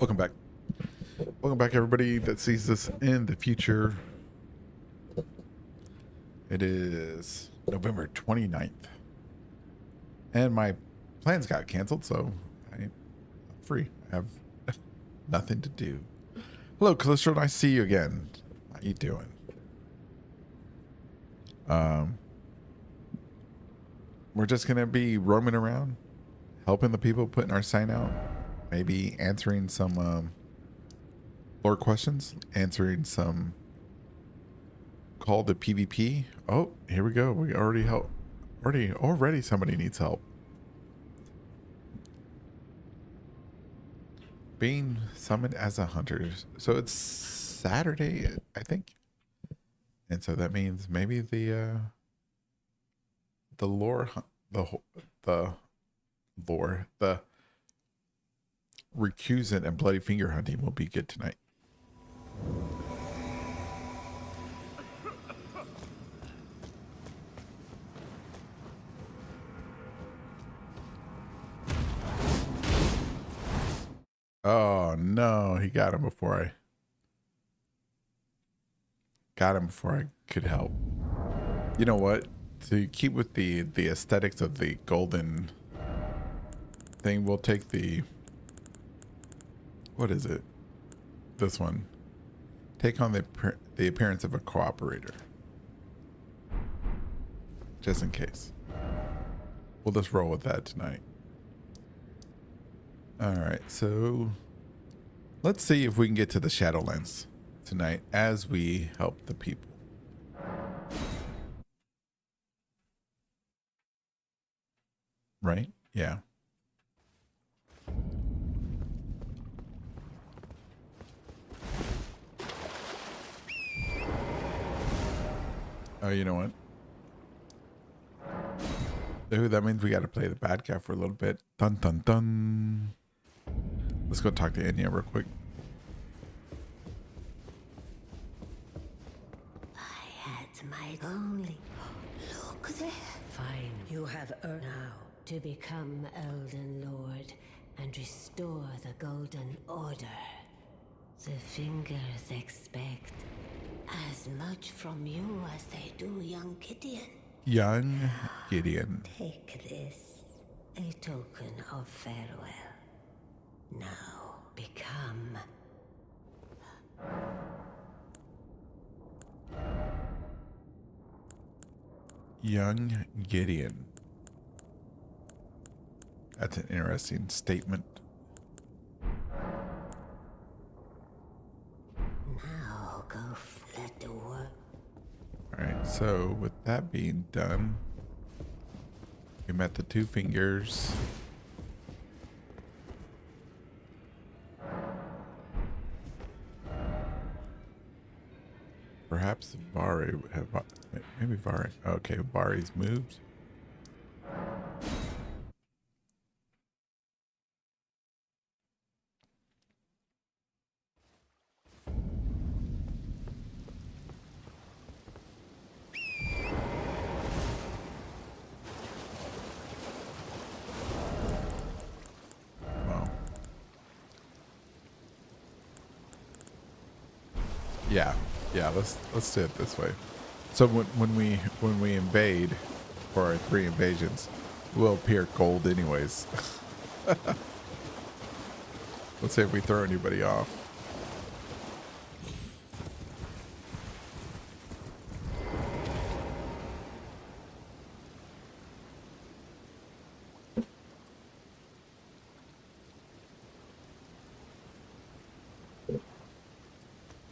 Welcome back. Welcome back, everybody that sees this in the future. It is November 29th. And my plans got canceled, so I'm free. I have nothing to do. Hello, Callisto. Nice to see you again. How you doing? We're just going to be roaming around, helping the people, putting our sign out, maybe answering some lore questions, answering some call to PvP. Oh, here we go. We already help. Already somebody needs help. Being summoned as a hunter. So it's Saturday, I think. And so that means maybe the lore, the lore, the recusant and bloody finger hunting will be good tonight. Oh no, he got him before I could help. You know what? To keep with the aesthetics of the golden thing, we'll take the, what is it? This one. Take on the appearance of a cooperator. Just in case. We'll just roll with that tonight. Alright, so let's see if we can get to the Shadowlands tonight as we help the people. Right? Yeah. Oh, you know what? Ooh, that means we got to play the bad guy for a little bit. Dun dun dun. Let's go talk to Anya real quick. I had my only. Look there. Fine. You have earned now to become Elden Lord and restore the Golden Order. The fingers expect as much from you as they do young Gideon. Young Gideon. Take this, a token of farewell. Now become Young Gideon. That's an interesting statement. now go let the work. Alright, so with that being done, we met the two fingers. Perhaps Vari would have, maybe Vari. Okay, Vari's moved. Wow. Yeah, let's do it this way. So when we invade for our 3 invasions, we'll appear gold anyways. Let's see if we throw anybody off.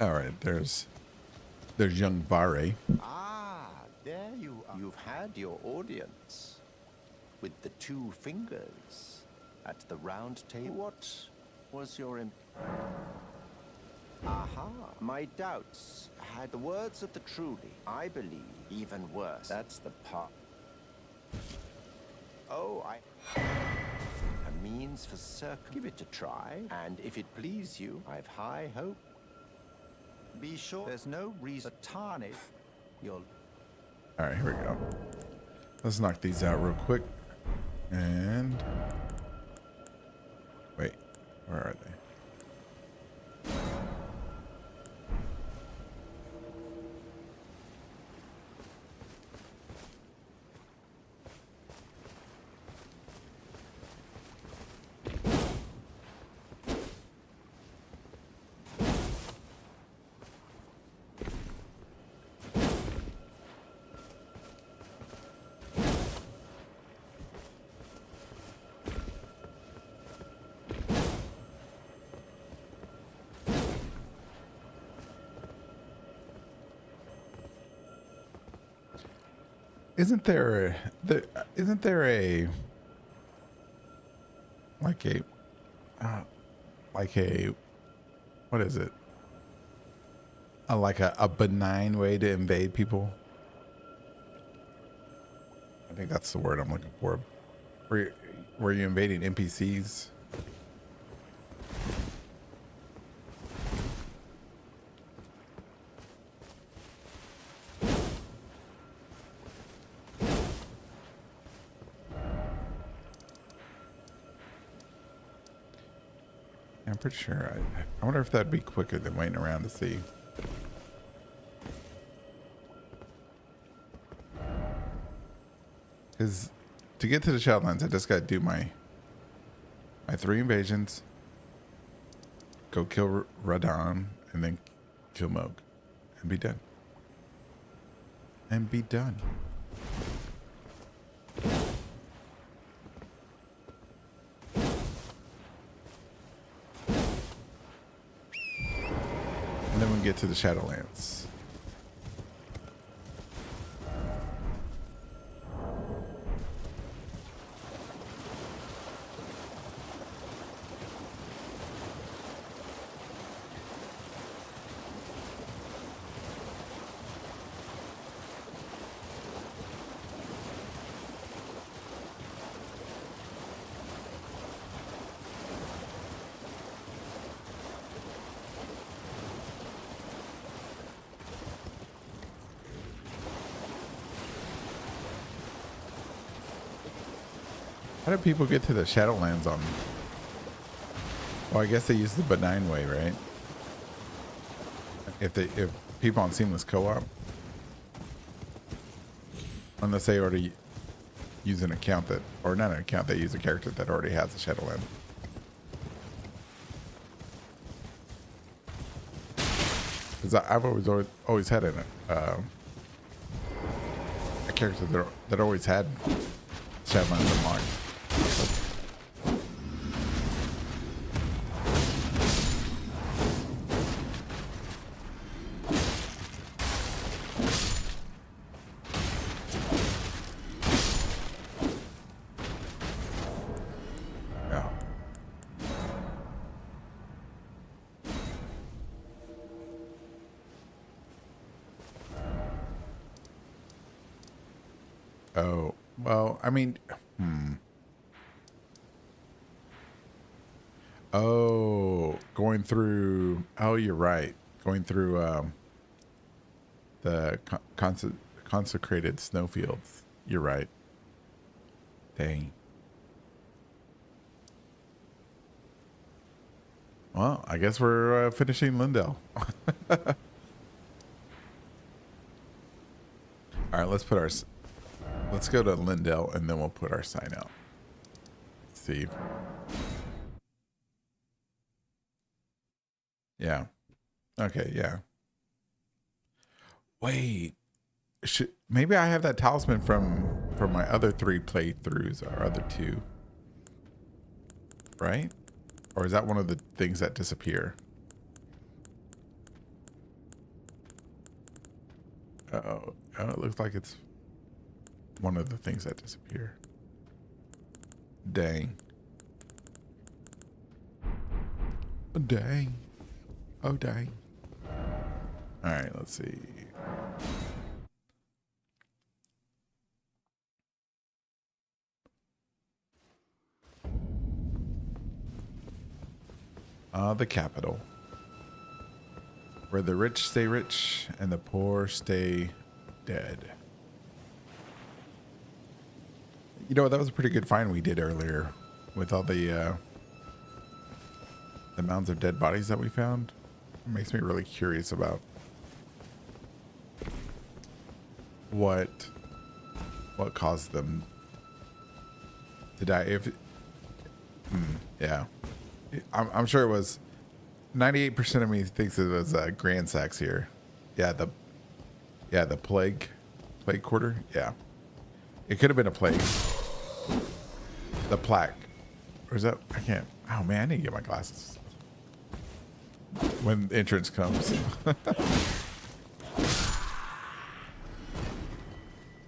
All right, there's young Vare. Ah, there you are. You've had your audience with the two fingers at the round table. What was your Aha, my doubts had the words of the truly. I believe even worse. That's the part. Oh, a means for give it a try, and if it please you, I've high hope. Be sure there's no reason to tarnish your. All right, here we go. Let's knock these out real quick. And wait, where are they? Isn't there isn't there a like a like a what is it? Like a benign way to invade people? I think that's the word I'm looking for. Where you invading NPCs? I'm pretty sure. I wonder if that'd be quicker than waiting around to see. Because to get to the Shadowlands, I just got to do my 3 invasions, go kill Radon, and then kill Moog, and be done. And be done. And then we get to the Shadowlands. How do people get to the Shadowlands on? Well, I guess they use the benign way, right? If people on seamless co-op, unless they already use an account that, or not an account, they use a character that already has a Shadowland. Because I've always had a character that always had Shadowlands unlocked. Oh, well, I mean, Oh, going through, oh, you're right. Going through the consecrated snowfields. You're right. Dang. Well, I guess we're finishing Lindell. All right, let's go to Lindell and then we'll put our sign out. Let's see. Yeah. Okay, yeah. Wait. Maybe I have that talisman from my other 3 playthroughs or other 2. Right? Or is that one of the things that disappear? Oh, it looks like it's one of the things that disappear. Dang. Dang. Oh, dang. All right, let's see. The capital. Where the rich stay rich and the poor stay dead. You know, that was a pretty good find we did earlier with all the mounds of dead bodies that we found. It makes me really curious about what caused them to die. Yeah, I'm sure it was 98% of me thinks it was Grand Sax here. Yeah, the plague quarter. Yeah, it could have been a plague. The plaque, or is that? I can't. Oh man, I need to get my glasses when entrance comes.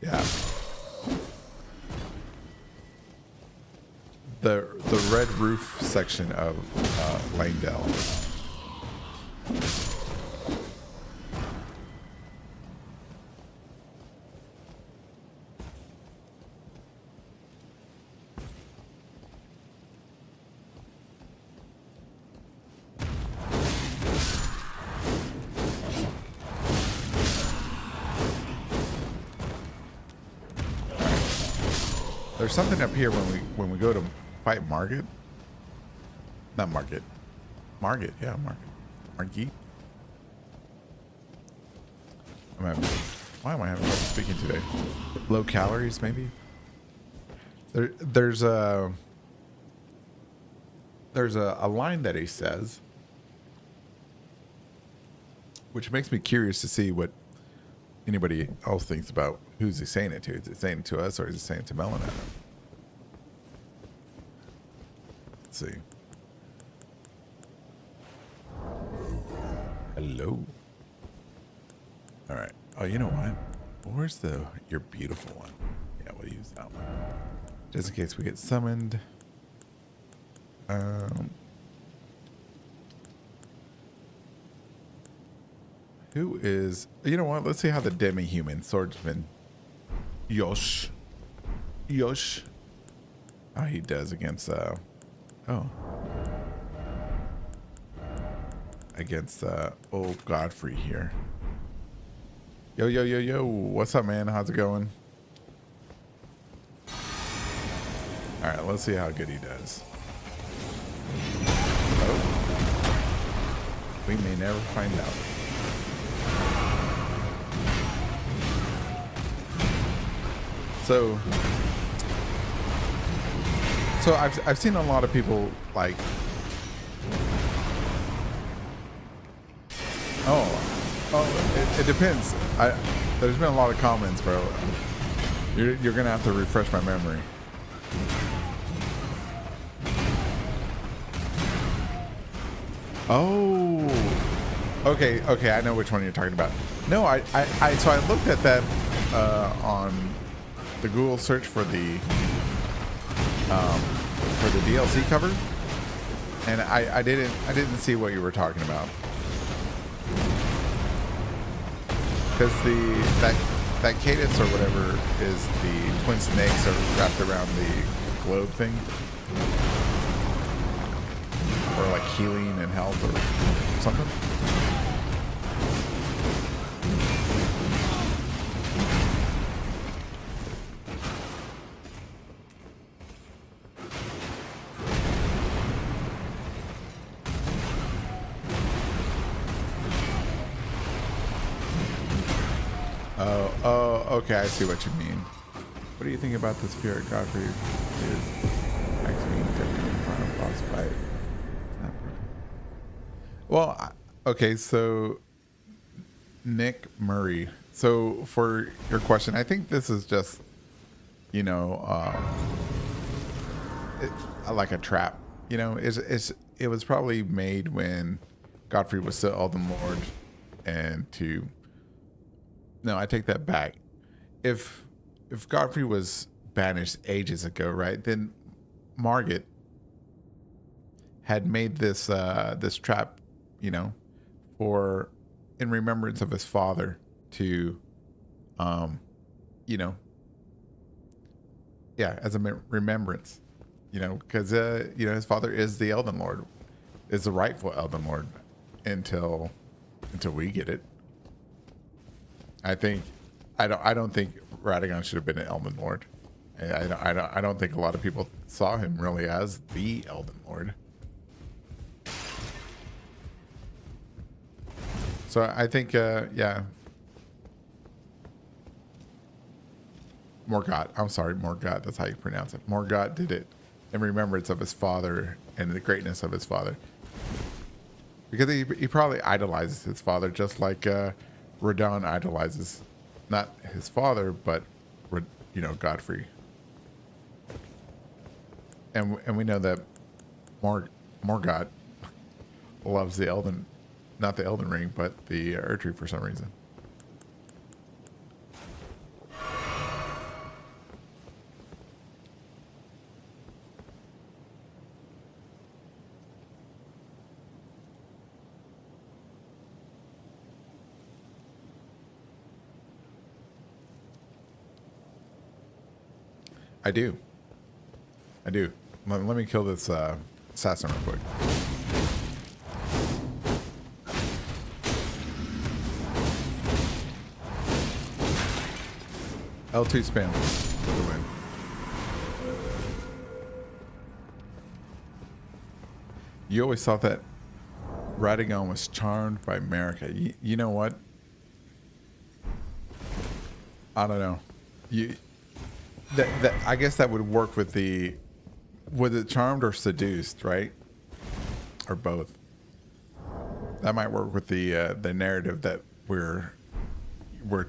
Yeah, the red roof section of Langdale. There's something up here when we go to fight Margit. Not Margit. Margit, yeah, Margit. Why am I having trouble speaking today? Low calories, maybe. There's a line that he says, which makes me curious to see what anybody else thinks about who's he saying it to. Is it saying it to us, or is it saying it to Melon? Let's see. Hello. All right. Oh, you know what? Where's your beautiful one? Yeah, we'll use that one. Just in case we get summoned. Who is... You know what? Let's see how the demi-human swordsman... Yosh. How he does against... Against old Godfrey here. Yo. What's up, man? How's it going? Alright, let's see how good he does. Oh. We may never find out. So I've seen a lot of people like, it depends. There's been a lot of comments, bro. You're gonna have to refresh my memory. Oh, okay. I know which one you're talking about. No, so I looked at that on the Google search for the DLC cover, and I didn't see what you were talking about, because that cadence or whatever is the twin snakes are wrapped around the globe thing, or like healing and health or something. Oh, okay, I see what you mean. What do you think about the spirit Godfrey is actually different in front of boss fight? Well, okay, so Nick Murray. So for your question, I think this is just, you know, like a trap. You know, it was probably made when Godfrey was still Elden Lord, and no, I take that back. If Godfrey was banished ages ago, right, then Margit had made this this trap, you know, in remembrance of his father to, you know, yeah, as a remembrance, you know, because you know, his father is the Elden Lord, is the rightful Elden Lord until we get it. I don't think Radagon should have been an Elden Lord. I don't think a lot of people saw him really as the Elden Lord. So I think, yeah. Morgott. I'm sorry, Morgott. That's how you pronounce it. Morgott did it in remembrance of his father and the greatness of his father. Because he probably idolizes his father, just like Radon idolizes not his father, but, you know, Godfrey. And we know that Morgott loves the Elden, not the Elden Ring, but the Erdtree for some reason. I do. I do. Let me kill this assassin real quick. L2 spam for the win. You always thought that Radagon was charmed by America. You know what? I don't know. That I guess that would work with the, was it charmed or seduced, right? Or both. That might work with the narrative that we're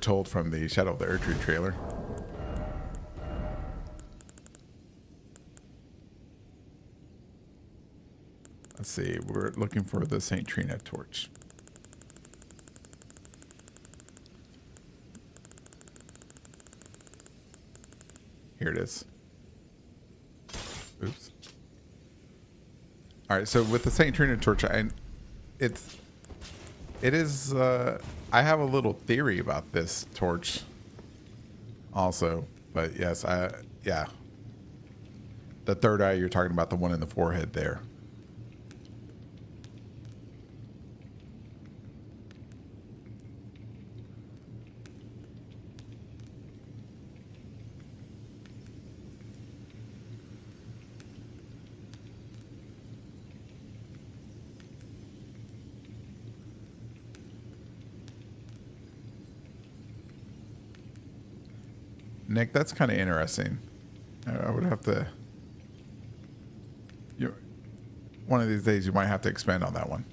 told from the Shadow of the Erdtree trailer. Let's see. We're looking for the St. Trina torch. Here it is. Oops. All right. So with the St. Trina torch, it is. I have a little theory about this torch. Also, but yes, yeah. The third eye you're talking about, the one in the forehead there. Nick, that's kind of interesting. I would have to. One of these days, you might have to expand on that one.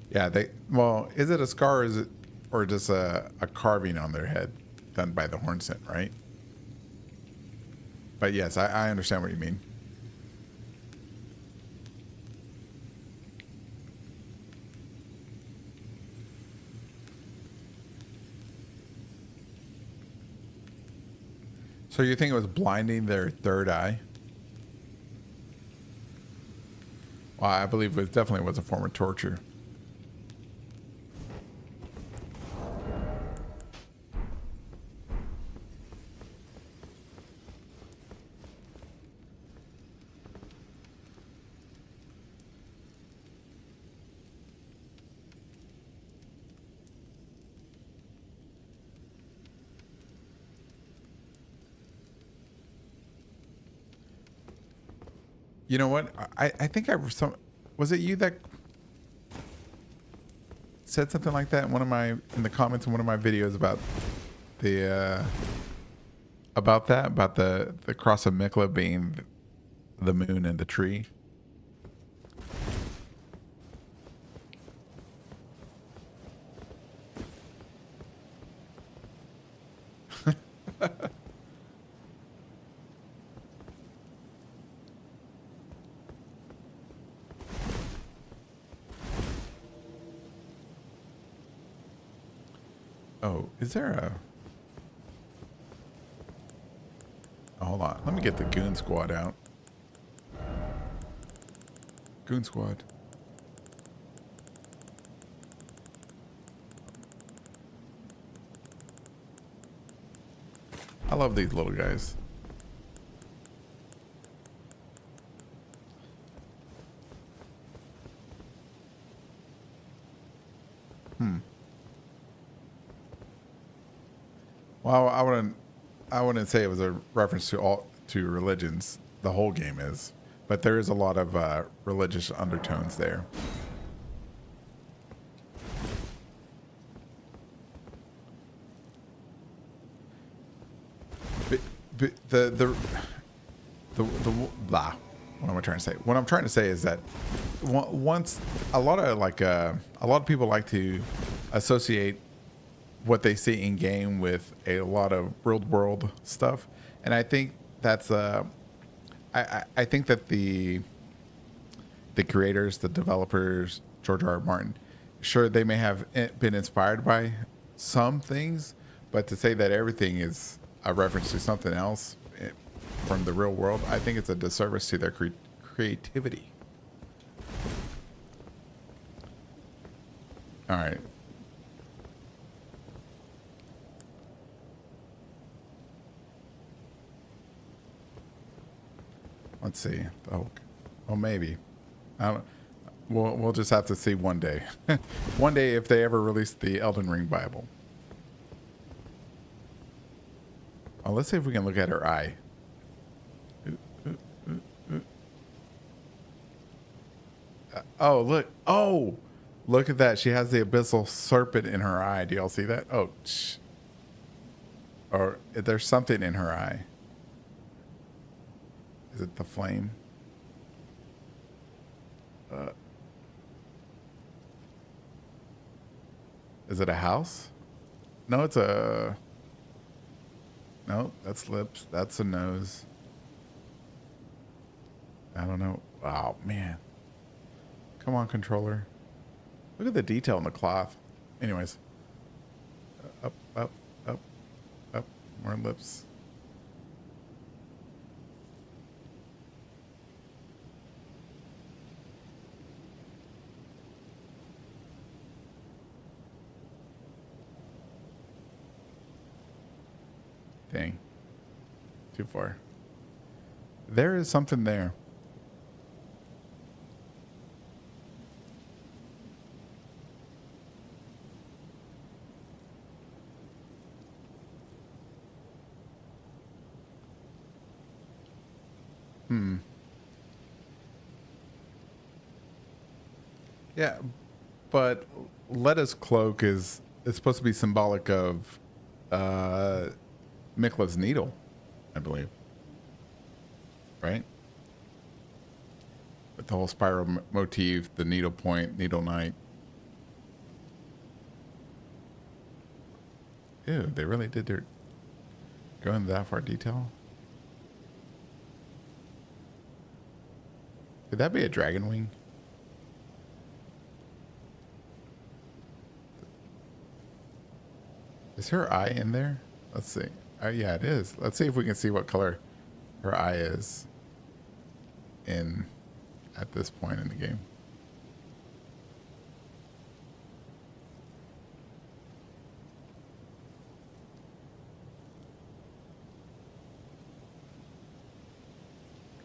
Yeah, well, is it a scar, or just a carving on their head done by the Hornsent, right? But yes, I understand what you mean. So you think it was blinding their third eye? Well, I believe it definitely was a form of torture. You know what? I think was it you that said something like that in the comments in one of my videos about the about the cross of Mikla being the moon and the tree? Oh, is there a... Oh, hold on. Let me get the goon squad out. Goon squad. I love these little guys. Well, I wouldn't say it was a reference to religions. The whole game is, but there is a lot of religious undertones there. The blah. What am I trying to say? What I'm trying to say is that once a lot of people like to associate what they see in game with a lot of real world stuff, and I think that's I think that the creators, the developers, George R. R. Martin, sure, they may have been inspired by some things, but to say that everything is a reference to something else from the real world, I think it's a disservice to their creativity. All right. Let's see. Oh, well, maybe. I don't. We'll just have to see one day. One day if they ever release the Elden Ring Bible. Oh, let's see if we can look at her eye. Oh, look. Oh, look at that. She has the abyssal serpent in her eye. Do y'all see that? Oh, or there's something in her eye. Is it the flame? Is it a house? No, it's a... No, that's lips. That's a nose. I don't know. Wow, man. Come on, controller. Look at the detail in the cloth. Anyways. Up, up, up, up. More lips. Dang. Too far. There is something there. Yeah, but Letta's cloak is supposed to be symbolic of Mikla's needle, I believe. Right? With the whole spiral motif, the needle point, needle knight. Ew, they really did go into that far detail? Could that be a dragon wing? Is her eye in there? Let's see. Oh, yeah, it is. Let's see if we can see what color her eye is at this point in the game.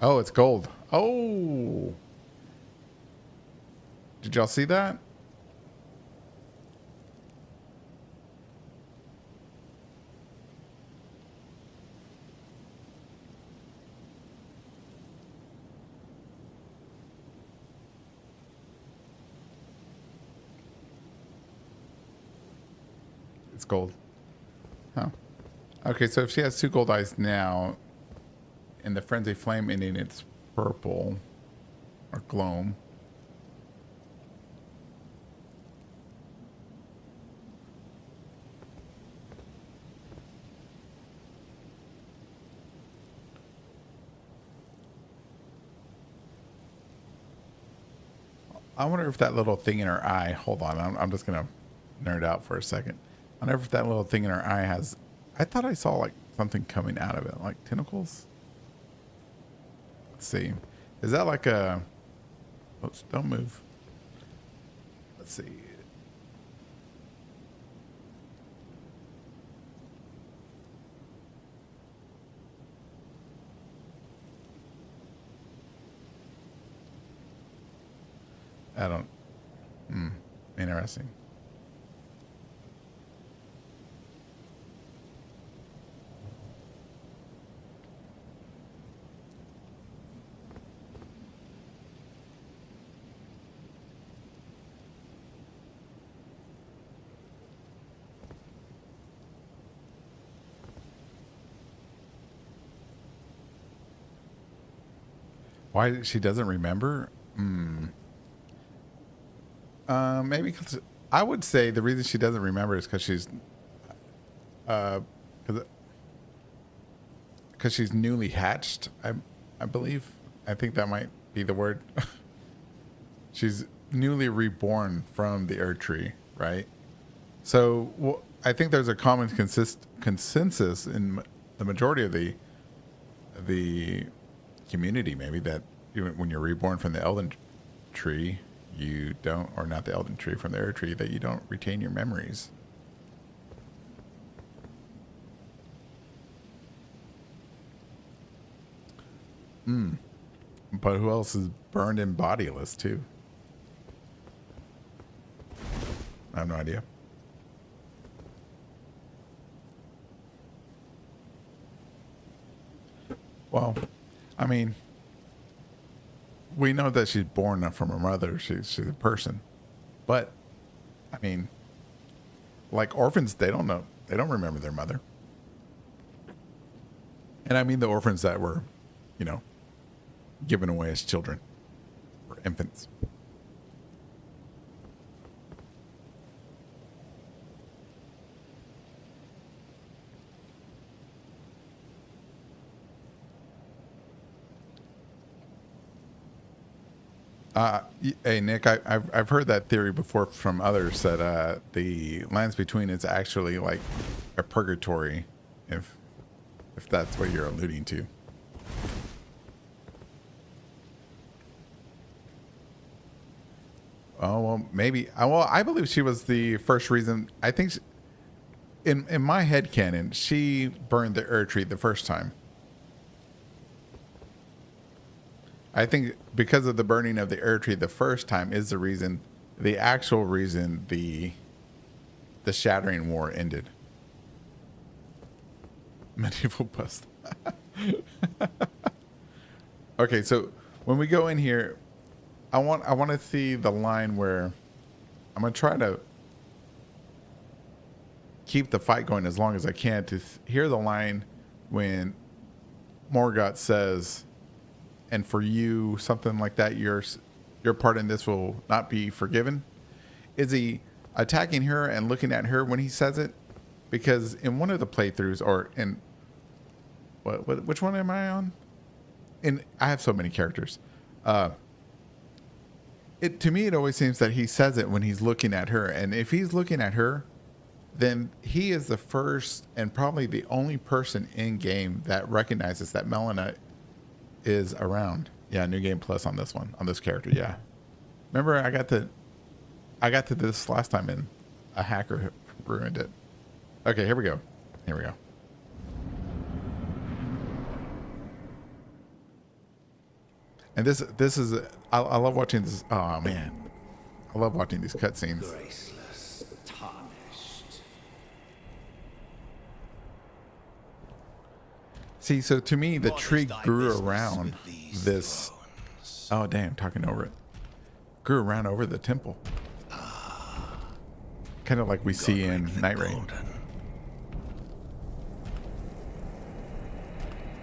Oh, it's gold. Oh. Did y'all see that? It's gold. Huh. Okay, so if she has two gold eyes now, and the frenzy flame ending, it's purple or gloam. I wonder if that little thing in her eye, hold on, I'm just gonna nerd out for a second. I wonder if that little thing in her eye has, I thought I saw like something coming out of it, like tentacles. Let's see. Is that like a, oops, don't move. Let's see. I don't, interesting. Why she doesn't remember? Maybe cause I would say the reason she doesn't remember is because she's newly hatched. I believe. I think that might be the word. She's newly reborn from the Earth Tree, right? So I think there's a common consensus in the majority of the community, maybe, that when you're reborn from the Elden Tree, you don't, or not the Elden Tree, from the Earth Tree, that you don't retain your memories. But who else is burned and bodiless too? I have no idea. Well, I mean, we know that she's born not from her mother. She's a person. But, I mean, like orphans, they don't know. They don't remember their mother. And I mean the orphans that were, you know, given away as children or infants. Hey Nick, I've heard that theory before from others that the lands between is actually like a purgatory, if that's what you're alluding to. Oh well, maybe. Well, I believe she was the first reason. I think in my head canon, she burned the Erdtree the first time. I think because of the burning of the Erdtree the first time is the reason, the actual reason the Shattering War ended. Medieval bust. Okay, so when we go in here, I want to see the line where I'm gonna try to keep the fight going as long as I can to hear the line when Morgoth says, and for you, something like that, your part in this will not be forgiven. Is he attacking her and looking at her when he says it? Because in one of the playthroughs, or in which one am I on? I have so many characters. To me, it always seems that he says it when he's looking at her, and if he's looking at her, then he is the first and probably the only person in game that recognizes that Melina is around. Yeah, new game plus on this one, on this character. Yeah, remember I got to this last time and a hacker ruined it. Okay, here we go. And this is I love watching this. Oh man, I love watching these cutscenes. Graceless, tarnished. See, so to me, the What is tree thy grew business around with these this. thrones? Oh damn, talking over it. Grew around over the temple. Kind of like we see in Godric the Night Rain. Golden.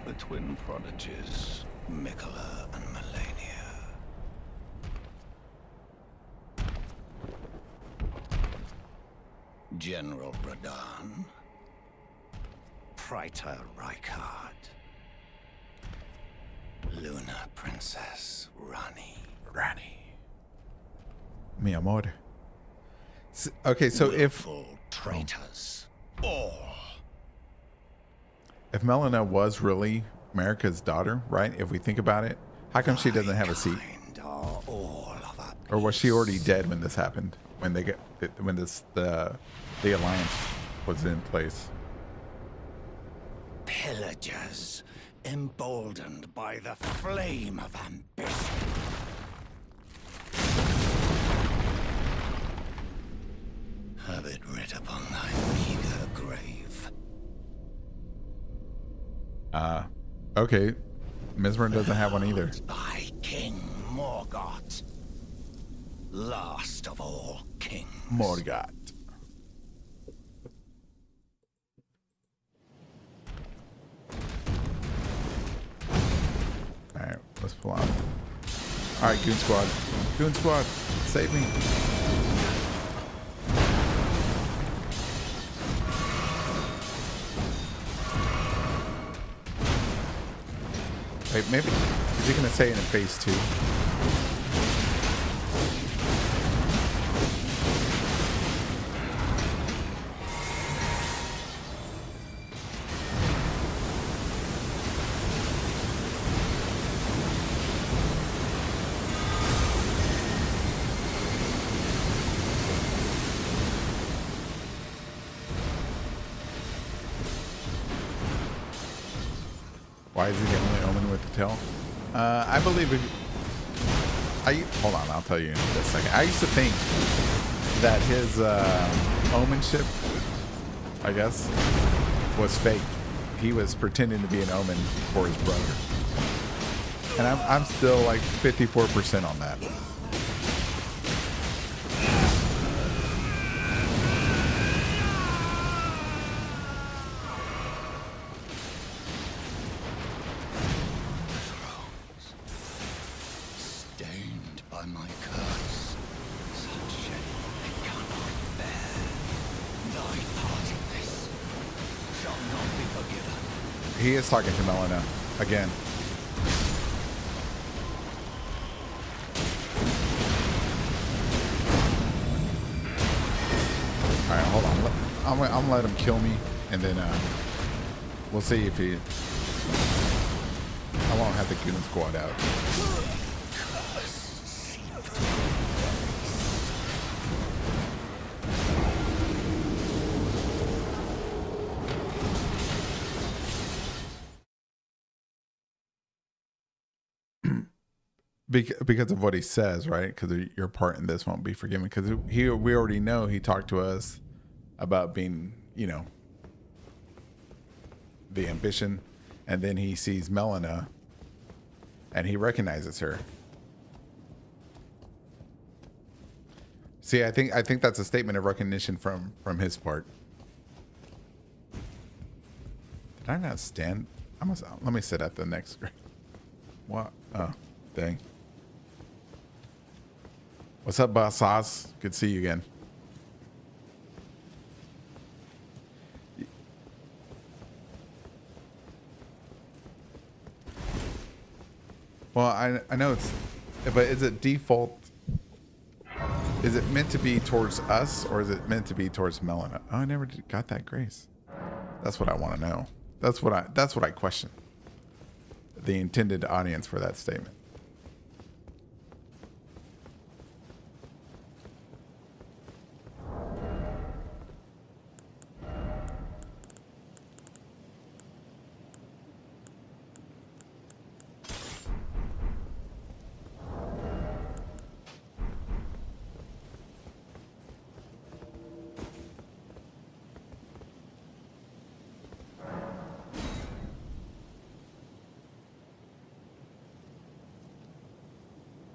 The twin prodigies, Mikola and Melania. General Radahn. Praetor Rykard. Luna Princess Rani. Mi amor. Okay, so if Willful traitors. All. if Melina was really America's daughter, right? If we think about it, how come she doesn't have a seat? Kind are all of us. Or was she already dead when this happened? When the alliance was in place? Pillagers, emboldened by the flame of ambition. Have it writ upon thy meager grave. Okay. Mizran doesn't have one either. By King Morgoth, last of all kings. Morgoth. Alright, let's pull out. Alright, Goon Squad. Goon Squad, save me. Wait, maybe is he gonna say it in phase 2? Why is he the only omen with the tail? I believe if hold on, I'll tell you in a second. I used to think that his omenship, I guess, was fake. He was pretending to be an omen for his brother. And I'm still like 54% on that. Stained by my curse, such shame I cannot bear. Thy part in this shall not be forgiven. He is talking to Melina again. All right, hold on. I'm gonna let him kill me, and then we'll see if he. I won't have the Goon Squad out. Because of what he says, right? Because your part in this won't be forgiven. Because we already know he talked to us about being, you know, the ambition, and then he sees Melina, and he recognizes her. See, I think that's a statement of recognition from his part. Did I not stand? Let me sit at the next screen. What? Oh, dang. What's up, Boss Sauce? Good to see you again. Well, I know it's, but is it default? Is it meant to be towards us, or is it meant to be towards Melina? Oh, I never got that grace. That's what I want to know. That's what I question. The intended audience for that statement.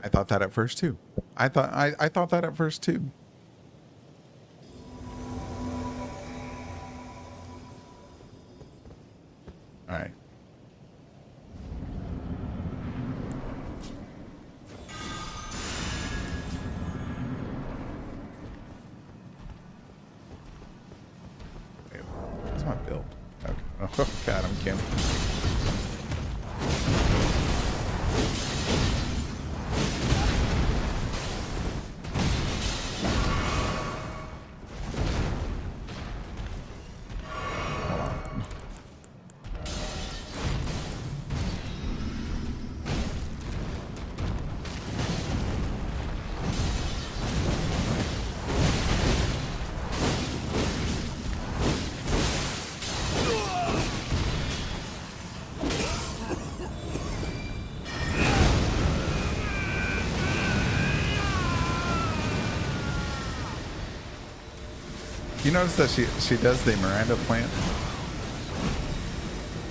I thought that at first too. I thought that at first too. All right. Wait, what's my build? Okay. Oh God, I'm camping. You notice that she does the Miranda plant?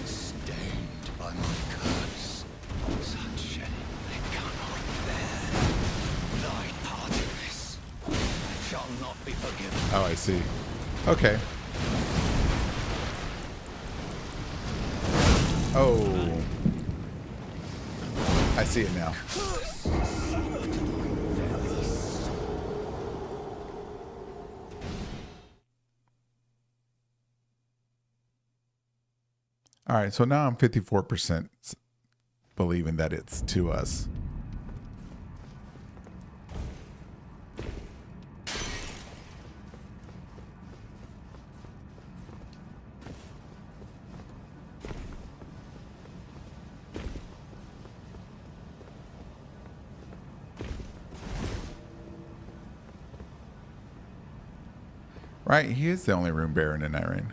Stained by my curse, such shame I cannot bear. Thy part in this shall not be forgiven. Oh, I see. Okay. Oh. I see it now. All right, so now I'm 54% believing that it's to us. Right, he is the only rune baron in Irene.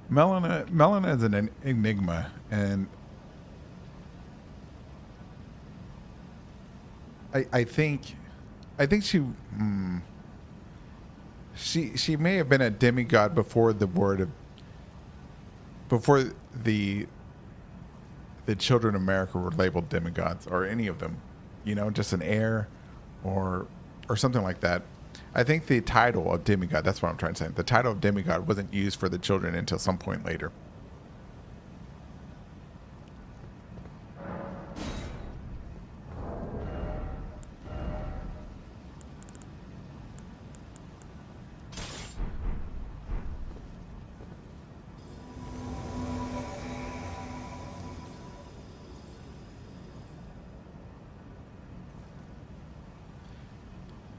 Melina is an enigma, and I think she may have been a demigod before the children of America were labeled demigods, or any of them, just an heir or something like that. I think the title of demigod, that's what I'm trying to say. The title of demigod wasn't used for the children until some point later.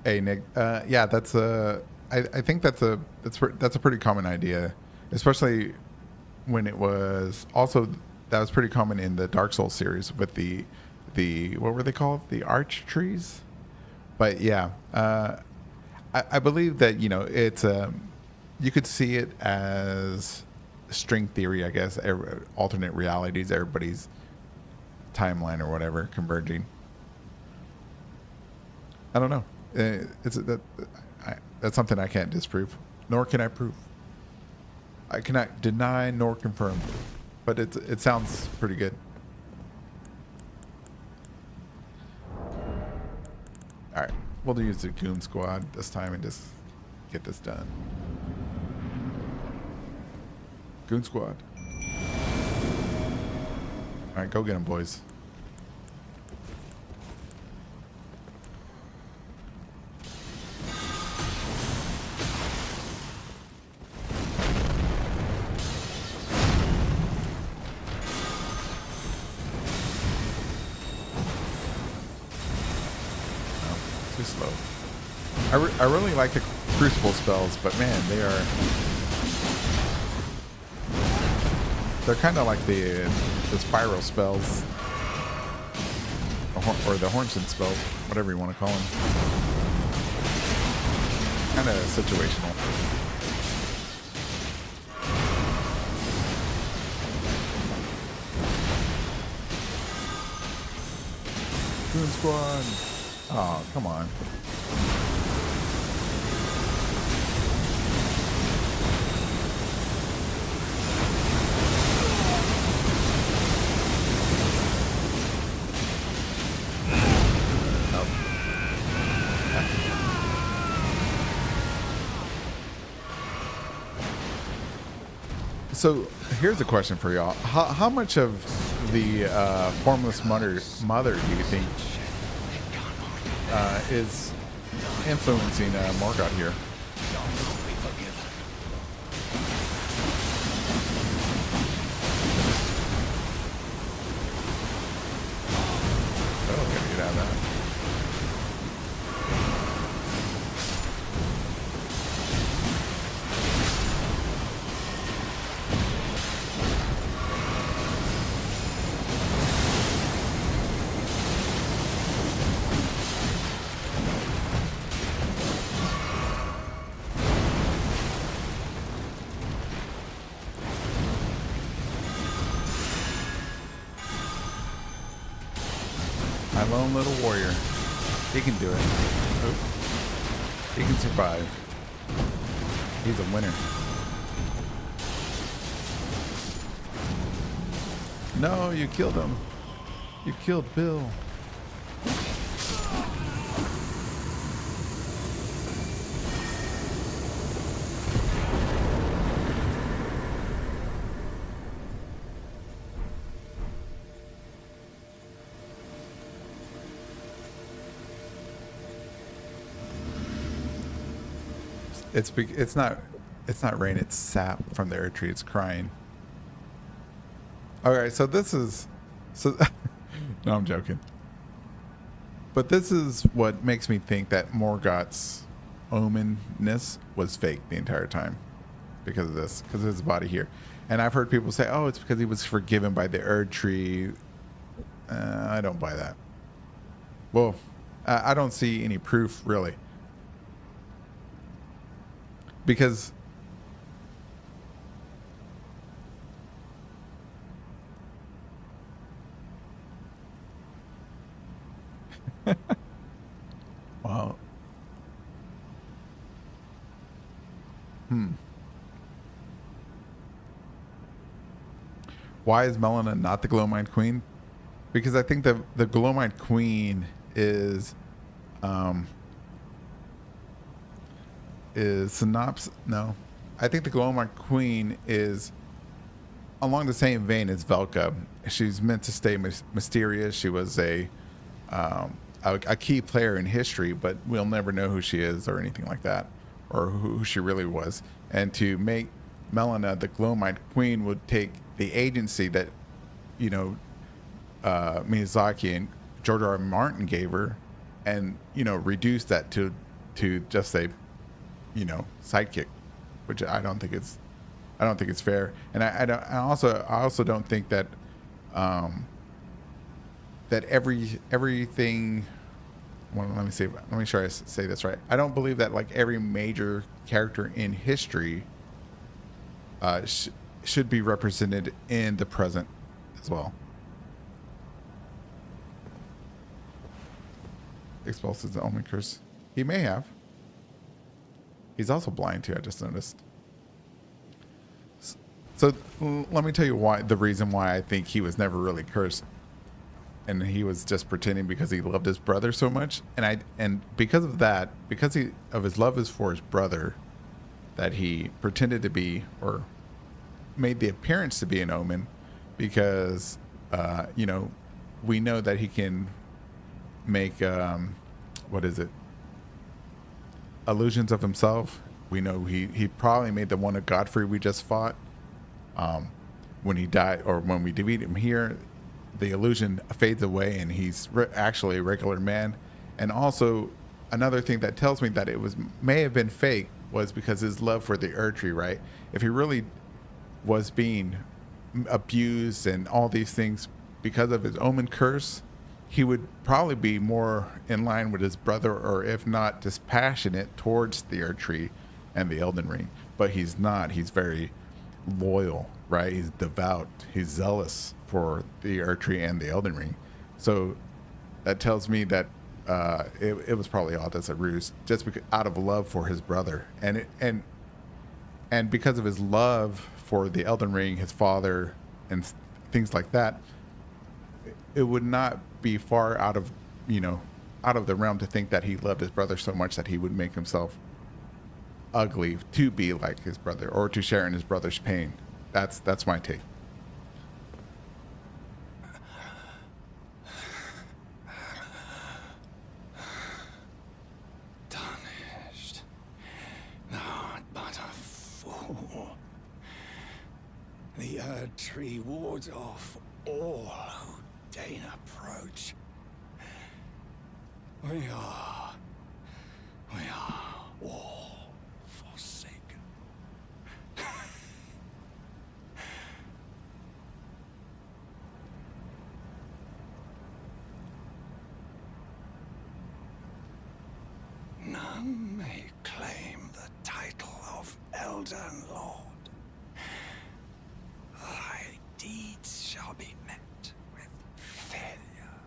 Hey Nick, yeah, I think that's a pretty common idea, especially when it was also that was pretty common in the Dark Souls series with the what were they called, the arch trees. But yeah, I believe that it's you could see it as string theory, I guess, alternate realities, everybody's timeline or whatever converging. I don't know. That's something I can't disprove, nor can I prove. I cannot deny nor confirm, but it sounds pretty good. All right, we'll use the Goon Squad this time and just get this done. Goon Squad. All right, go get them, boys. Too slow. I really like the crucible spells, but man, they're kind of like the spiral spells, or the Hornson spells, whatever you want to call them. Kind of situational. Goon Squad. Oh, come on. So here's a question for y'all. How much of the formless mother do you think is influencing Morgoth here? Oh, gotta get out of that. My lone little warrior. He can do it. Oop. He can survive. He's a winner. No, you killed him. You killed Bill. It's not rain, it's sap from the earth tree. It's crying. Alright, so this is no, I'm joking. But this is what makes me think that Morgoth's omenness was fake the entire time. Because of this. Because of his body here. And I've heard people say, oh, it's because he was forgiven by the Erd tree. I don't buy that. Well, I don't see any proof, really. Because Why is Melina not the Glowmine Queen? Because I think the Glowmine Queen is synopsis. No, I think the Glowmine Queen is along the same vein as Velka. She's meant to stay mysterious. She was a key player in history, but we'll never know who she is or anything like that, or who she really was. And to make Melina the Glowmite Queen would take the agency that, you know, Miyazaki and George R. R. Martin gave her, and, you know, reduce that to just a, you know, sidekick, which I don't think it's fair. And I also don't think that that everything. Well, let me sure I say this right. I don't believe that like every major character in history should be represented in the present as well. Expulses the Omen curse. He may have. He's also blind too. I just noticed. So let me tell you why. The reason why I think he was never really cursed, and he was just pretending because he loved his brother so much, and because of that, because of his love is for his brother, that he pretended to be, or made the appearance to be an omen, because you know, we know that he can make what is it, illusions of himself. We know he probably made the one of Godfrey we just fought. When he died, or when we defeat him here, the illusion fades away and he's actually a regular man. And also another thing that tells me that it may have been fake was because his love for the Erdtree, right? If he really was being abused and all these things because of his omen curse, he would probably be more in line with his brother, or if not dispassionate towards the Erdtree and the Elden Ring. But he's not. He's very loyal, right? He's devout. He's zealous for the Erdtree and the Elden Ring. So that tells me that it was probably all just a ruse, just because, out of love for his brother, and because of his love for the Elden Ring, his father, and things like that. It would not be far out of, you know, out of the realm to think that he loved his brother so much that he would make himself ugly to be like his brother, or to share in his brother's pain. That's my take. Tarnished. Thou art but a fool. The Erdtree wards off all who deign approach. We are all forsaken. None may claim the title of Elden Lord. Thy deeds shall be met with failure,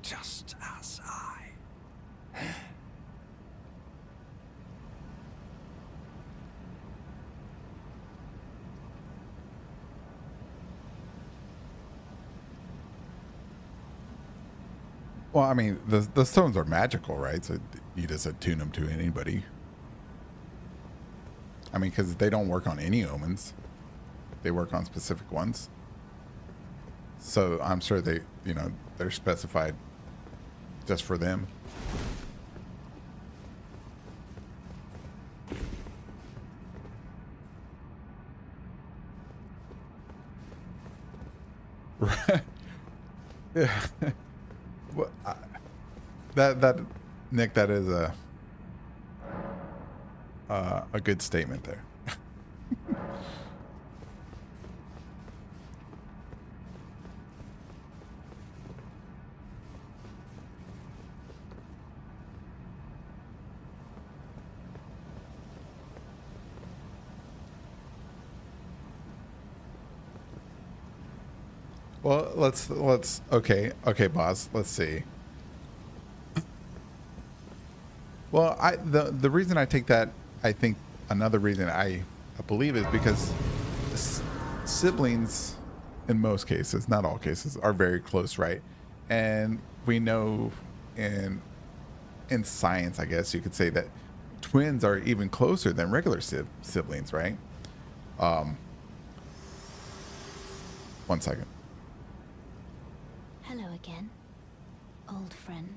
just as I. Well, I mean, the stones are magical, right? So you just attune them to anybody. I mean, because they don't work on any omens. They work on specific ones. So I'm sure they, you know, they're specified just for them. Right. Yeah. Well, that Nick, that is a good statement there. Well, let's okay, boss. Let's see. Well, the reason I take that, I think another reason I believe is because siblings, in most cases, not all cases, are very close, right? And we know in science, I guess you could say that twins are even closer than regular siblings, right? Um, one second. Hello again, old friend.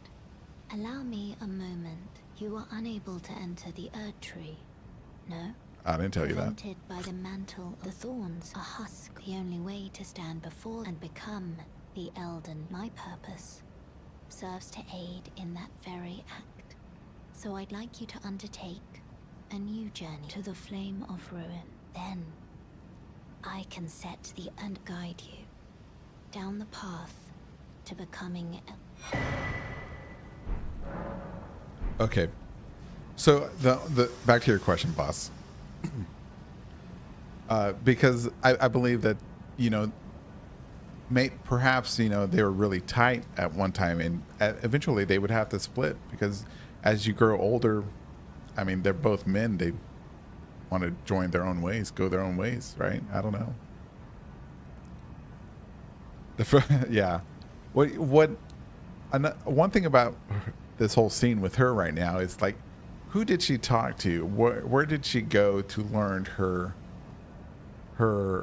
Allow me a moment. You are unable to enter the Erd Tree. No? I didn't tell you that. Prevented by the mantle of the thorns, a husk, the only way to stand before and become the Elden. My purpose serves to aid in that very act. So I'd like you to undertake a new journey to the Flame of Ruin. Then I can set the and guide you down the path to becoming Okay. So the back to your question, boss. Because I believe that, you know, perhaps, you know, they were really tight at one time, and eventually they would have to split, because as you grow older, I mean, they're both men. They want to join their own ways, go their own ways, right? I don't know. Yeah. One thing about this whole scene with her right now is, like, who did she talk to? Where did she go to learn the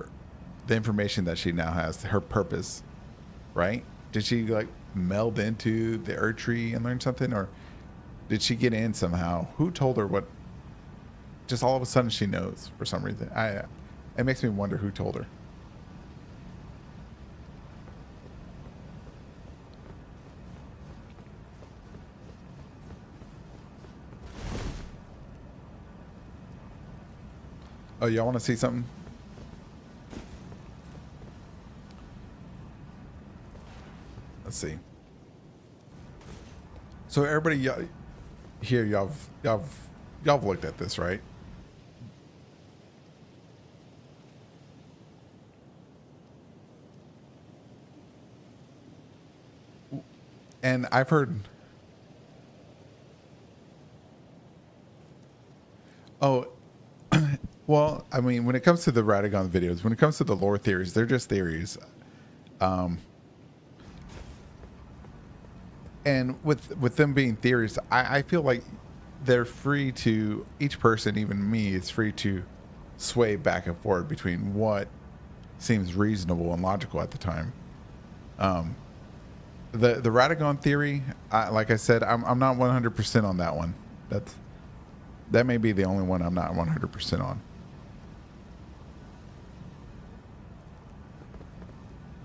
information that she now has, her purpose, right? Did she, like, meld into the Earth Tree and learn something, or did she get in somehow? Who told her what? Just all of a sudden she knows for some reason. It makes me wonder who told her. Oh, y'all want to see something? Let's see. So everybody here, y'all looked at this, right? And I've heard. Oh, well, I mean, when it comes to the Radagon videos, when it comes to the lore theories, they're just theories. And with them being theories, I feel like they're free to, each person, even me, is free to sway back and forth between what seems reasonable and logical at the time. The Radagon theory, like I said, I'm not 100% on that one. That may be the only one I'm not 100% on.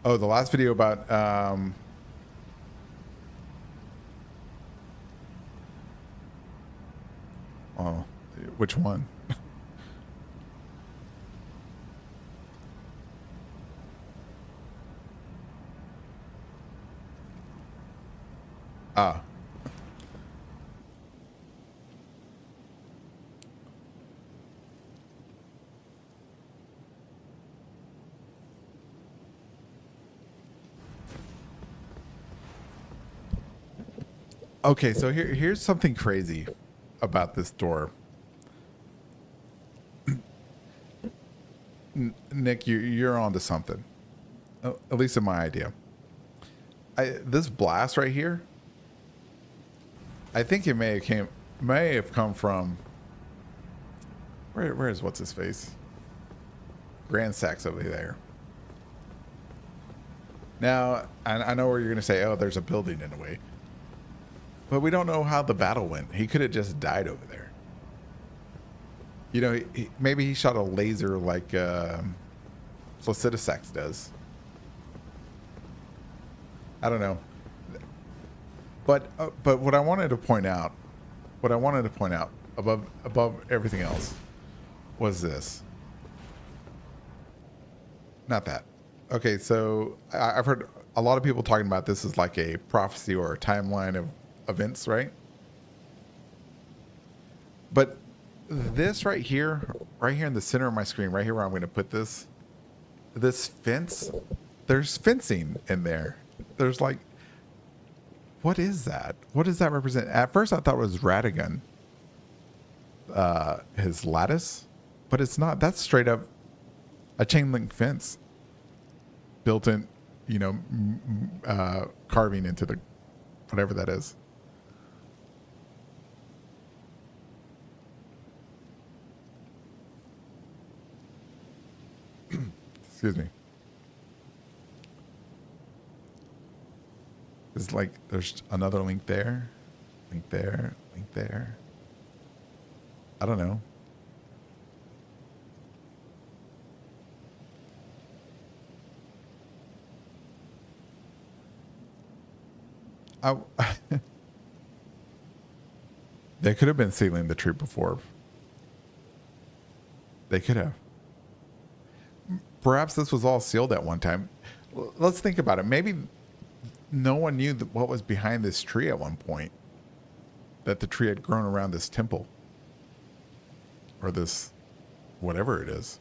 Oh, the last video about oh, which one? Ah. Okay, so here's something crazy about this door. Nick, you're onto something. At least in my idea. This blast right here, I think it may have come from where is what's his face? Grand Sax over there. Now, I know where you're gonna say, oh, there's a building in the way. But we don't know how the battle went. He could have just died over there. You know, maybe he shot a laser like Flaccidisax does. I don't know. But what I wanted to point out, above everything else, was this. Not that. Okay, so I've heard a lot of people talking about this as like a prophecy or a timeline of events, right? But this right here in the center of my screen, right here where I'm going to put this fence, there's fencing in there. There's like, what is that? What does that represent? At first I thought it was Radagon. his lattice, but it's not. That's straight up a chain link fence built in, you know, carving into the whatever that is. Excuse me. It's like there's another link there, link there, link there. I don't know. They could have been sealing the tree before. They could have. Perhaps this was all sealed at one time. Let's think about it. Maybe no one knew what was behind this tree at one point. That the tree had grown around this temple. Or this, whatever it is.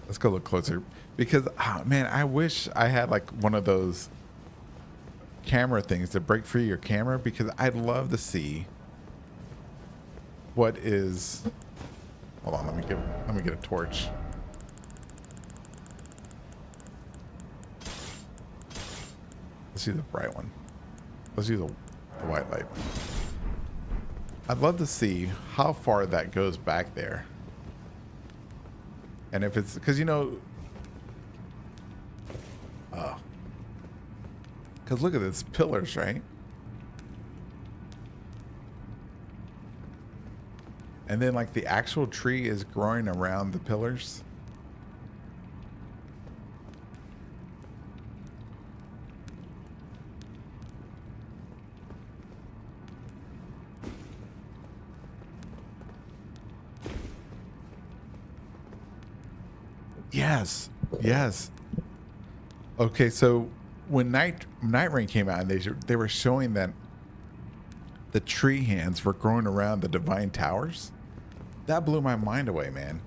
Let's go look closer. Because, oh, man, I wish I had like one of those camera things to break free your camera, because I'd love to see what is. Hold on, let me get a torch. Let's use the bright one. Let's use the white light one. I'd love to see how far that goes back there. And if it's, because, you know, because look at this pillars, right? And then like the actual tree is growing around the pillars. Yes. Yes. Okay, so when Night Rain came out, and they were showing that the tree hands were growing around the divine towers, that blew my mind away, man.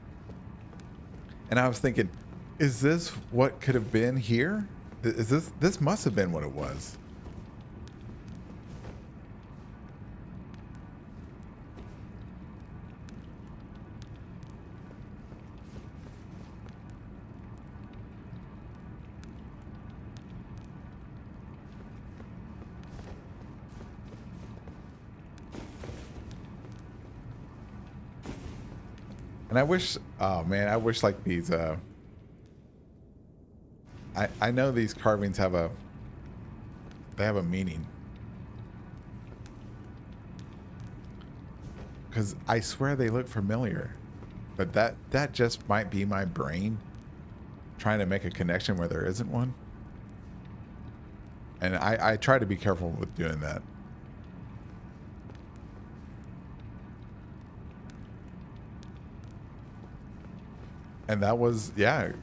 And I was thinking, is this what could have been here? Is this must have been what it was. And I wish, oh man, I wish like these, I know these carvings have a meaning. Because I swear they look familiar. But that just might be my brain trying to make a connection where there isn't one. And I try to be careful with doing that. And that was, yeah,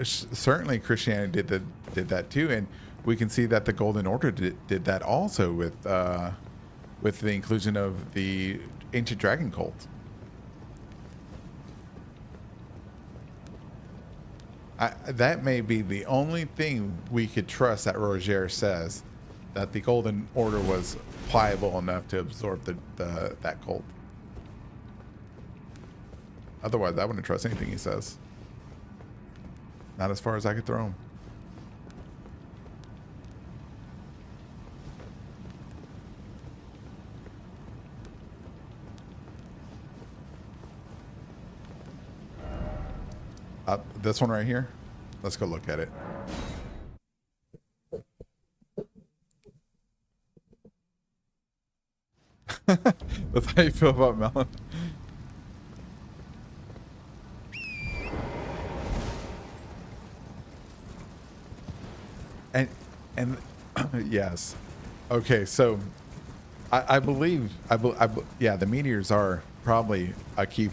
certainly Christianity did that too, and we can see that the Golden Order did that also with the inclusion of the Ancient Dragon cult. That may be the only thing we could trust that Roger says, that the Golden Order was pliable enough to absorb that cult. Otherwise, I wouldn't trust anything he says. Not as far as I could throw him. This one right here. Let's go look at it. That's how you feel about melon. And yes. Okay, so I believe yeah, the meteors are probably a key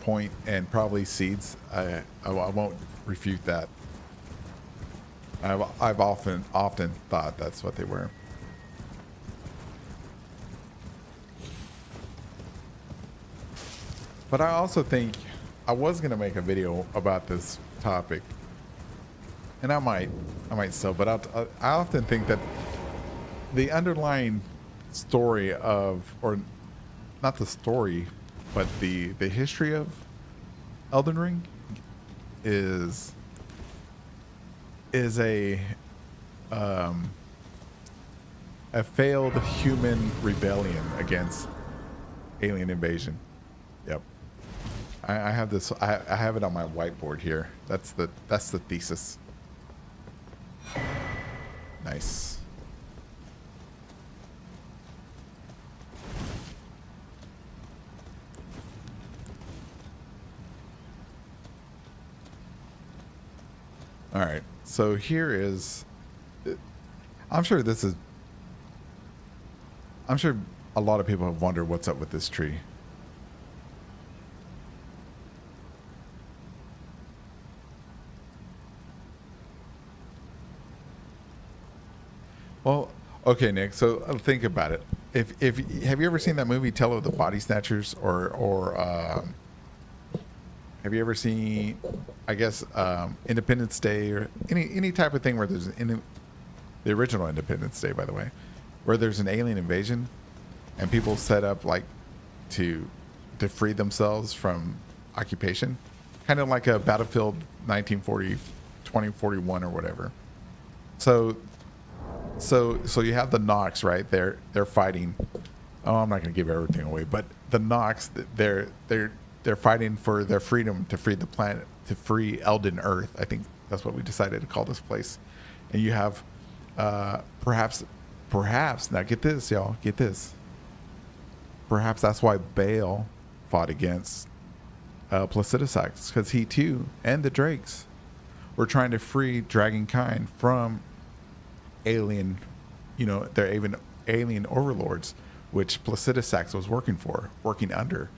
point, and probably seeds. I won't refute that. I've often thought that's what they were. But I also think I was going to make a video about this topic, and I might still, but I often think that the underlying story of, or not the story, but the history of Elden Ring is a um a failed human rebellion against alien invasion. Yep. I have this. I have it on my whiteboard here. That's the thesis. Nice. All right. So here is. I'm sure this is. I'm sure a lot of people have wondered what's up with this tree. Well, okay, Nick. So think about it. If have you ever seen that movie Tale of the Body Snatchers, or have you ever seen, I guess, Independence Day, or any type of thing where there's the original Independence Day, by the way, where there's an alien invasion and people set up like to free themselves from occupation, kind of like a Battlefield 1940, 2041 or whatever. So you have the Nox, right? They're fighting. Oh, I'm not going to give everything away, but the Nox, they're fighting for their freedom to free the planet, to free Elden Earth. I think that's what we decided to call this place. And you have perhaps now get this, y'all, get this. Perhaps that's why Bale fought against Placidusax, because he too and the Drakes were trying to free Dragonkind from alien, they're even alien overlords, which Placidusax was working under.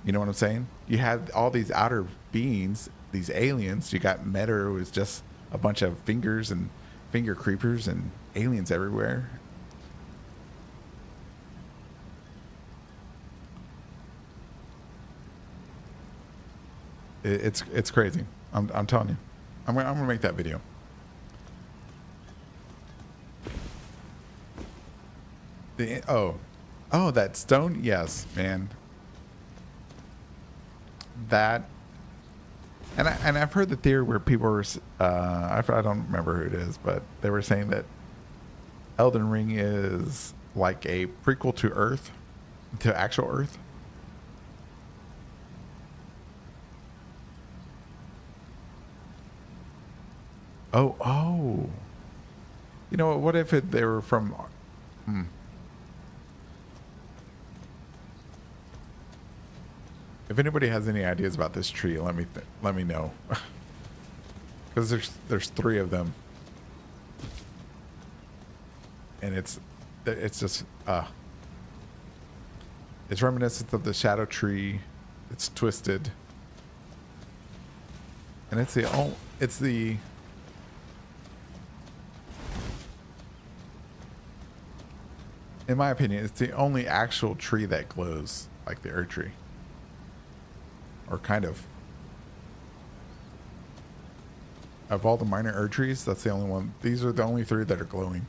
You know what I'm saying? You had all these outer beings, these aliens. You got Meta, who was just a bunch of fingers and finger creepers and aliens everywhere. It's crazy. I'm telling you. I'm gonna make that video. Oh, that stone. Yes, man. That. And I've heard the theory where people were. I don't remember who it is, but they were saying that Elden Ring is like a prequel to Earth, to actual Earth. Oh. You know what if they were from? If anybody has any ideas about this tree, let me know. Because there's 3 of them, and it's just it's reminiscent of the shadow tree. It's twisted, and it's the in my opinion, it's the only actual tree that glows like the Earth tree. Or kind of. Of all the minor Erd trees, that's the only one. These are the only 3 that are glowing.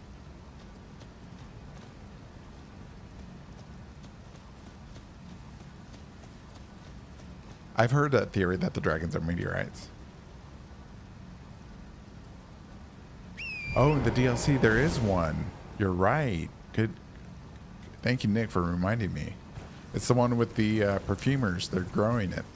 I've heard that theory that the dragons are meteorites. Oh, in the DLC there is one. You're right. Good. Thank you, Nick, for reminding me. It's the one with the perfumers. They're growing it.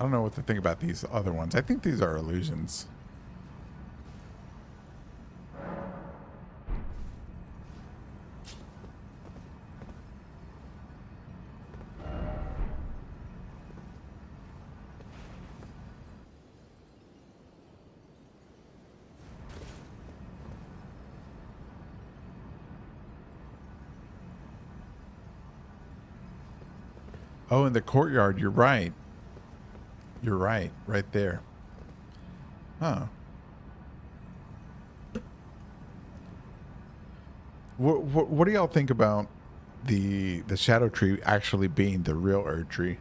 I don't know what to think about these other ones. I think these are illusions. Oh, in the courtyard. You're right. You're right. Right there. Huh. What do y'all think about the shadow tree actually being the real Erd tree?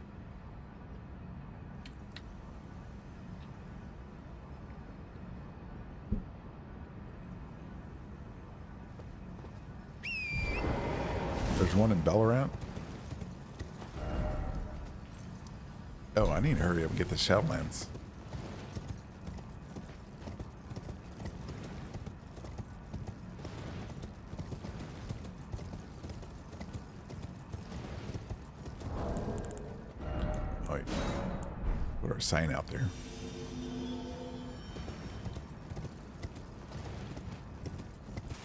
There's one in Ballarat. Oh, I need to hurry up and get the Shadowlands. Oh, wait. Put our sign out there.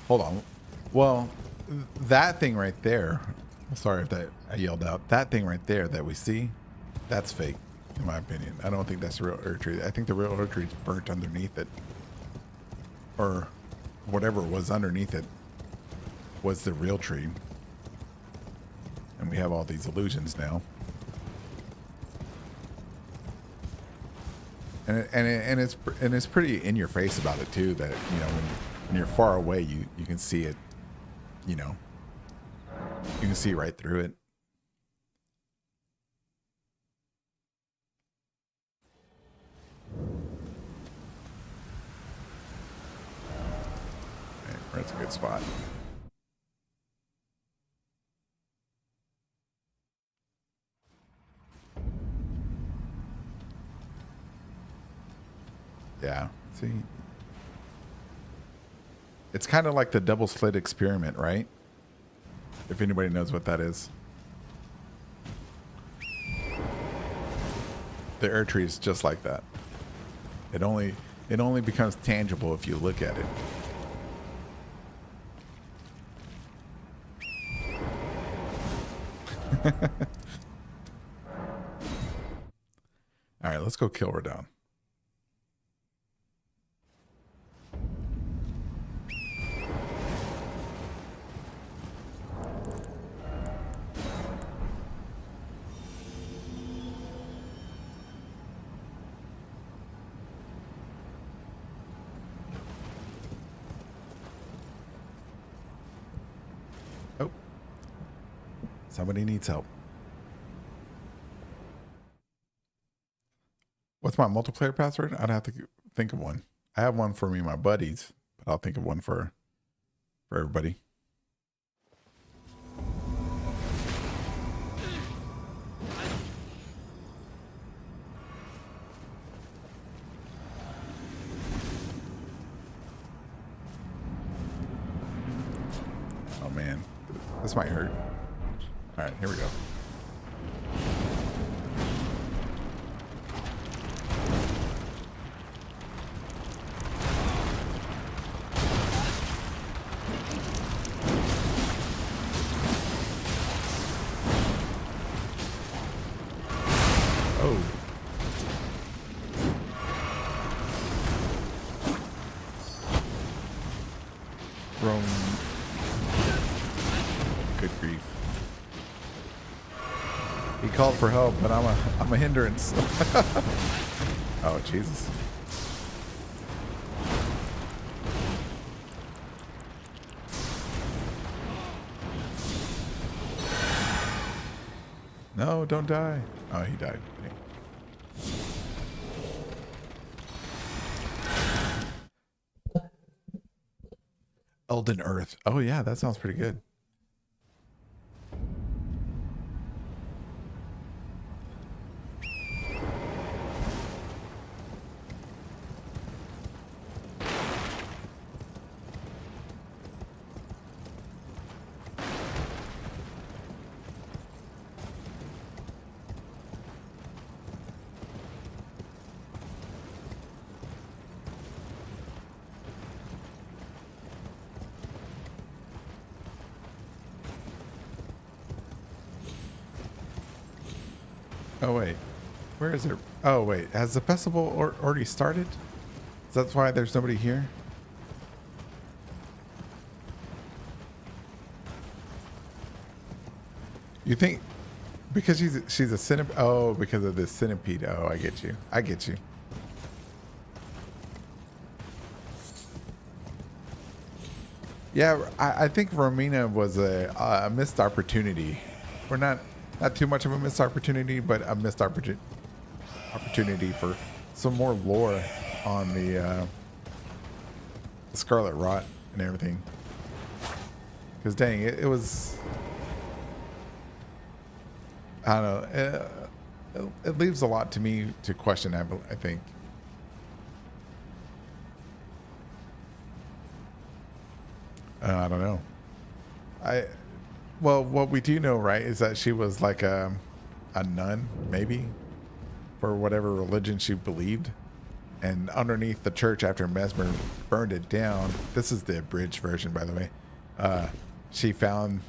Hold on. Well, that thing right there. Sorry if that I yelled out. That thing right there that we see, that's fake, in my opinion. I don't think that's the real Erd tree. I think the real Erd tree is burnt underneath it, or whatever was underneath it was the real tree. And we have all these illusions now. And it's pretty in your face about it too. That when you're far away, you can see it. You can see right through it. Okay, that's a good spot. Yeah, see? It's kind of like the double slit experiment, right? If anybody knows what that is. The Erd tree is just like that. It only becomes tangible if you look at it. All right, let's go kill Radon. Oh, somebody needs help. What's my multiplayer password? I'd have to think of one. I have one for me and my buddies, but I'll think of one for everybody. Oh man, this might hurt. All right, here we go. Oh. Rome. Good grief. He called for help, but I'm a hindrance. Oh, Jesus. No, don't die. Oh, he died. Elden Earth. Oh yeah, that sounds pretty good. Oh wait, where is it? Oh wait, has the festival already started? That's why there's nobody here. You think Because she's a centipede. Oh, because of the centipede. Oh, I get you. I get you. Yeah, I think Romina was a missed opportunity. Or not too much of a missed opportunity, but a missed opportunity for some more lore on the Scarlet Rot and everything. Because dang, it was. I don't know. It leaves a lot to me to question. I think. I don't know. Well, what we do know, right, is that she was like a nun, maybe, for whatever religion she believed. And underneath the church, after Mesmer burned it down, this is the abridged version, by the way. She found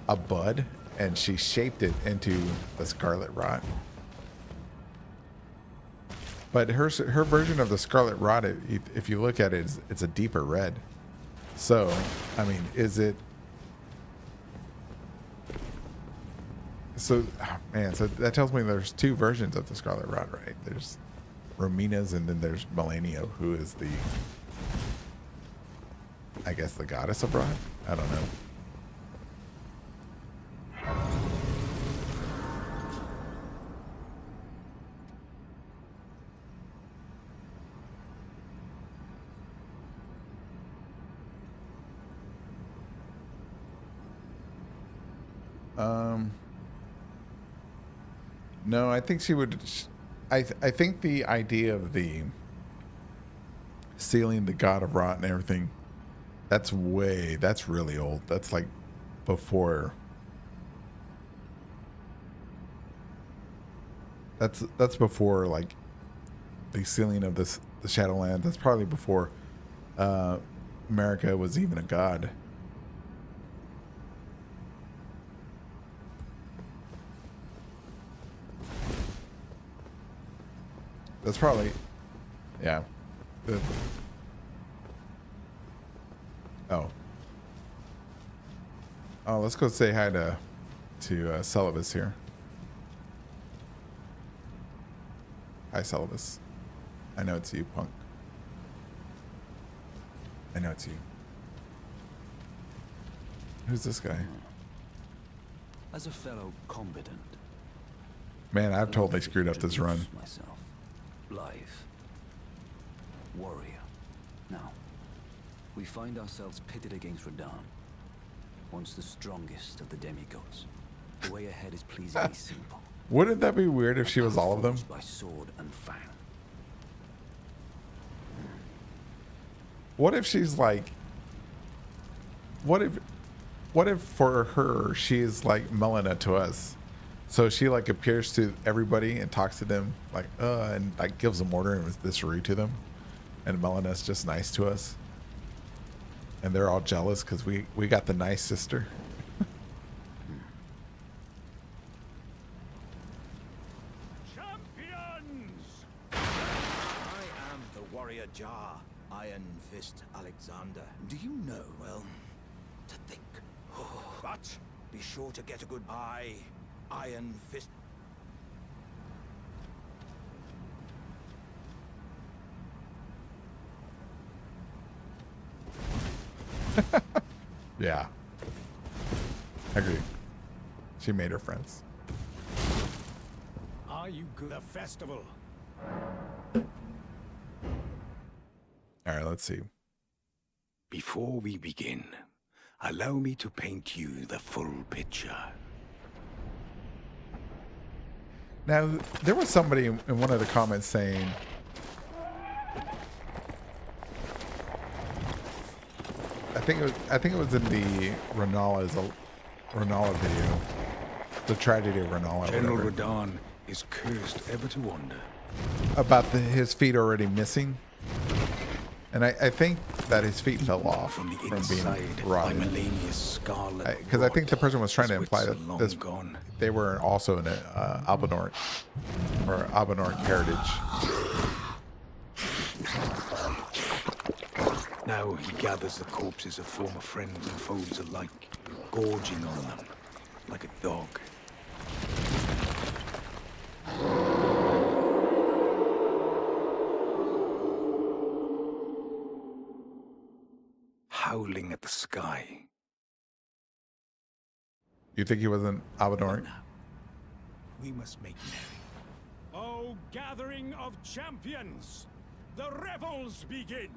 a bud and she shaped it into the Scarlet Rot. But her version of the Scarlet Rot, if you look at it, it's a deeper red. So, I mean, is it? So, oh man, so that tells me there's two versions of the Scarlet Rot, right? There's Romina's, and then there's Melanio, who is the, I guess, the goddess of Rot? I don't know. No, I think she would. I think the idea of the sealing the god of Rot and everything, that's really old. That's like before. That's before like the sealing of the Shadowlands. That's probably before America was even a god. That's probably, yeah. Oh, let's go say hi to Celibus here. Hi, Celibus. I know it's you, punk. I know it's you. Who's this guy? As a fellow combatant, man, I've totally screwed up this run. Myself. Life. Warrior. Now, we find ourselves pitted against Radahn, once the strongest of the demigods. The way ahead is pleasingly simple. Wouldn't that be weird if she was all of them? By sword and fang. What if she's like? What if for her she's like Melina to us? So she like appears to everybody and talks to them like and like gives them order and was this rude to them, and Melina's just nice to us, and they're all jealous because we got the nice sister. Champions! I am the warrior Jar, Iron Fist Alexander. Do you know? Well, to think. But be sure to get a good eye. Iron Fist. Yeah. I agree. She made her friends. Are you good? The festival. Alright, let's see. Before we begin, allow me to paint you the full picture. Now, there was somebody in one of the comments saying, I think it was in the Renala video, the tragedy of Renala. General Radahn is cursed ever to wander. About his feet already missing, and I think that his feet fell off from being rotted. Because I think the person was trying to imply that they were also in an Albanor or Albanor heritage. Now he gathers the corpses of former friends and foes alike, gorging on them like a dog. howling at the sky. You think he wasn't Abadoran? We must make merry. O gathering of champions, the revels begin.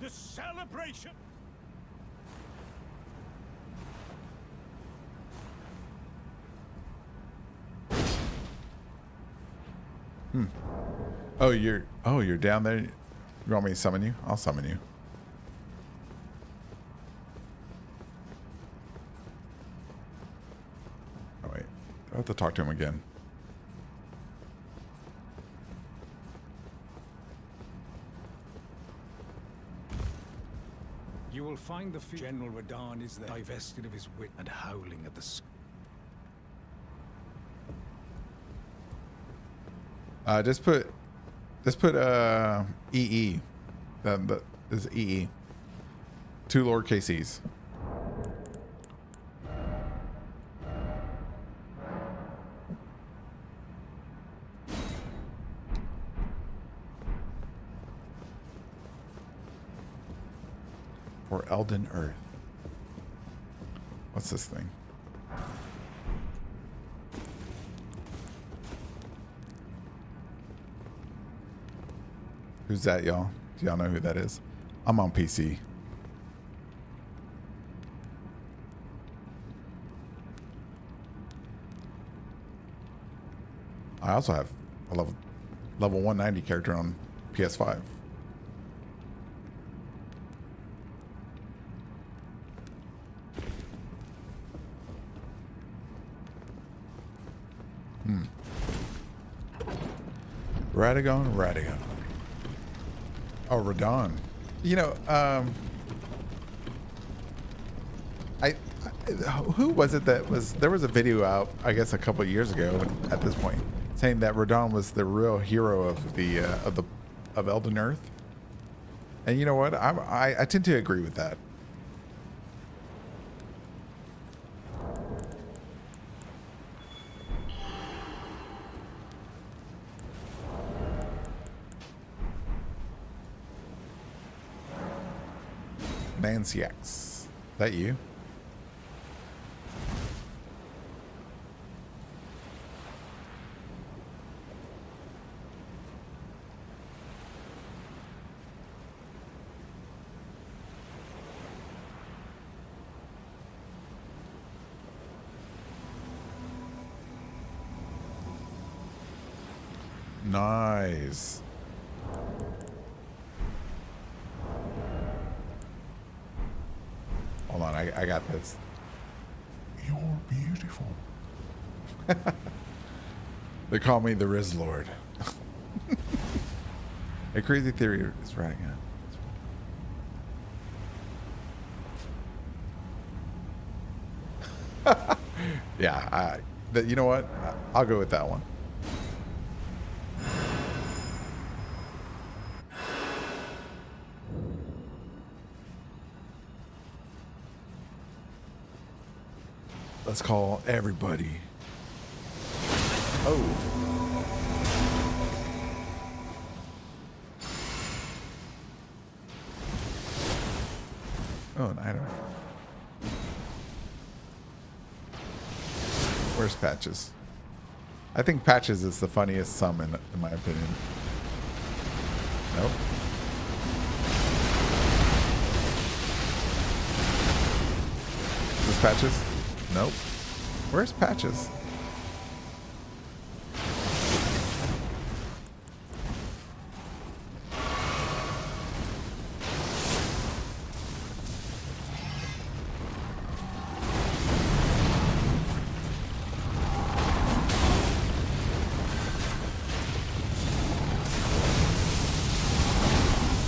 The celebration. Oh, you're down there. You want me to summon you? I'll summon you. Oh wait, I have to talk to him again. You will find the General Radahn is there, divested of his wit and howling at the sky. Just put EE. That is EE. 2 lowercase e's. For Elden Earth. What's this thing? Who's that, y'all? Do y'all know who that is? I'm on PC. I also have a level 190 character on PS5. Radagon. Oh, Radahn. You know, who was it that was? There was a video out, I guess, a couple of years ago. At this point, saying that Radahn was the real hero of Elden Earth. And you know what? I tend to agree with that. Nancy X. Is that you? Nice. Hold on, I got this. You're beautiful. They call me the Riz Lord. A crazy theory is right. Yeah, you know what? I'll go with that one. Let's call everybody. Oh. Oh, an item. Where's Patches? I think Patches is the funniest summon, in my opinion. Nope. Is this Patches? Nope. Where's Patches?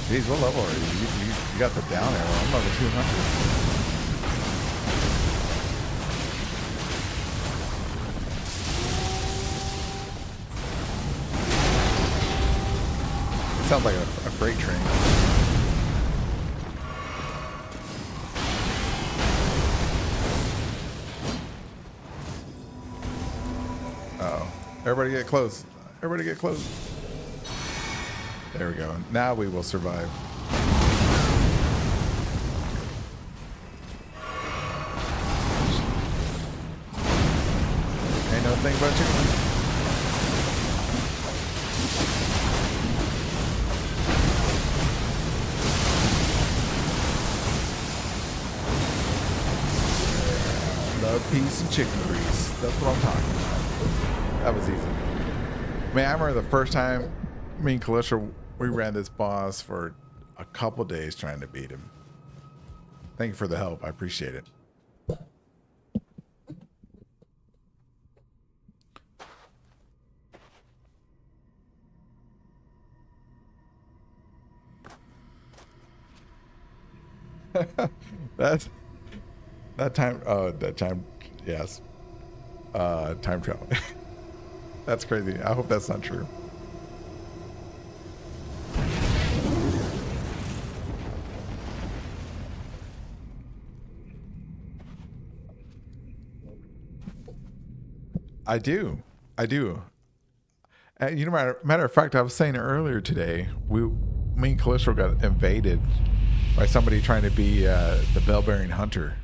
Jeez, what level are you? You got the down arrow. I'm level 200. Sounds like a freight train. Uh-oh. Everybody get close. Everybody get close. There we go. Now we will survive. Nothing but chicken wings. Love, peace, and chicken grease. That's what I'm talking about. That was easy. Man, I remember the first time me and Kalista, we ran this boss for a couple days trying to beat him. Thank you for the help. I appreciate it. That's that time. That time. Yes. Time travel. That's crazy. I hope that's not true. I do. I do. And you know, matter of fact, I was saying earlier today, me and Calistro got invaded by somebody trying to be the bell-bearing hunter,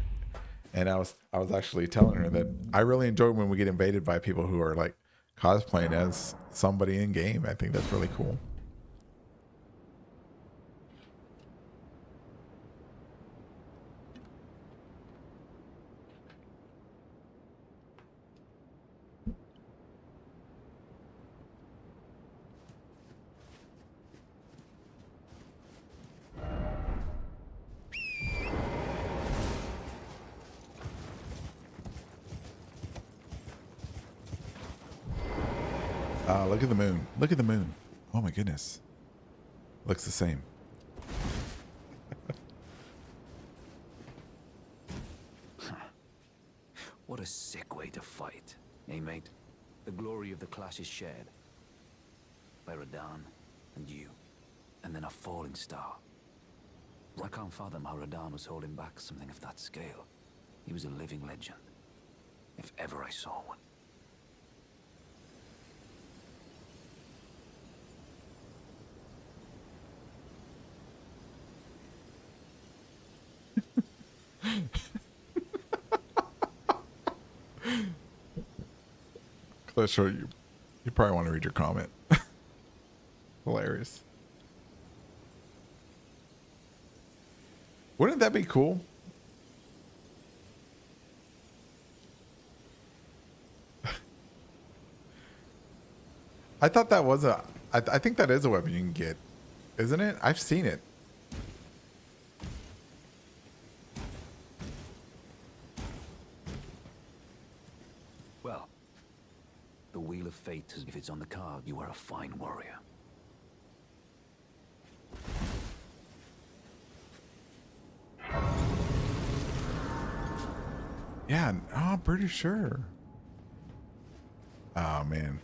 and I was actually telling her that I really enjoy when we get invaded by people who are like cosplaying as somebody in game. I think that's really cool. Look at the moon. Look at the moon. Oh my goodness. Looks the same. What a sick way to fight, eh, mate? The glory of the clash is shared by Radahn and you, and then a falling star. I can't fathom how Radahn was holding back something of that scale. He was a living legend, if ever I saw one. Let's show you. You probably want to read your comment. Hilarious. Wouldn't that be cool? I thought that was I think that is a weapon you can get, isn't it? I've seen it. Well, the Wheel of Fate, if it's on the card, you are a fine warrior. Yeah, I'm pretty sure. Oh man.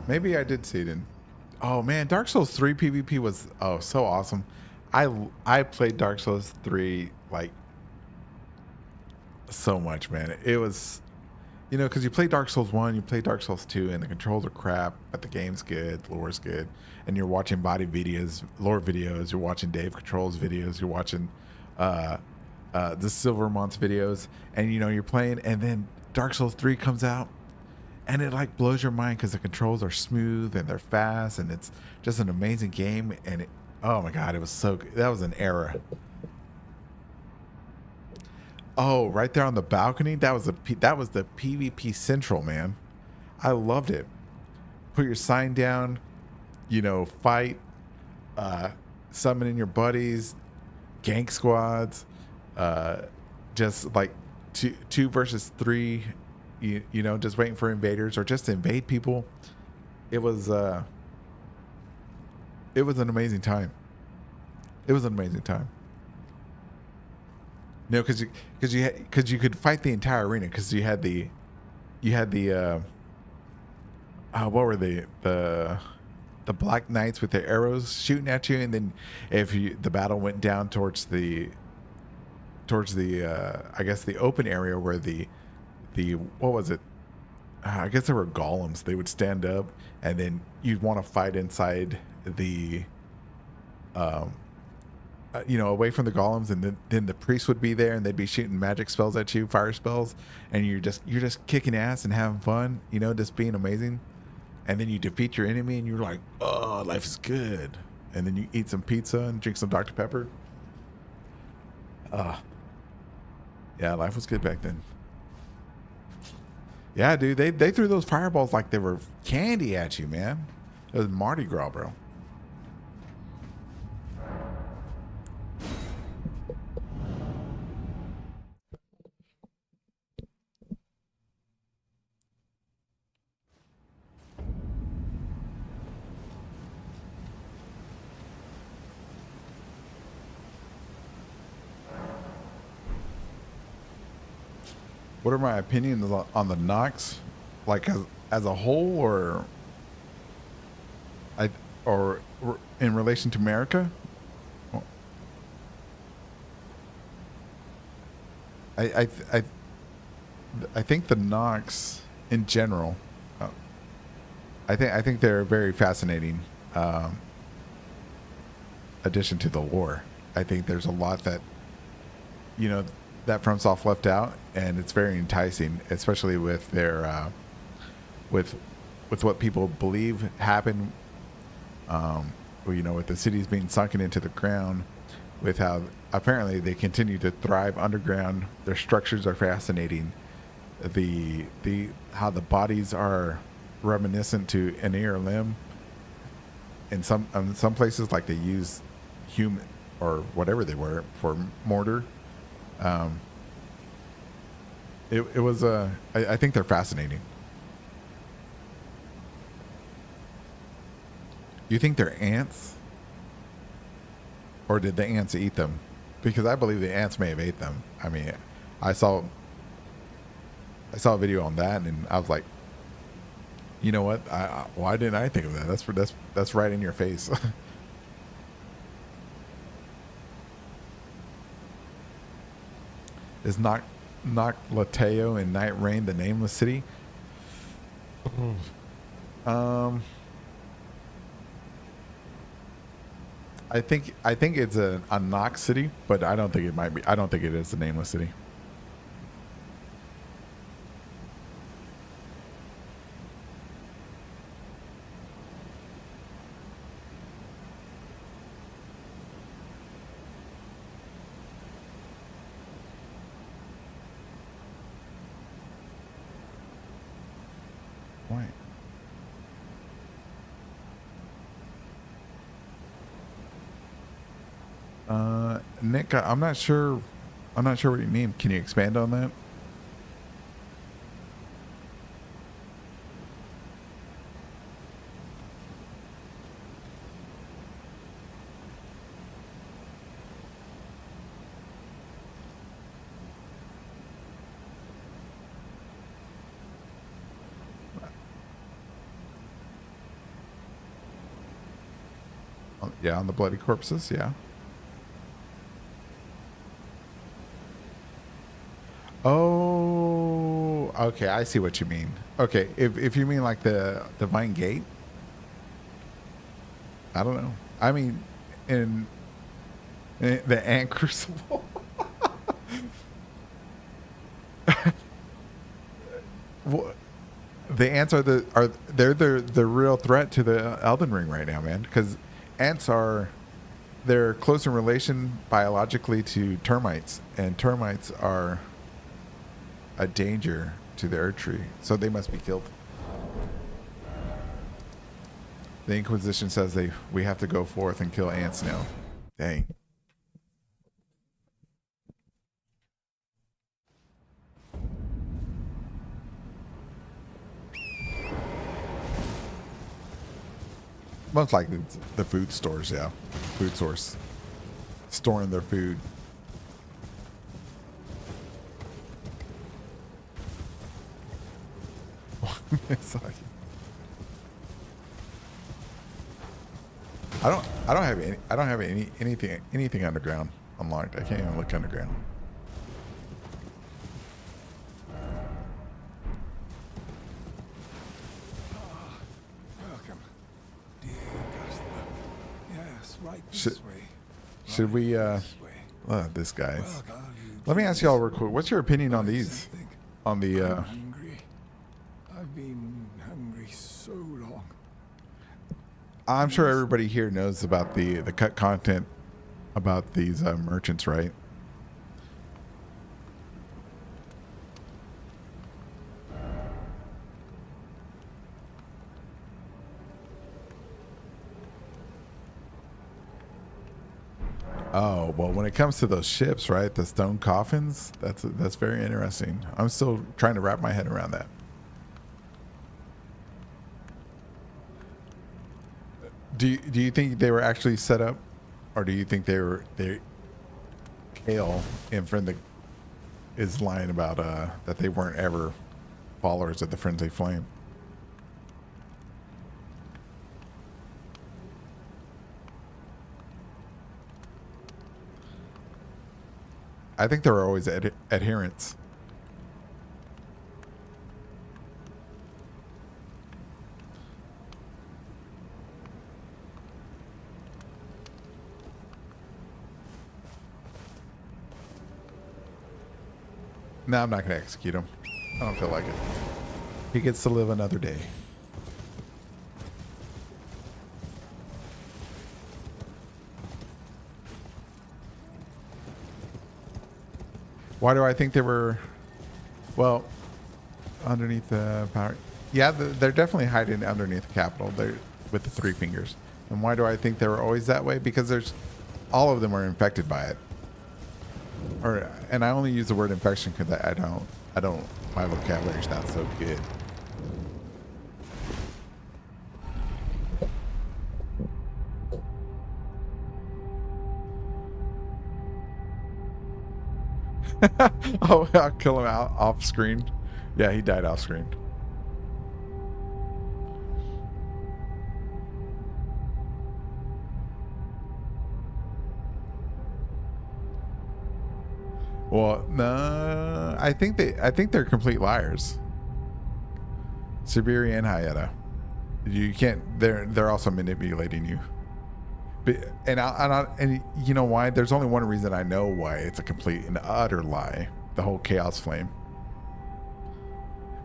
Maybe I did see it in. Oh man, Dark Souls 3 PvP was so awesome. I played Dark Souls 3 like so much, man. It was, you know, because you play Dark Souls 1, you play Dark Souls 2, and the controls are crap, but the game's good, the lore's good, and you're watching body videos, lore videos, you're watching Dave Controls videos, you're watching the Silvermont's videos, and you know you're playing, and then Dark Souls 3 comes out, and it like blows your mind because the controls are smooth and they're fast, and it's just an amazing game. And it, oh my god, it was so good. That was an era. Oh, right there on the balcony, that was the PvP Central, man. I loved it. Put your sign down, you know, fight, summon in your buddies, gank squads, just like two versus three, you know, just waiting for invaders or just to invade people. It was an amazing time. It was an amazing time. No, because you could fight the entire arena because you had the what were the Black Knights with their arrows shooting at you, and then if the battle went down towards the I guess the open area where the what was it? I guess there were golems. They would stand up, and then you'd want to fight inside the you know, away from the golems, and then the priest would be there, and they'd be shooting magic spells at you, fire spells, and you're just kicking ass and having fun, you know, just being amazing. And then you defeat your enemy, and you're like, oh, life is good. And then you eat some pizza and drink some Dr. Pepper. Yeah, life was good back then. Yeah, dude, they threw those fireballs like they were candy at you, man. It was Mardi Gras, bro. What are my opinions on the Nox, like as a whole, I or in relation to America? I I I think the Nox in general. I think they're a very fascinating addition to the lore. I think there's a lot that, you know, that FromSoft left out, and it's very enticing, especially with their with what people believe happened. You know, with the cities being sunken into the ground, with how apparently they continue to thrive underground. Their structures are fascinating. The how the bodies are reminiscent to an ear limb. In some places, like they use human or whatever they were for mortar. It was I think they're fascinating. You think they're ants? Or did the ants eat them? Because I believe the ants may have ate them. I mean, I saw a video on that, and I was like, you know what? Why didn't I think of that? That's right in your face. Is Lateo in Night Rain the nameless city? I think it's a Nox city, but I don't think it might be. I don't think it is the nameless city. Why? Nick, I'm not sure. I'm not sure what you mean. Can you expand on that? Yeah, on the bloody corpses. Yeah. Oh, okay. I see what you mean. Okay, if you mean like the Divine Gate, I don't know. I mean, in the Ant Crucible. What? The ants are the real threat to the Elden Ring right now, man. Because ants they're close in relation biologically to termites, and termites are a danger to the Earth Tree, so they must be killed. The Inquisition says we have to go forth and kill ants now. Dang. Most likely it's the food stores, yeah. Food source. Storing their food. It's like, I don't have anything underground unlocked. I can't even look underground. Welcome, dear Gustler. Yes, right this way. Should we, this guy's. Let me ask y'all real quick. What's your opinion on these? On the, Hungry. I've been hungry so long. I'm sure everybody here knows about the cut content about these merchants, right? Oh, well, when it comes to those ships, right, the stone coffins, that's very interesting. I'm still trying to wrap my head around that. Do you think they were actually set up, or do you think they Kale in Friend is lying about that they weren't ever followers of the Frenzy Flame? I think there were always adherents. No, I'm not going to execute him. I don't feel like it. He gets to live another day. Why do I think they were, well, underneath the power? Yeah, they're definitely hiding underneath the Capitol. They're with the three fingers. And why do I think they were always that way? Because all of them are infected by it. And I only use the word infection because I don't, my vocabulary's not so good. Oh, I'll kill him out off screen. Yeah, he died off screen. Well, no, I think they're complete liars. Siberia and Hayata. You can't. They're also manipulating you. But, and you know why? There's only one reason I know why it's a complete and utter lie. The whole Chaos Flame.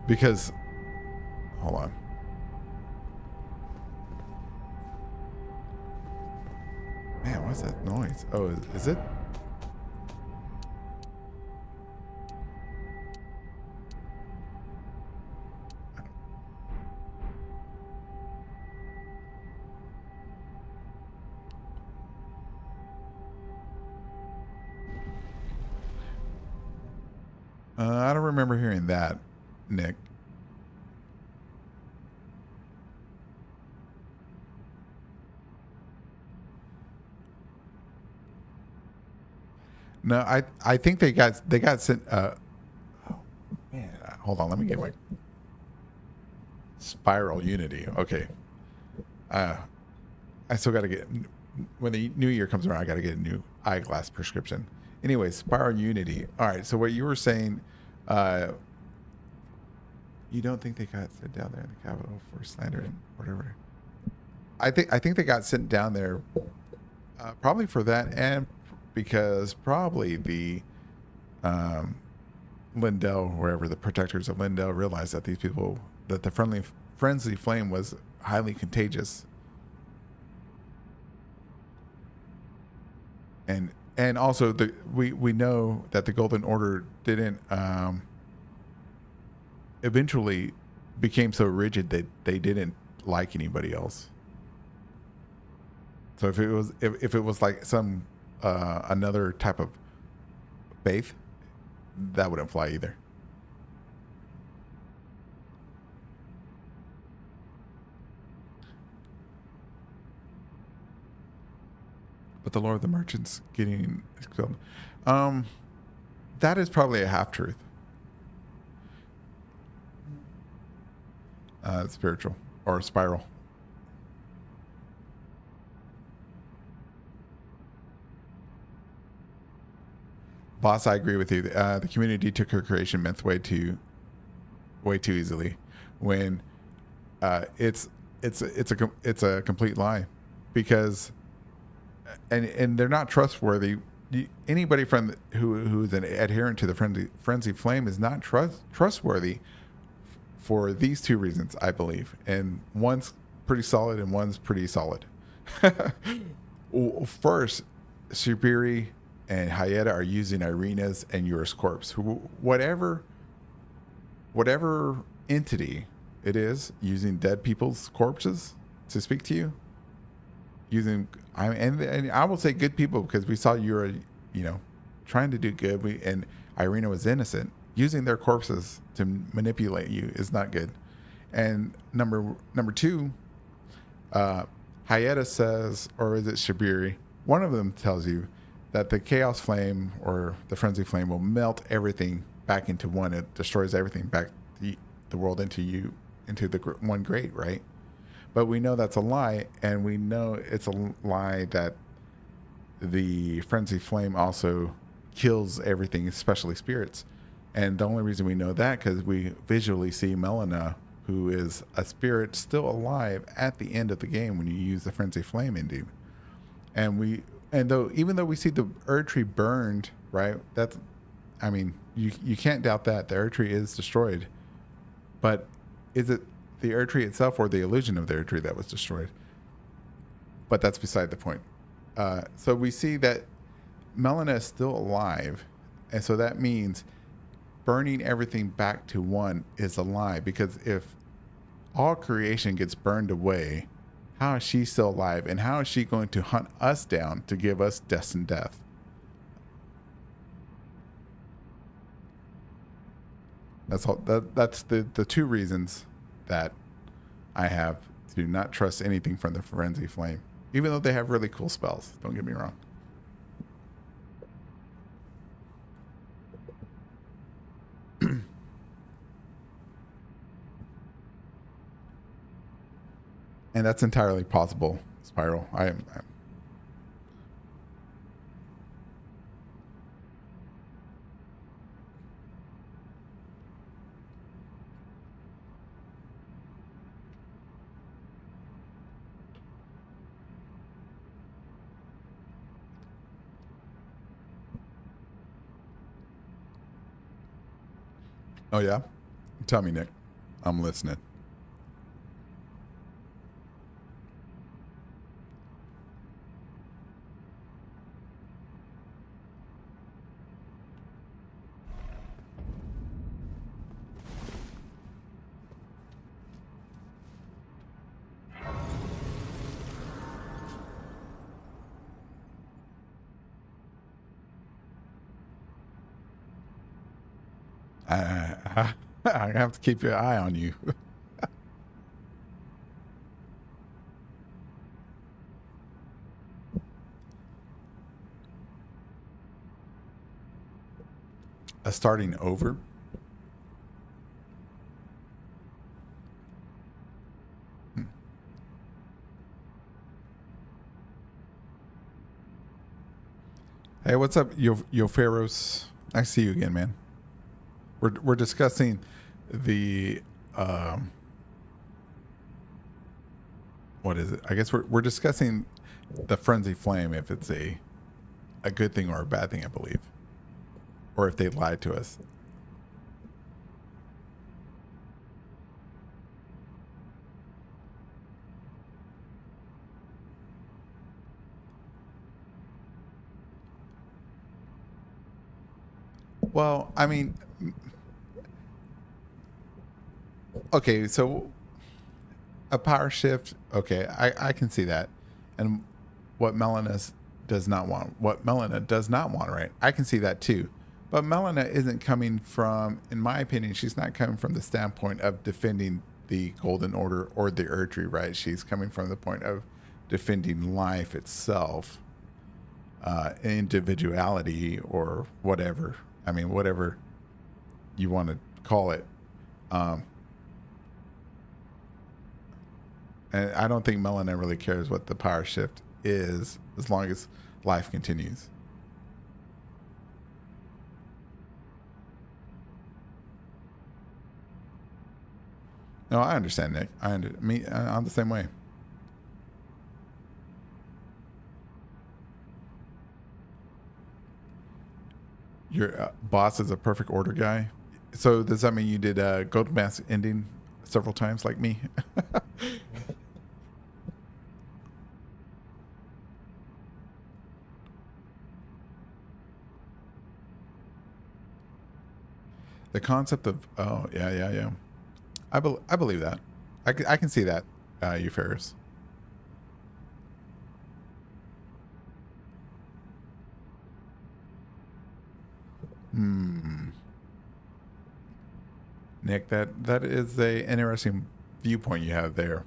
Because, hold on. Man, what's that noise? Oh, is it? I don't remember hearing that, Nick. No, I think they got sent. Oh man, hold on. Let me get my Spiral Unity. Okay. I still got to get, when the new year comes around, I got to get a new eyeglass prescription. Anyway, Spiral Unity. All right. So what you were saying, you don't think they got sent down there in the Capitol for slander and whatever? I think they got sent down there probably for that, and because probably the Lindell, wherever the protectors of Lindell, realized that these people, that the frenzy flame was highly contagious, and also we know that the Golden Order didn't eventually became so rigid that they didn't like anybody else. So if it was like some another type of faith, that wouldn't fly either. But the Lord of the Merchants getting expelled, that is probably a half truth. Spiritual or spiral. Boss, I agree with you. The community took her creation myth way too easily, when it's a complete lie, because and they're not trustworthy. Anybody from who's an adherent to the frenzy flame is not trustworthy for these two reasons, I believe. And one's pretty solid and one's pretty solid. First, Shibiri and Hayeta are using Irina's and Yura's corpse. Whatever entity it is using dead people's corpses to speak to you, and I will say good people, because we saw Yura, trying to do good. And Irina was innocent. Using their corpses to manipulate you is not good. And number two, Hayeta says, or is it Shibiri? One of them tells you that the Chaos Flame or the Frenzy Flame will melt everything back into one. It destroys everything back the world into the one great, right? But we know that's a lie, and we know it's a lie that the Frenzy Flame also kills everything, especially spirits. And the only reason we know that because we visually see Melina, who is a spirit still alive at the end of the game when you use the Frenzy Flame into. Even though we see the Erd Tree burned, right? You can't doubt that the Erd Tree is destroyed. But is it the Erd Tree itself or the illusion of the Erd Tree that was destroyed? But that's beside the point. So we see that Melina is still alive, and so that means burning everything back to one is a lie, because if all creation gets burned away, how is she still alive, and how is she going to hunt us down to give us destined death? That's all. That's the two reasons that I have to not trust anything from the Frenzy Flame, even though they have really cool spells. Don't get me wrong. And that's entirely possible, Spiral. Oh yeah? Tell me, Nick. I'm listening. I have to keep your eye on you. Starting over. Hey, what's up, Yo Pharaohs? Nice to see you again, man. We're discussing the what is it? I guess we're discussing the Frenzy Flame, if it's a good thing or a bad thing, I believe, or if they lied to us. Well, I mean, okay, so a power shift, okay, I can see that. And what Melina does not want, right? I can see that too. But Melina isn't coming from, in my opinion, she's not coming from the standpoint of defending the Golden Order or the Erd Tree, right? She's coming from the point of defending life itself, individuality, or whatever. I mean, whatever you want to call it. And I don't think Melina really cares what the power shift is, as long as life continues. No, I understand, Nick. I'm the same way. Your boss is a perfect order guy. So does that mean you did Gold Mask ending several times like me? The concept of, oh, yeah. I believe that. I can see that, you Ferris. Nick, that is a interesting viewpoint you have there.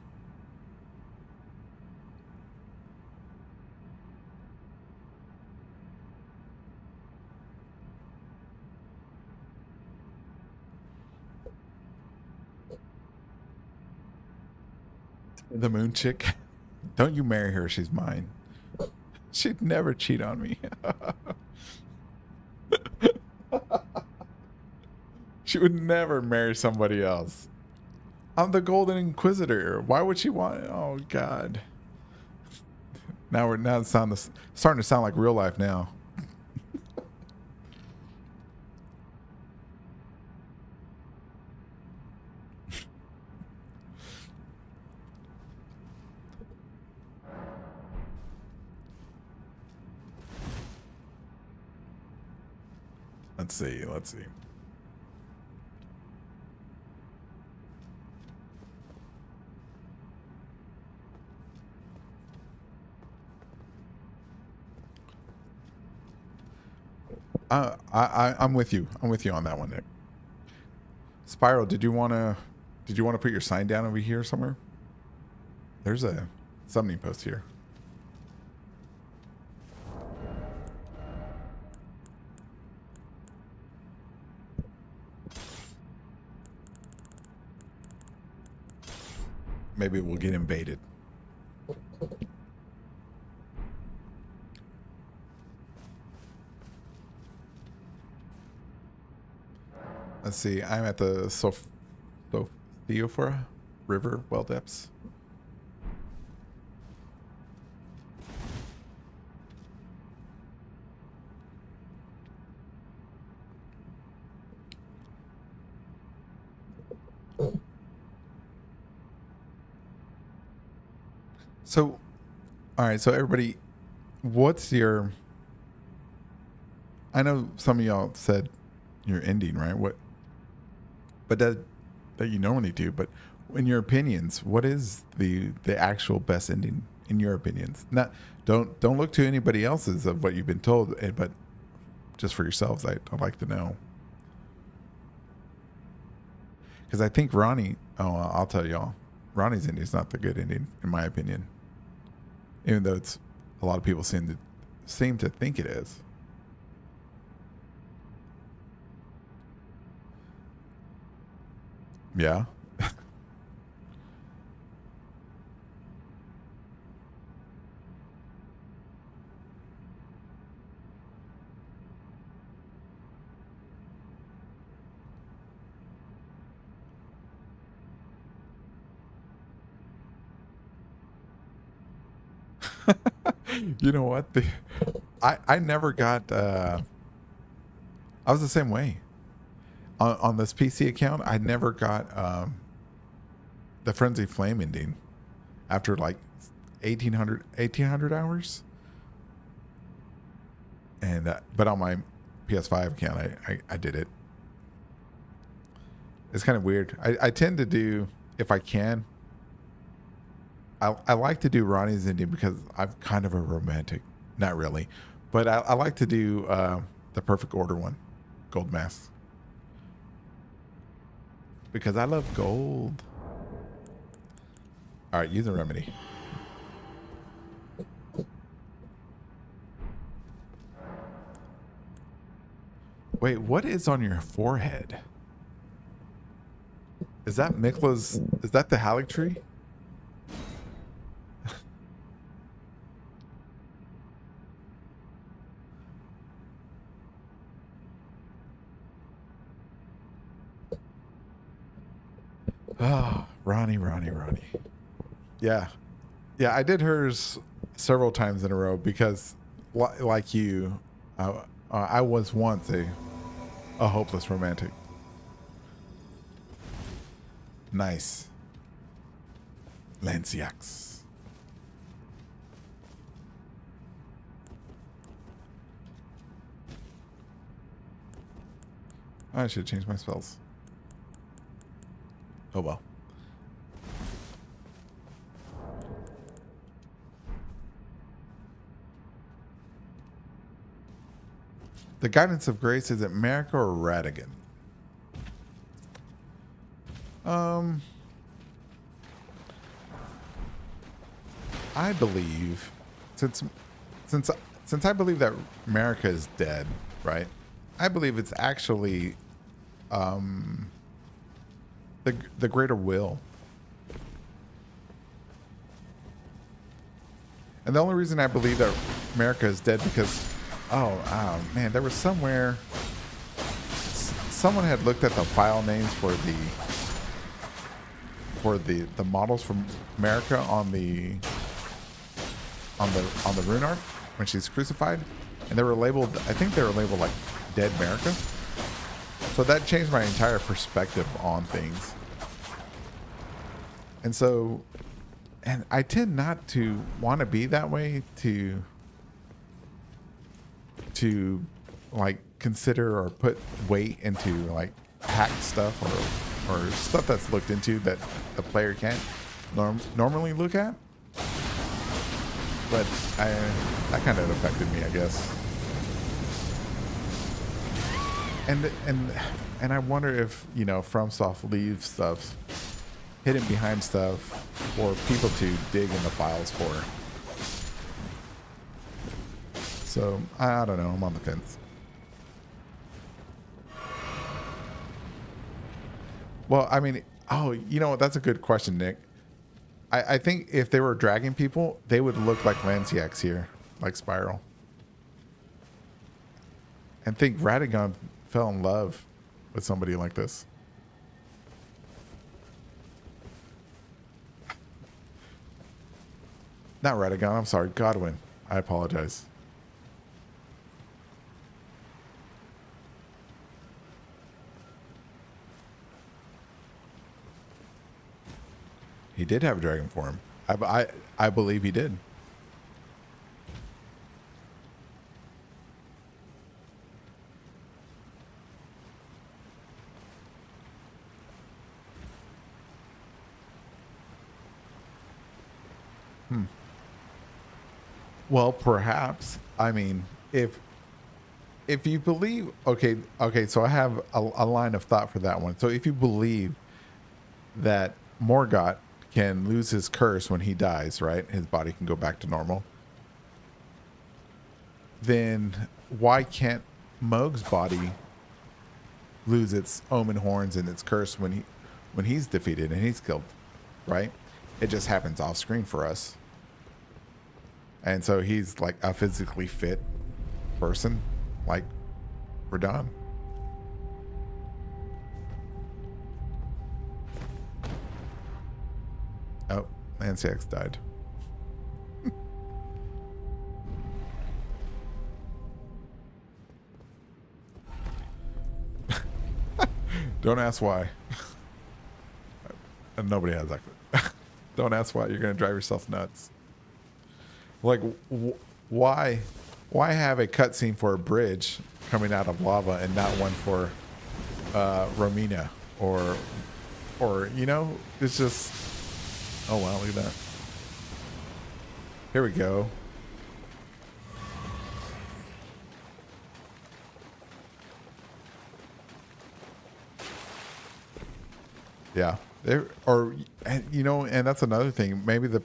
The moon chick. Don't you marry her, she's mine. She'd never cheat on me. She would never marry somebody else. I'm the Golden Inquisitor. Why would she want? Oh God. Now it's starting to sound like real life now. Let's see. I'm with you. I'm with you on that one, Nick. Spiral, did you want to put your sign down over here somewhere? There's a summoning post here. Maybe we'll get invaded. Let's see. I'm at the Theophora River well depths. So, all right. So everybody, what's your? I know some of y'all said your ending, right? But that you normally do. But in your opinions, what is the actual best ending in your opinions? Not don't look to anybody else's of what you've been told, but just for yourselves, I'd like to know. Because I think Ronnie. Oh, I'll tell y'all, Ronnie's ending is not the good ending in my opinion. Even though it's a lot of people seem to think it is. Yeah. You know what? I never got. I was the same way. On this PC account, I never got the Frenzy Flame ending after like 1800 hours. And but on my PS5 account, I did it. It's kind of weird. I tend to do, if I can, I like to do Ronnie's ending because I'm kind of a romantic. Not really. But I like to do the Perfect Order one, Gold Mask. Because I love gold. All right, use a remedy. Wait, what is on your forehead? Is that Mikla's? Is that the Haligtree? Oh, Ronnie. Yeah. I did hers several times in a row because, like you, I was once a hopeless romantic. Nice. Lanciax. I should change my spells. Oh well. The guidance of grace, is it Marika or Radigan? I believe since I believe that Marika is dead, right? I believe it's actually the greater will. And the only reason I believe that Marika is dead because oh man, there was somewhere someone had looked at the file names for the models from Marika on the rune art when she's crucified, and they were labeled, I think they were labeled like dead Marika. So that changed my entire perspective on things. And so, and I tend not to want to be that way, to like consider or put weight into like hacked stuff or stuff that's looked into that the player can't normally look at. But that kind of affected me, I guess. And I wonder if, you know, FromSoft leaves stuff hidden behind stuff for people to dig in the files for. So I don't know. I'm on the fence. Well, I mean, oh, you know what? That's a good question, Nick. I think if they were dragging people, they would look like Lanciax here, like Spiral. And think Radagon fell in love with somebody like this. Not Radagon, I'm sorry, Godwin. I apologize. He did have a dragon form. I believe he did. Well, perhaps. I mean, if you believe, okay, so I have a line of thought for that one. So if you believe that Morgott can lose his curse when he dies, right? His body can go back to normal. Then why can't Mohg's body lose its omen horns and its curse when he's defeated and he's killed, right? It just happens off screen for us. And so he's like a physically fit person, like Radahn. Oh, Lanciax died. Don't ask why. And nobody has that. Don't ask why. You're going to drive yourself nuts. Like, why have a cutscene for a bridge coming out of lava and not one for Romina or you know, it's just, oh wow, look at that. Here we go. Yeah. Or, you know, and that's another thing. Maybe the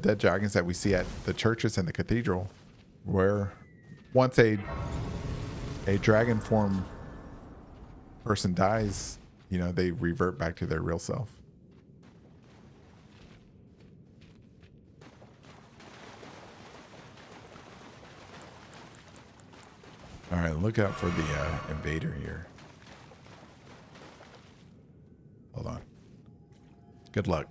dead dragons that we see at the churches and the cathedral, where once a dragon form person dies, you know, they revert back to their real self. All right, look out for the invader here. Hold on. Good luck.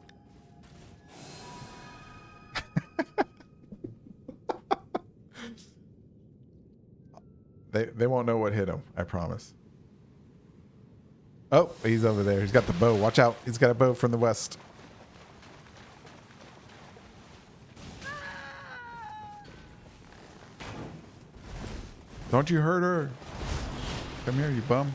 They won't know what hit him. I promise. Oh, he's over there. He's got the bow. Watch out. He's got a bow from the west. Don't you hurt her. Come here, you bum.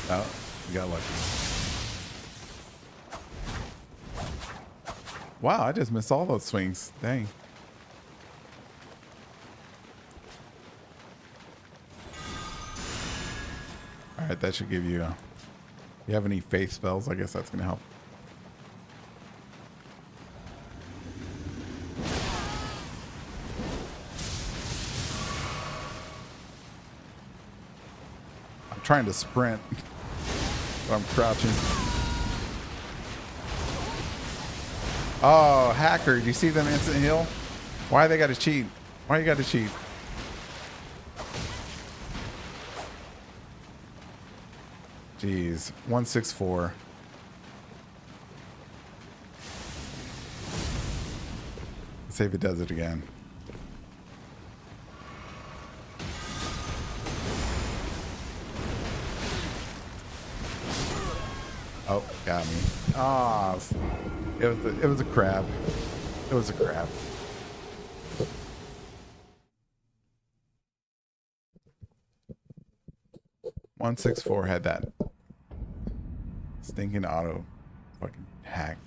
Oh, you got lucky. Wow, I just missed all those swings. Dang. All right, that should give you you have any faith spells? I guess that's going to help. I'm trying to sprint, but I'm crouching. Oh, hacker. Do you see them instant heal? Why they got to cheat? Why you got to cheat? Jeez. 164. Let's see if it does it again. Oh, got me. Ah, it was a crab. It was a crab. $164 had that stinking auto fucking hack.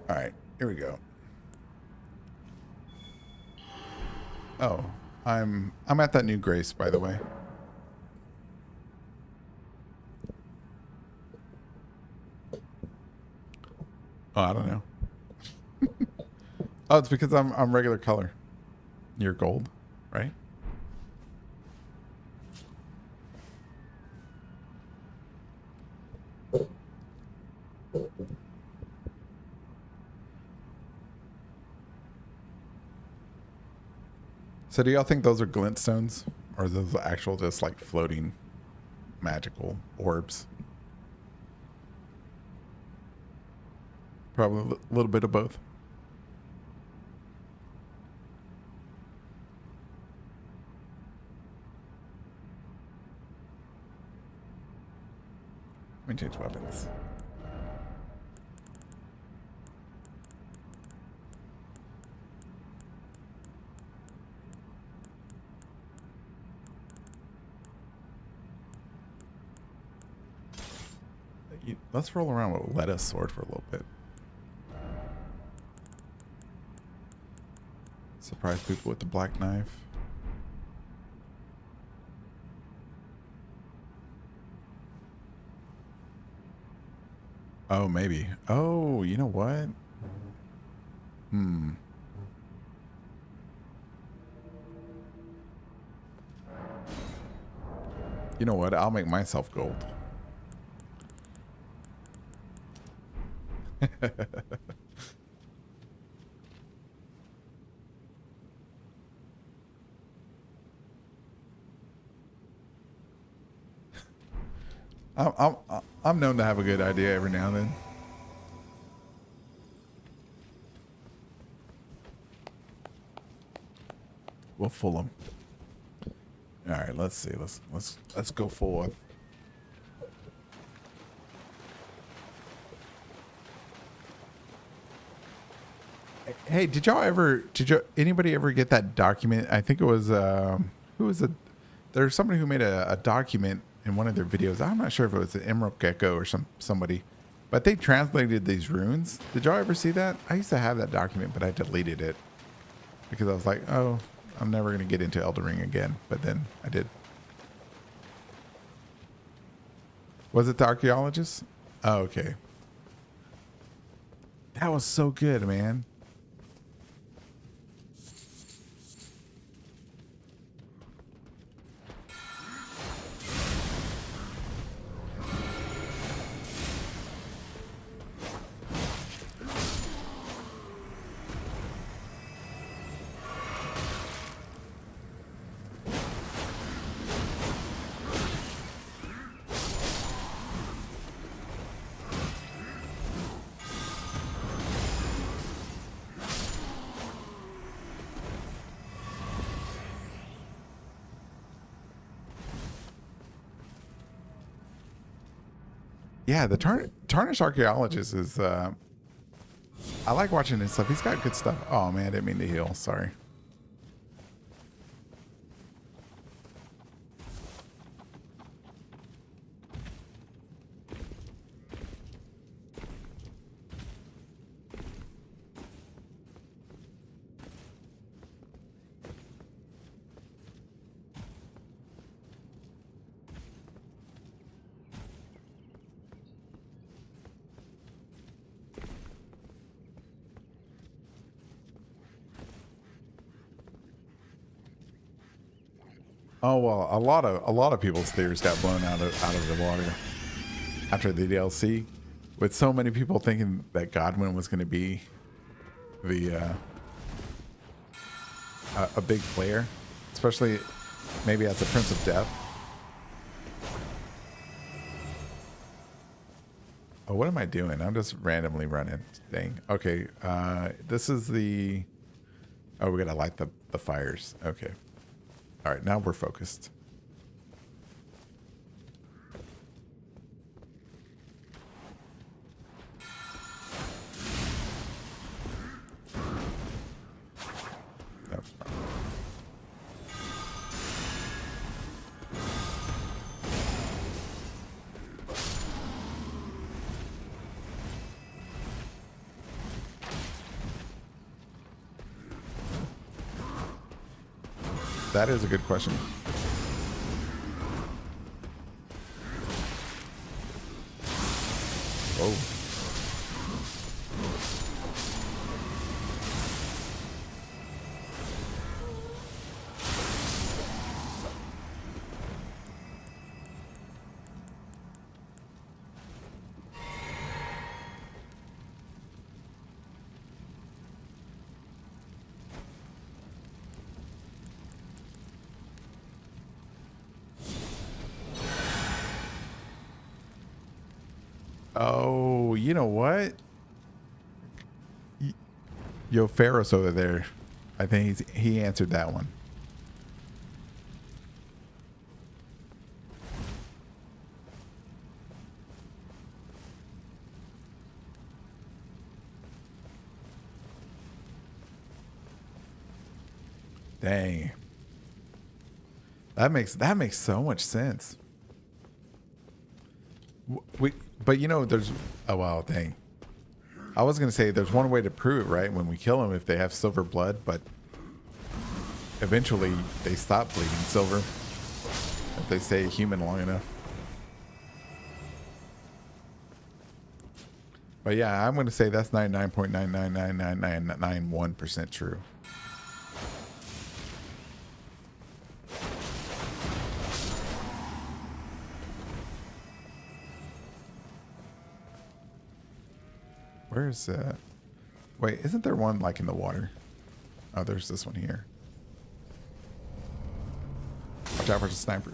All right, here we go. Oh, I'm at that new grace, by the way. Oh, I don't know. Oh, it's because I'm regular color. You're gold, right? So do y'all think those are glint stones? Or are those actual just like floating magical orbs? Probably a little bit of both. Let me change weapons. Let's roll around with a lettuce sword for a little bit. Surprise people with the black knife. Oh, maybe. Oh, you know what? You know what? I'll make myself gold. I'm known to have a good idea every now and then. We'll fool them. All right, let's see. Let's go forward. Hey, did anybody ever get that document? I think it was who was it? There's somebody who made a document in one of their videos. I'm not sure if it was an Emerald Gecko or somebody, but they translated these runes. Did y'all ever see that? I used to have that document, but I deleted it because I was like, oh, I'm never gonna get into Elden Ring again. But then I did. Was it the archaeologist? Oh, okay. That was so good, man. Yeah, the Tarnished Archaeologist is, I like watching his stuff. He's got good stuff. Oh man, I didn't mean to heal. Sorry. Oh well, a lot of people's theories got blown out of the water after the DLC, with so many people thinking that Godwin was going to be the a big player, especially maybe as a Prince of Death. Oh, what am I doing? I'm just randomly running. Dang. Okay, this is the. Oh, we gotta light the fires. Okay. All right, now we're focused. That's fine. That is a good question. Oh. Oh, you know what? Yo, Pharaoh's over there. I think he answered that one. Dang. That makes so much sense. But you know, there's oh wow, dang. I was gonna say there's one way to prove it, right? When we kill them, if they have silver blood, but eventually they stop bleeding silver if they stay human long enough. But yeah, I'm gonna say that's 99.9999991% true. Where's wait, isn't there one like in the water? Oh, there's this one here. Watch out for the sniper.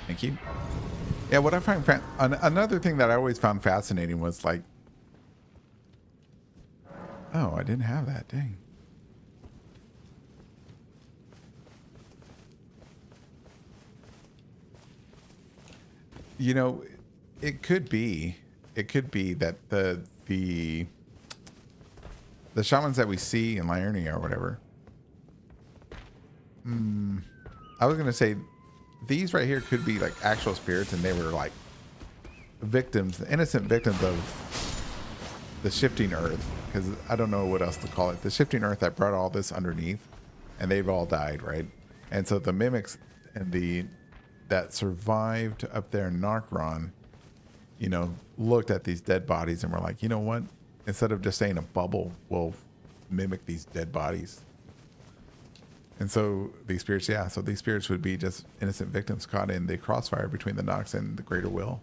Thank you. Yeah, what I find another thing that I always found fascinating was like, oh, I didn't have that. Dang. You know, it could be that the shamans that we see in Liurnia or whatever. I was gonna say these right here could be like actual spirits, and they were like victims, innocent victims of the shifting earth, because I don't know what else to call it. The shifting earth that brought all this underneath, and they've all died, right? And so the mimics and that survived up there in Narkron, you know, looked at these dead bodies and were like, you know what? Instead of just saying a bubble, we'll mimic these dead bodies. And so these spirits, yeah, so these spirits would be just innocent victims caught in the crossfire between the Nox and the greater will.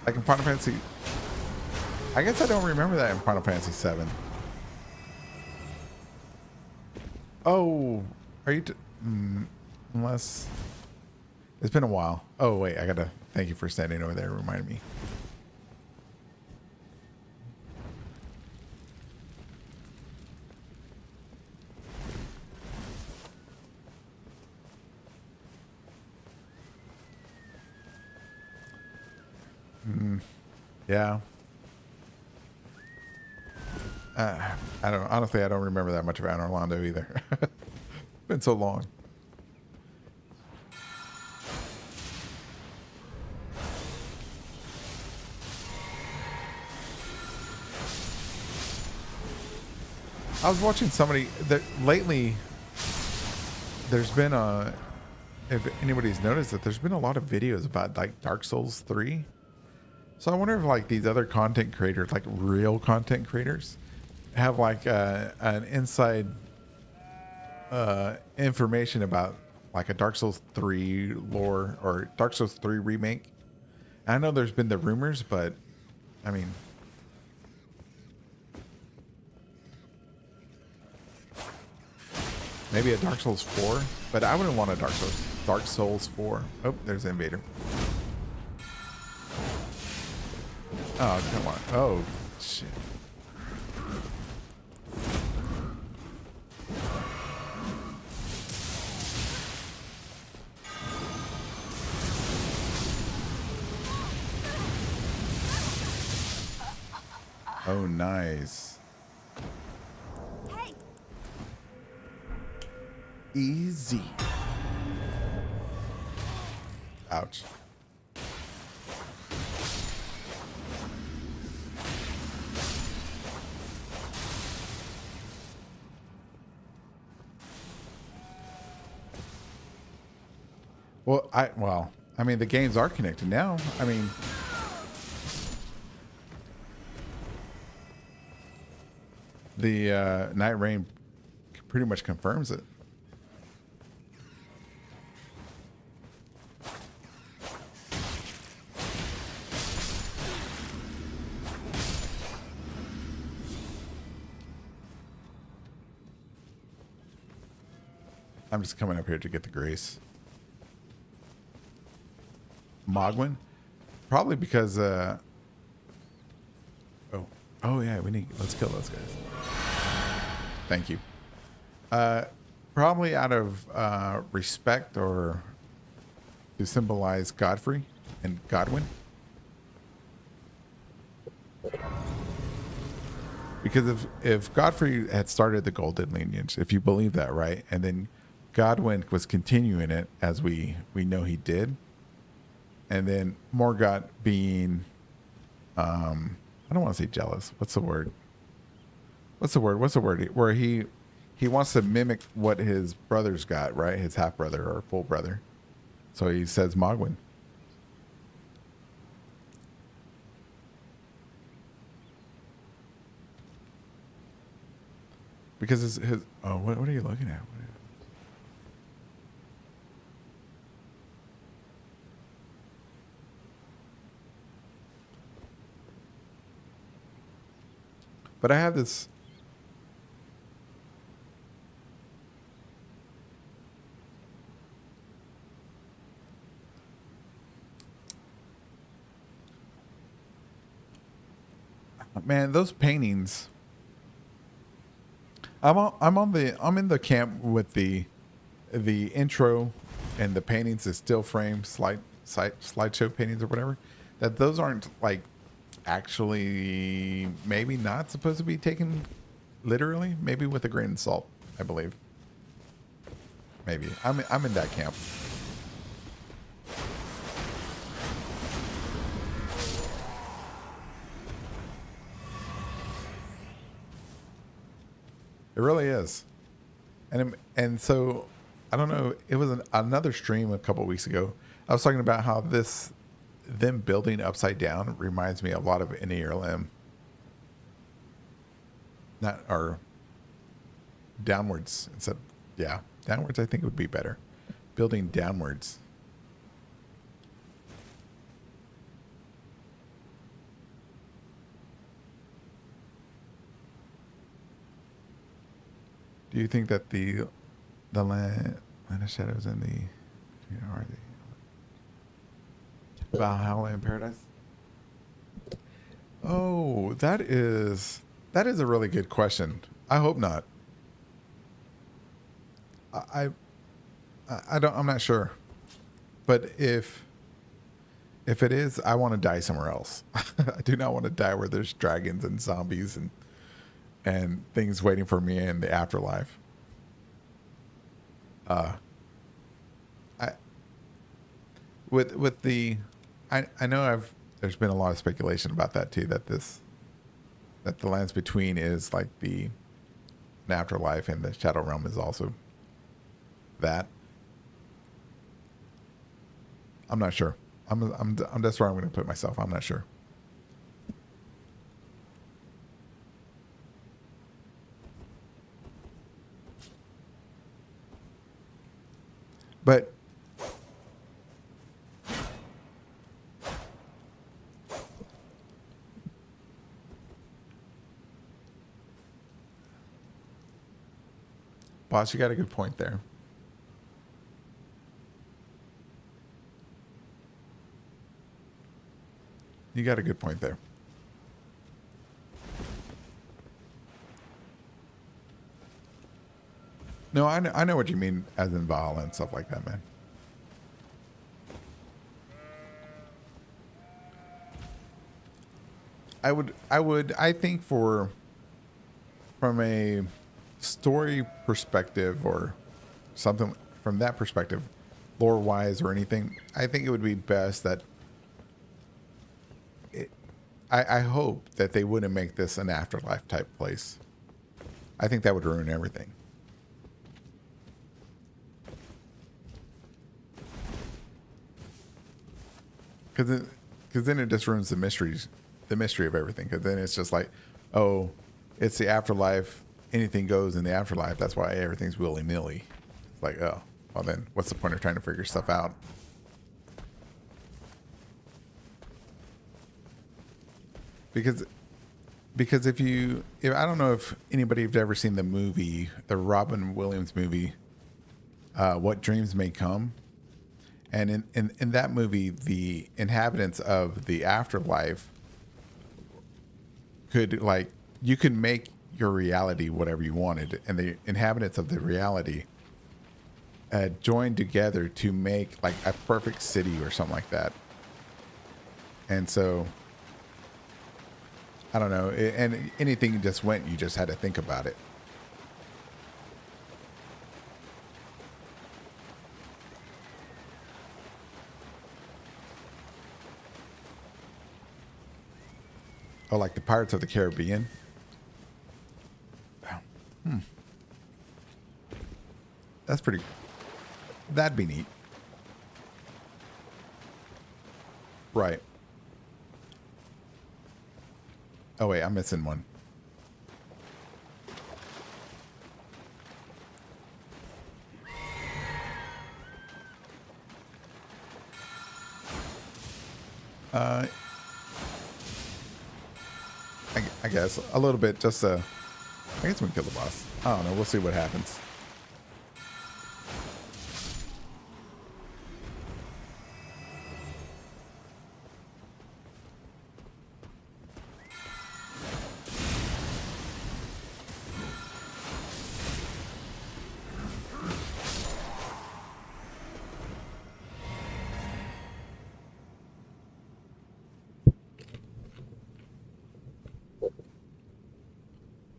Like in Final Fantasy, I guess I don't remember that in Final Fantasy 7. Oh, are you? Unless it's been a while. Oh wait, I gotta. Thank you for standing over there. Remind me. Yeah. I don't. Honestly, I don't remember that much about Orlando either. Been so long. I was watching somebody that lately. There's been a. If anybody's noticed that there's been a lot of videos about like Dark Souls 3. So I wonder if like these other content creators, like real content creators, have like an inside information about like a Dark Souls 3 lore or Dark Souls 3 remake. I know there's been the rumors, but I mean, maybe a Dark Souls 4, but I wouldn't want a Dark Souls 4. Oh, there's the invader. Oh, come on. Oh, shit. Oh, nice. Hey. Easy. Ouch. Well, I mean, the games are connected now. I mean, the Night Rain pretty much confirms it. I'm just coming up here to get the grace. Mogwin? Probably because oh yeah, let's kill those guys. Thank you. Probably out of respect or to symbolize Godfrey and Godwin. Because if Godfrey had started the Golden Lineage, if you believe that, right, and then Godwin was continuing it as we know he did, and then Morgott being, I don't want to say jealous. What's the word? Where he wants to mimic what his brothers got, right? His half brother or full brother. So he says Mogwin. Because his oh, what are you looking at? But I have this. Man, those paintings. I'm in the camp with the intro and the paintings is still frame slideshow paintings or whatever, that those aren't like actually maybe not supposed to be taken literally, maybe with a grain of salt, I believe. Maybe I'm in that camp. It really is. And so I don't know, it was another stream a couple weeks ago. I was talking about how them building upside down reminds me a lot of NERLM. Not, or downwards instead. Yeah, downwards I think would be better. Building downwards. Do you think that the land of shadows and the are the Valhalla in Paradise? Oh, that is a really good question. I hope not. I'm not sure. But if it is, I want to die somewhere else. I do not want to die where there's dragons and zombies and things waiting for me in the afterlife. I know there's been a lot of speculation about that too, that the lands between is like an afterlife, and the Shadow Realm is also that. I'm not sure. That's where I'm going to put myself. I'm not sure. But boss, you got a good point there. You got a good point there. No, I know what you mean, as in Valhalla and stuff like that, man. I think from a story perspective or something from that perspective, lore wise or anything, I think it would be best that I hope that they wouldn't make this an afterlife type place. I think that would ruin everything. Because then it just ruins the mystery of everything. Because then it's just like, oh, it's the afterlife. Anything goes in the afterlife. That's why everything's willy-nilly. It's like, oh, well then, what's the point of trying to figure stuff out? Because if I don't know if anybody have ever seen the movie, the Robin Williams movie, What Dreams May Come. And in that movie, the inhabitants of the afterlife could, like, you could make your reality whatever you wanted. And the inhabitants of the reality joined together to make, like, a perfect city or something like that. And so, I don't know. And anything just went, you just had to think about it. Oh, like the Pirates of the Caribbean? That's pretty... That'd be neat. Right. Oh, wait, I'm missing one. I guess a little bit, just I guess we can kill the boss. I don't know. We'll see what happens.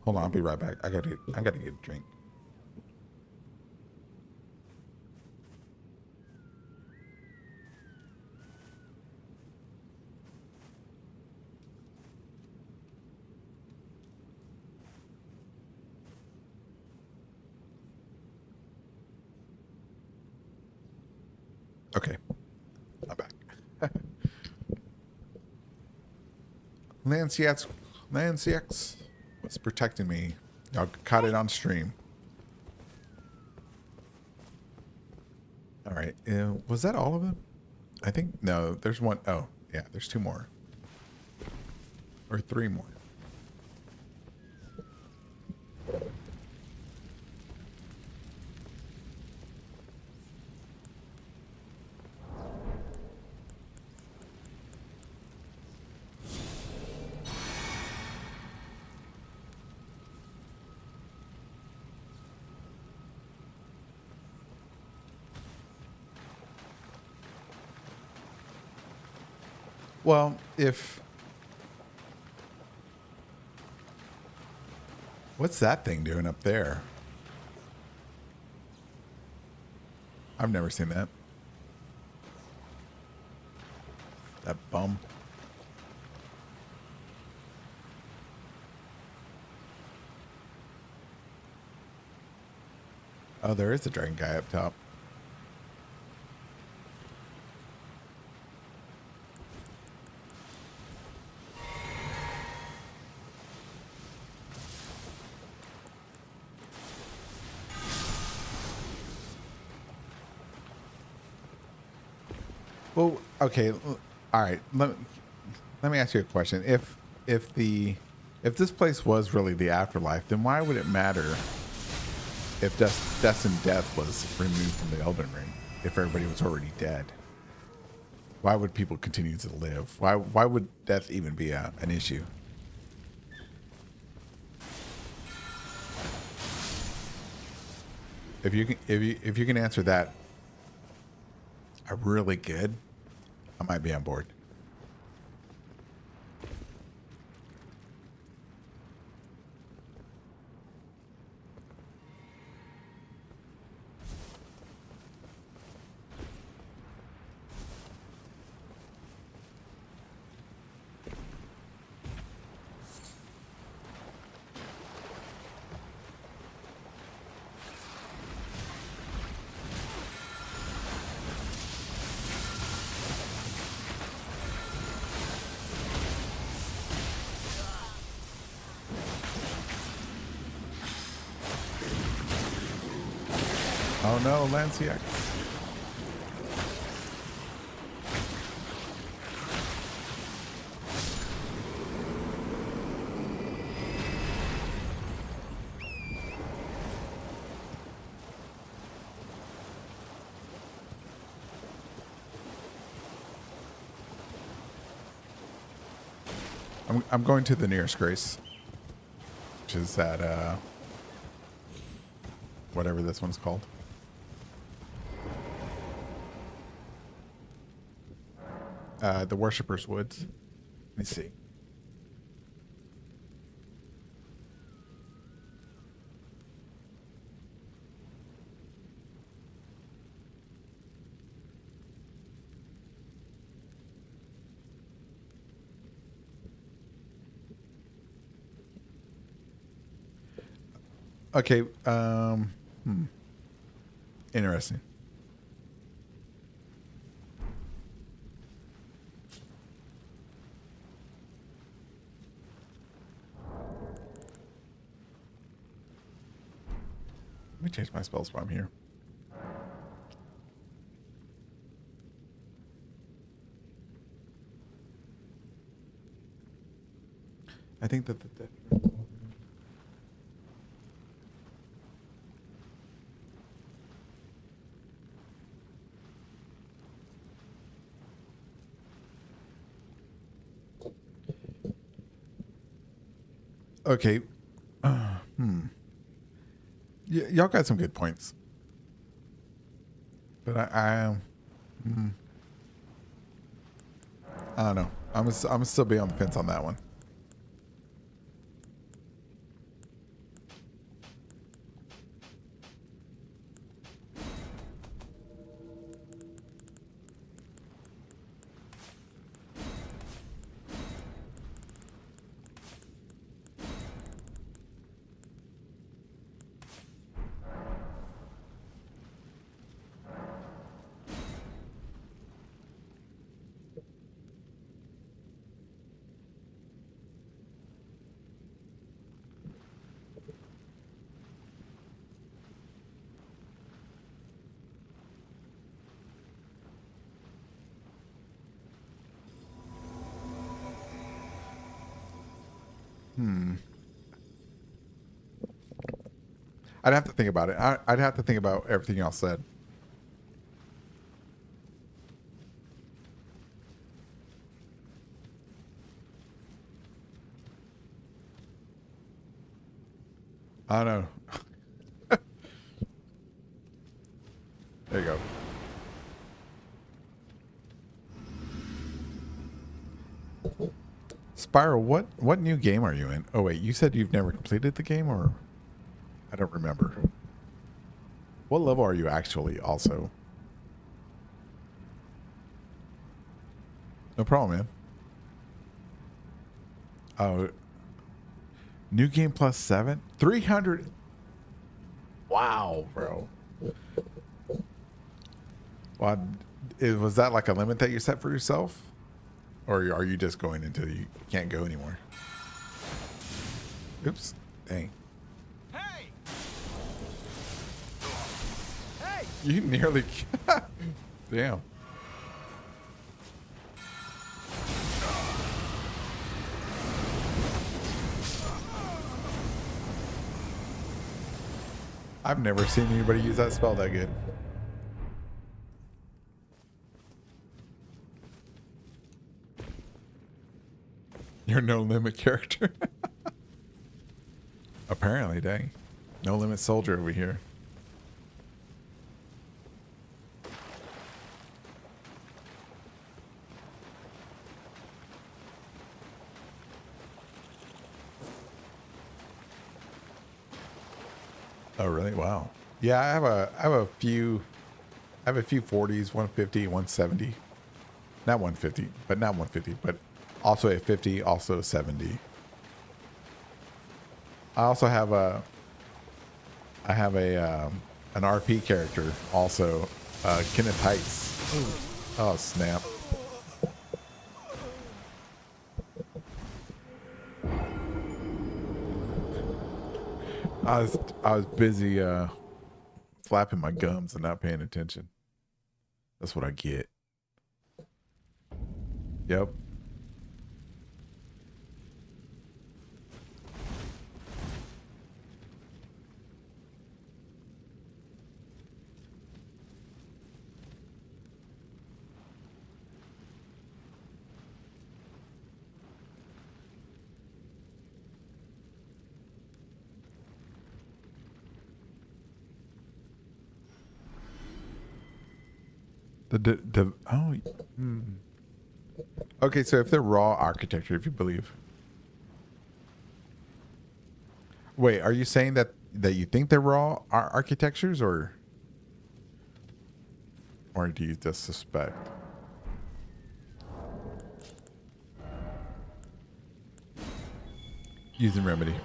Hold on, I'll be right back. I gotta get a drink. Okay, I'm back. Lanciax was protecting me. Y'all caught it on stream. All right, was that all of them? I think no. There's one. Oh, yeah. There's two more, or three more. Well, if... What's that thing doing up there? I've never seen that. That bum. Oh, there is a dragon guy up top. Well, okay, all right. Let me ask you a question. If this place was really the afterlife, then why would it matter if destined death was removed from the Elden Ring? If everybody was already dead, why would people continue to live? Why would death even be an issue? If you can answer that really good, I might be on board. Oh no, Lanciac. I'm going to the nearest grace, which is that whatever this one's called. The Worshipper's Woods. Let me see. Okay. Interesting. Let me change my spells while I'm here. I think that the okay. Y'all got some good points, but I don't know. I'm still be on the fence on that one. I'd have to think about it. I'd have to think about everything y'all said. I don't know. There you go. Spiral, what new game are you in? Oh wait, you said you've never completed the game, or I don't remember. What level are you actually also? No problem, man. Oh, new game plus 7? 300. Wow, bro. Well, was that like a limit that you set for yourself? Or are you just going until you can't go anymore? Oops. Dang. Hey! Hey! You nearly... Damn. I've never seen anybody use that spell that good. You're no limit character. Apparently, dang. No limit soldier over here. Oh really? Wow. Yeah, I have a few 40s, 150, 170. Not 150, but not 150, but also a 50, also a 70. I also have an RP character also, Kenneth Heights. Oh snap. I was busy flapping my gums and not paying attention. That's what I get. Yep. Okay, so if they're raw architecture, if you believe. Wait, are you saying that you think they're raw architectures, or do you just suspect? Using remedy.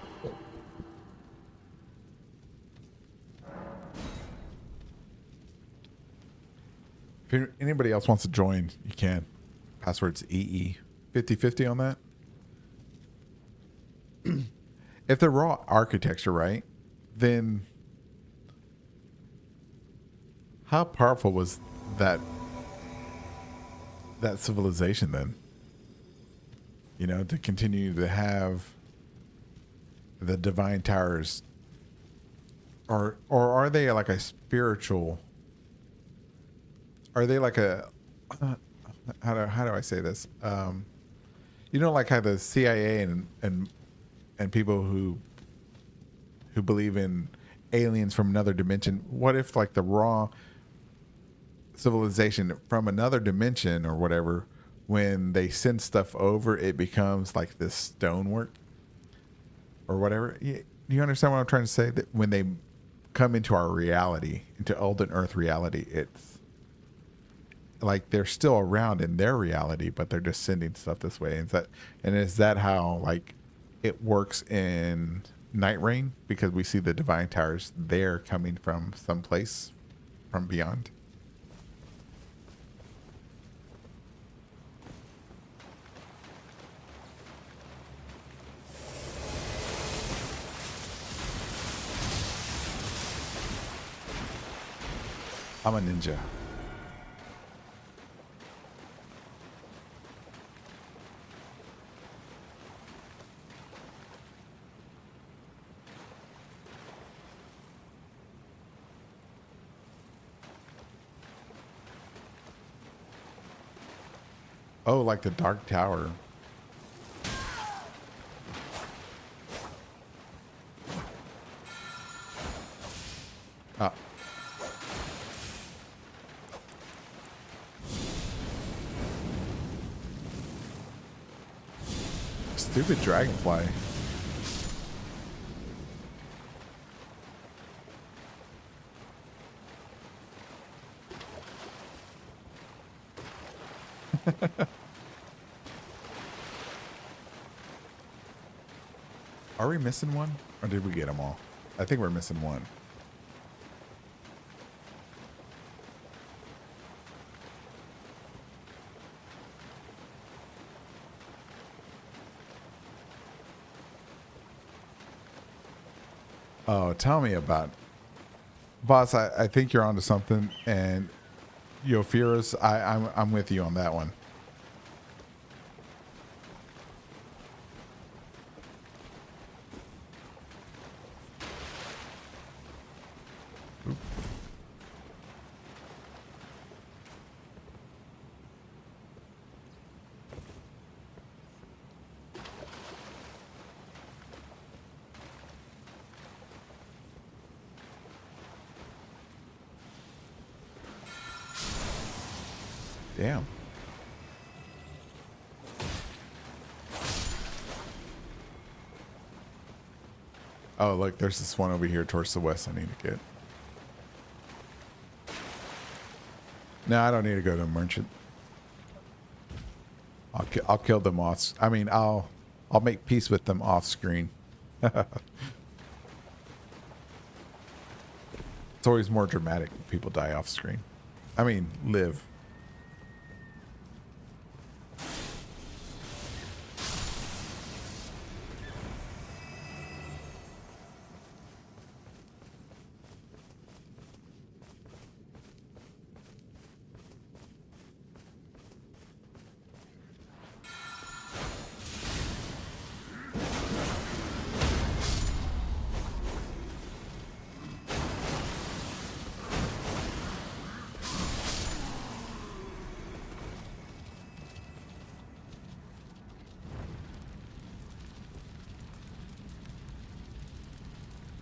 If anybody else wants to join, you can. Password's EE. 50/50 on that. If they're raw architecture, right, then how powerful was that civilization then? You know, to continue to have the divine towers, or are they like a spiritual? Are they like a how do I say this? You know, like how the CIA and people who believe in aliens from another dimension. What if like the raw civilization from another dimension or whatever, when they send stuff over, it becomes like this stonework or whatever. You understand what I'm trying to say? That when they come into our reality, into Elden Earth reality, it's like they're still around in their reality, but they're just sending stuff this way. Is that how like it works in Night Rain? Because we see the divine towers there coming from someplace from beyond. I'm a ninja. Oh, like the Dark Tower. Ah. Stupid dragonfly. Are we missing one? Or did we get them all? I think we're missing one. Oh, tell me about it. Boss, I think you're onto something, and Yofiros, I'm with you on that one. Oop. Damn. Oh, look, there's this one over here towards the west I need to get. No, I don't need to go to a merchant. I'll kill them off. I mean, I'll make peace with them off screen. It's always more dramatic when people die off screen. I mean, live.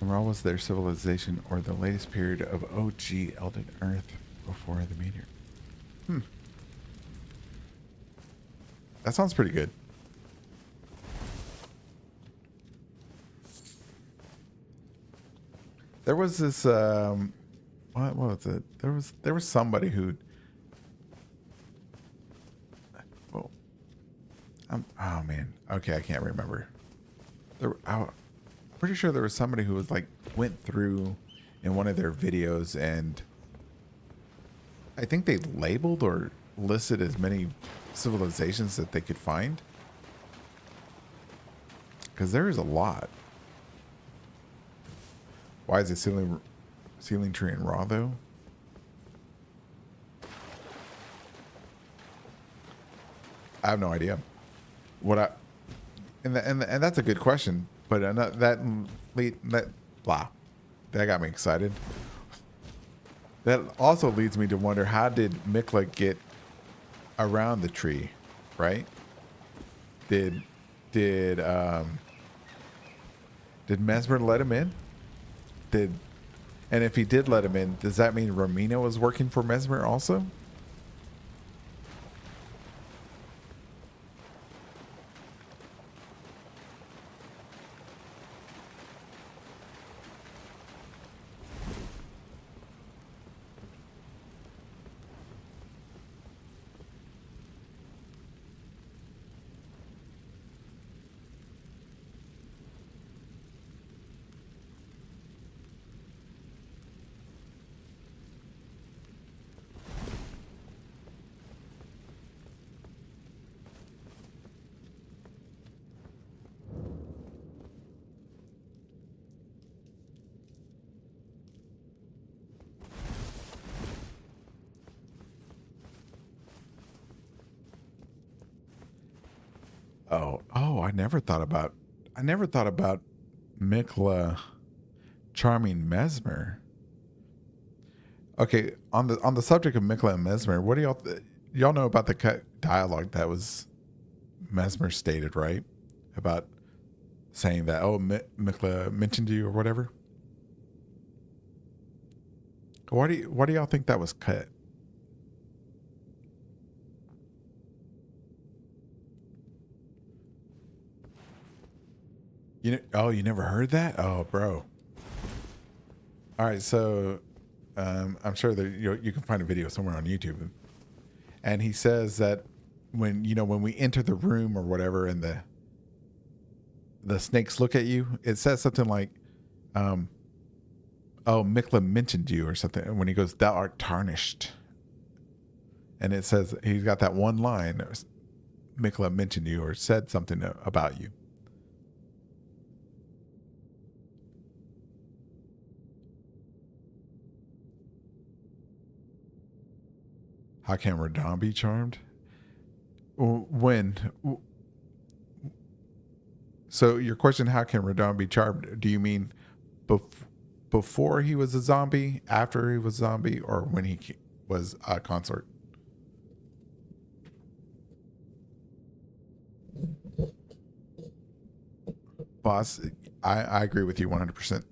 What was their civilization or the latest period of OG Elden Earth before the meteor? That sounds pretty good. There was this what was it? There was somebody who oh man. Okay, I can't remember. Pretty sure there was somebody who was like went through in one of their videos, and I think they labeled or listed as many civilizations that they could find, because there is a lot. Why is it ceiling tree and raw though? I have no idea. And that's a good question. But that got me excited. That also leads me to wonder, how did Mikla get around the tree, right? Did Mesmer let him in? And if he did let him in, does that mean Romina was working for Mesmer also? Oh, I never thought about Mikla charming Mesmer. Okay, on the subject of Mikla and Mesmer, what do y'all know about the dialogue that was Mesmer stated, right? About saying that, oh, Mikla mentioned you or whatever. Why do y'all think that was cut? You never heard that? Oh, bro. All right, so I'm sure that you can find a video somewhere on YouTube, and he says that when we enter the room or whatever, and the snakes look at you, it says something like, "Oh, Mikla mentioned you" or something. And when he goes, "Thou art tarnished," and it says he's got that one line, "Mikla mentioned you" or said something about you. How can Radon be charmed? When? So your question, how can Radon be charmed? Do you mean before he was a zombie, after he was a zombie, or when he was a consort? Boss, I agree with you 100%.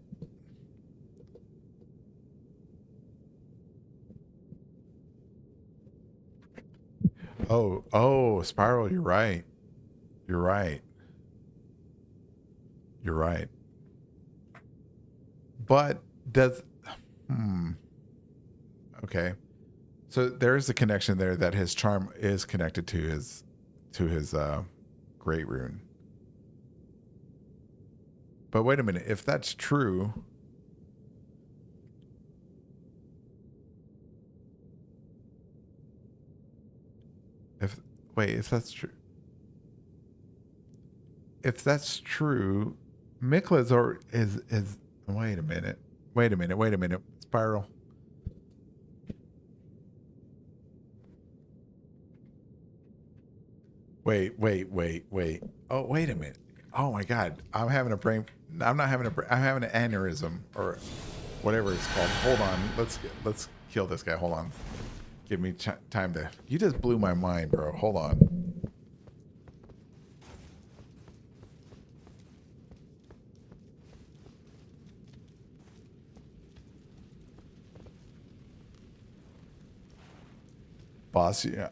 Oh, Spiral, you're right. You're right. You're right. But does okay. So there is a connection there that his charm is connected to his great rune. But wait a minute, if that's true, if that's true, Mikla's or is wait a minute, Spiral. Wait. Oh, wait a minute. Oh my God, I'm having an aneurysm or whatever it's called. Hold on, let's kill this guy. Hold on, give me time to. You just blew my mind, bro. Hold on. Boss, yeah.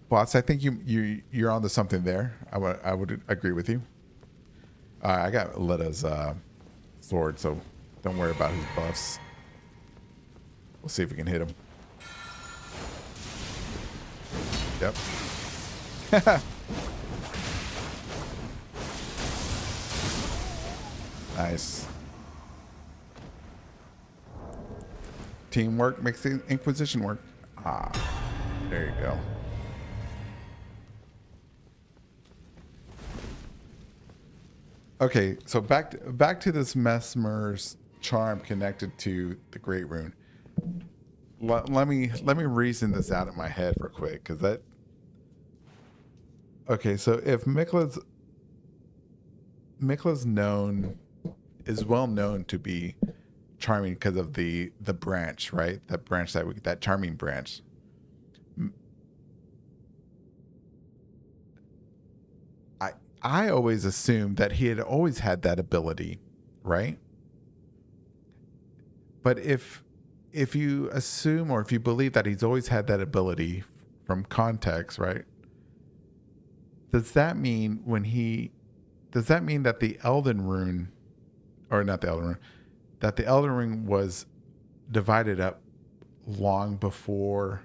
Boss, I think you're onto something there. I would agree with you. I got Letta's sword, so don't worry about his buffs. We'll see if we can hit him. Yep. Nice. Teamwork makes the Inquisition work. Ah, there you go. Okay, so back to this Mesmer's charm connected to the Great Rune. Let me reason this out in my head real quick, because that. Okay, so if Mikla's is well known to be charming because of the branch, right? That branch that charming branch. I always assumed that he had always had that ability, right? But if you assume or if you believe that he's always had that ability from context, right? Does that mean that the Elden Rune, or not the Elden Rune, that the Elden Ring was divided up long before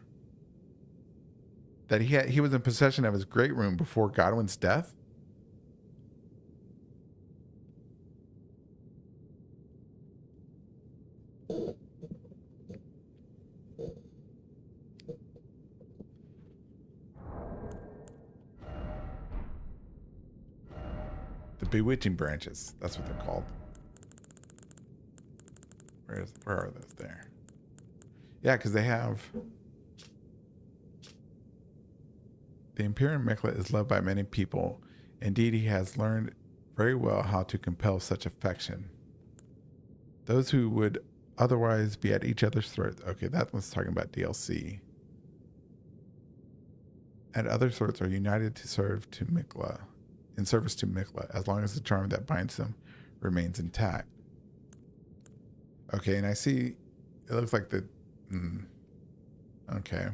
that he was in possession of his Great Rune before Godwin's death? The Bewitching Branches. That's what they're called. Where are those there? Yeah, because they have... The Imperial Mikla is loved by many people. Indeed, he has learned very well how to compel such affection. Those who would otherwise be at each other's throats. Okay, that was talking about DLC. and other sorts are united to serve to Mikla, in service to Mikla, as long as the charm that binds them remains intact. Okay, and I see, it looks like the, okay.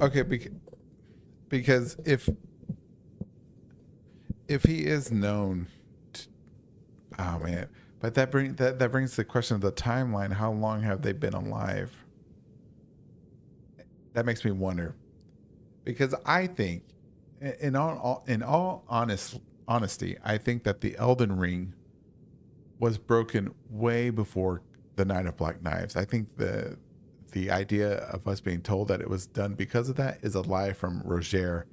Okay, because if he is known, oh man, but that brings the question of the timeline. How long have they been alive? That makes me wonder, because I think, in all honesty, I think that the Elden Ring was broken way before the Night of Black Knives. I think the idea of us being told that it was done because of that is a lie from Roger,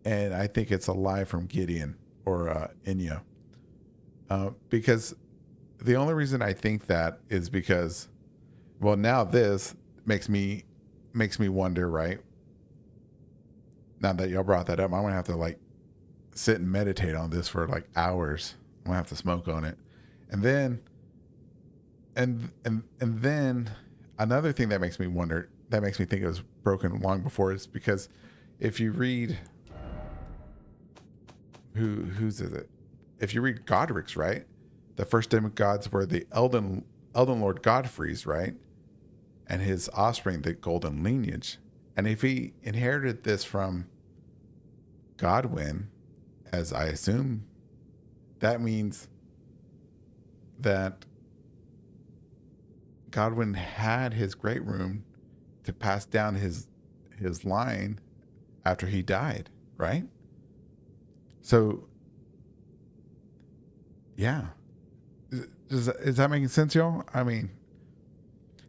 and I think it's a lie from Gideon or Inya. Because the only reason I think that is because, well, now this makes me wonder, right? Now that y'all brought that up, I'm gonna have to like sit and meditate on this for like hours. I'm gonna have to smoke on it, and then, and then another thing that makes me wonder, that makes me think it was broken long before, is because if you read whose is it? If you read Godric's, right? The first demigods were the Elden Lord Godfrey's, right? And his offspring, the Golden Lineage. And if he inherited this from Godwyn, as I assume, that means that Godwyn had his great rune to pass down his line after he died, right? So, yeah. Is that making sense, y'all? I mean,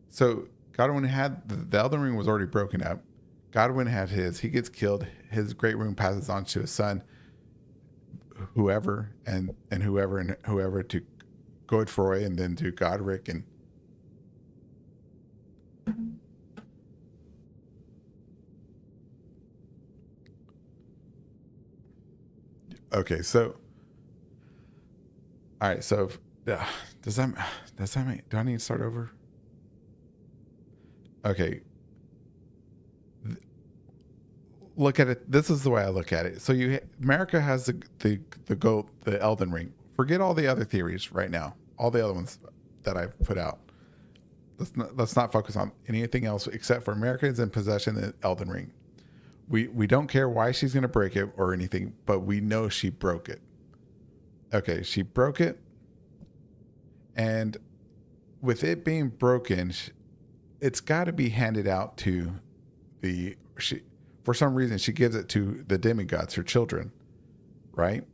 so Godwyn had, the Elden Ring was already broken up. Godwyn had his, he gets killed. His great rune passes on to his son, whoever to Godfrey, and then to Godric. And okay, so, all right, so does that mean, do I need to start over? Okay. Look at it. This is the way I look at it. So America has the Elden Ring. Forget all the other theories right now. All the other ones that I've put out. Let's not focus on anything else except for America is in possession of the Elden Ring. We don't care why she's going to break it or anything, but we know she broke it. Okay, she broke it, and with it being broken, it's got to be handed out to for some reason she gives it to the demigods, her children, right?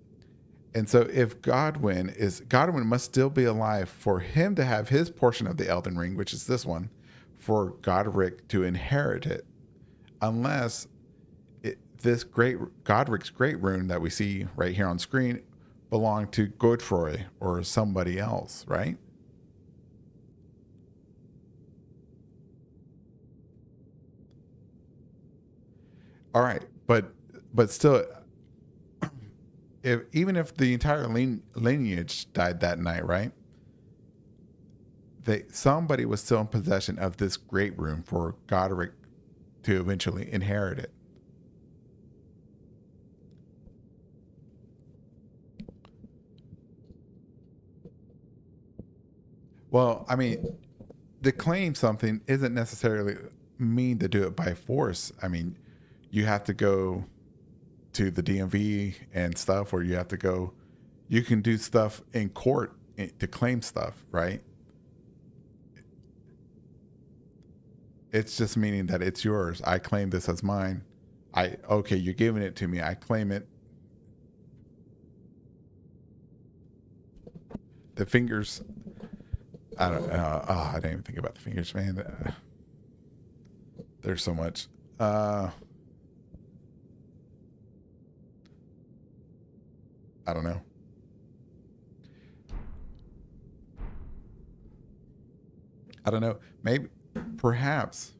And so if Godwyn must still be alive for him to have his portion of the Elden Ring, which is this one, for Godric to inherit it, unless this Godric's great rune that we see right here on screen belonged to Godfrey or somebody else, right? All right, but still, even if the entire lineage died that night, right? Somebody was still in possession of this great rune for Godric to eventually inherit it. Well, I mean, to claim something isn't necessarily mean to do it by force. I mean, you have to go to the DMV and stuff, or you can do stuff in court to claim stuff, right? It's just meaning that it's yours. I claim this as mine. Okay, you're giving it to me. I claim it. The fingers, I don't know. I didn't even think about the fingers, man. There's so much. I don't know. I don't know. Maybe, perhaps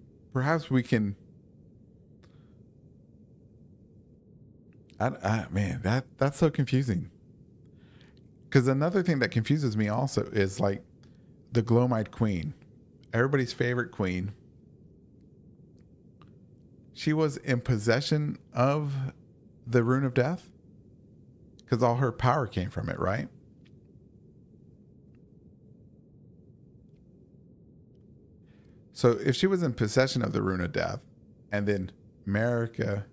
we can. Man, that's so confusing. Because another thing that confuses me also is like the Glomite Queen, everybody's favorite queen. She was in possession of the Rune of Death because all her power came from it, right? So if she was in possession of the Rune of Death and then Marika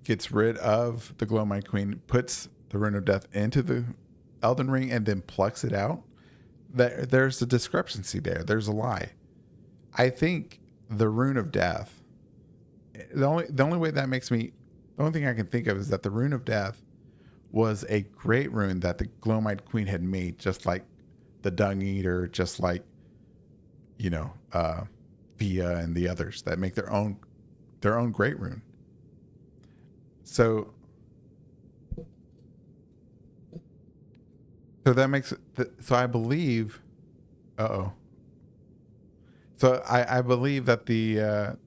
gets rid of the Glowmite Queen, puts the Rune of Death into the Elden Ring and then plucks it out, there's a discrepancy there. There's a lie. I think the Rune of Death, the only way that makes me, the only thing I can think of is that the Rune of Death was a great rune that the Glowmite Queen had made, just like the Dung Eater, just like, you know, Via and the others that make their own great rune. So that makes so I believe. So I believe that the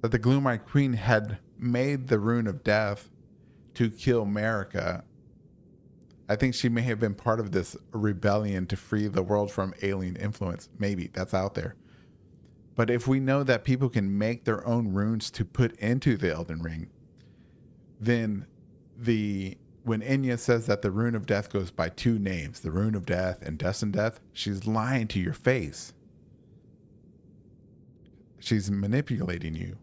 Gloomite Queen had made the Rune of Death to kill Marika. I think she may have been part of this rebellion to free the world from alien influence. Maybe that's out there. But if we know that people can make their own runes to put into the Elden Ring, then when Enya says that the Rune of Death goes by two names, the Rune of Death and Destined Death, she's lying to your face. She's manipulating you.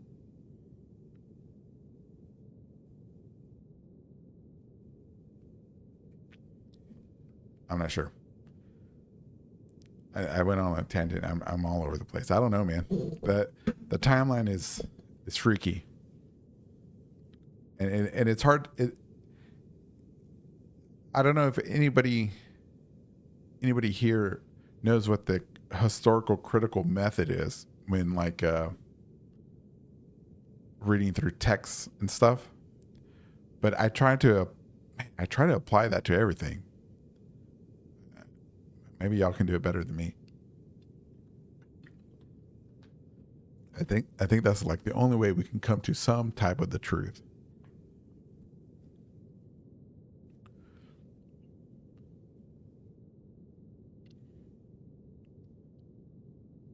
I'm not sure. I went on a tangent. I'm all over the place. I don't know, man. The timeline is freaky, and it's hard. I don't know if anybody here knows what the historical critical method is when like reading through texts and stuff. But I try to apply that to everything. Maybe y'all can do it better than me. I think that's like the only way we can come to some type of the truth.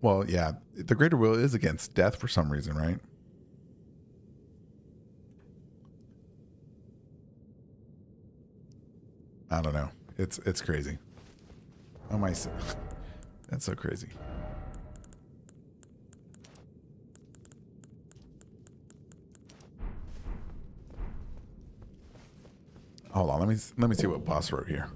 Well, yeah, the greater will is against death for some reason, right? I don't know. It's crazy. Oh my, that's so crazy. Hold on, let me see what boss wrote here.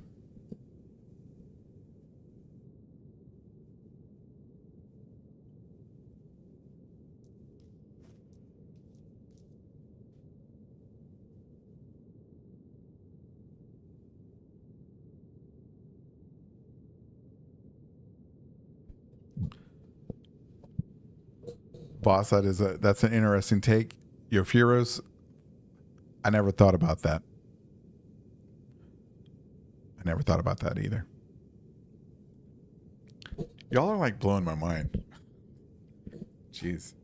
Boss, that's an interesting take. Your Furos, I never thought about that. I never thought about that either. Y'all are like blowing my mind. Jeez.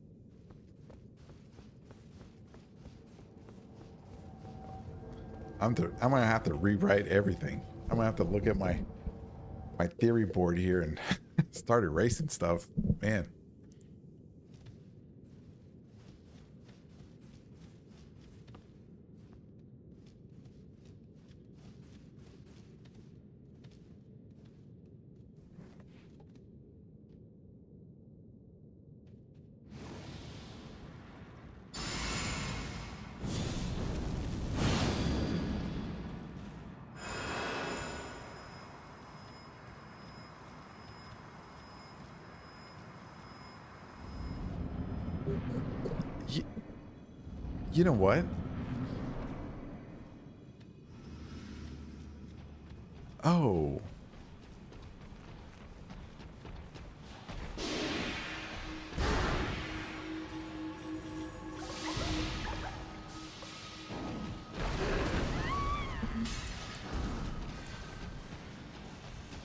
I'm gonna have to rewrite everything. I'm gonna have to look at my theory board here and start erasing stuff. Man. You know what? Oh.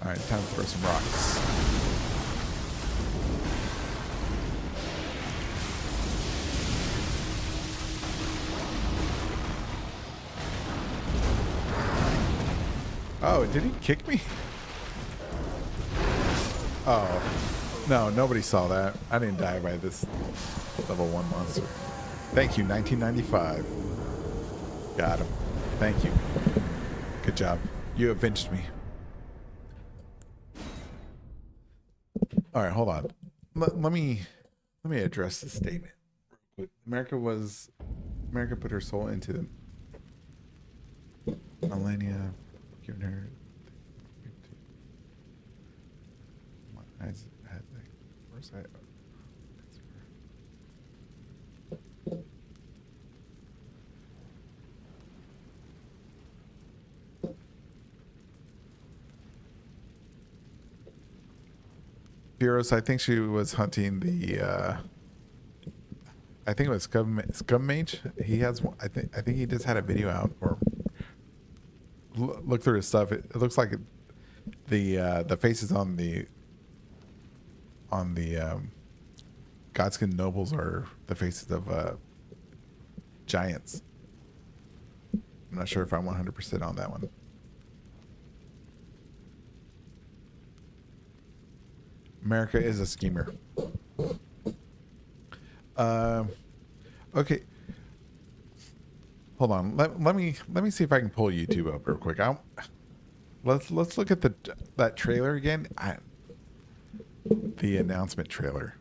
All right, time to throw some rocks. Oh, did he kick me? Oh. No, nobody saw that. I didn't die by this level 1 monster. Thank you, 1995. Got him. Thank you. Good job. You avenged me. All right, hold on. Let me address this statement. America put her soul into Melania, giving her my eyes had like where's I Heroes, I think she was hunting the I think it was Scum Mage. He has one, I think he just had a video out or look through his stuff. It looks like the faces on the Godskin nobles are the faces of giants. I'm not sure if I'm 100% on that one. America is a schemer. Okay. Hold on. Let me see if I can pull YouTube up real quick. Let's look at that trailer again. The announcement trailer.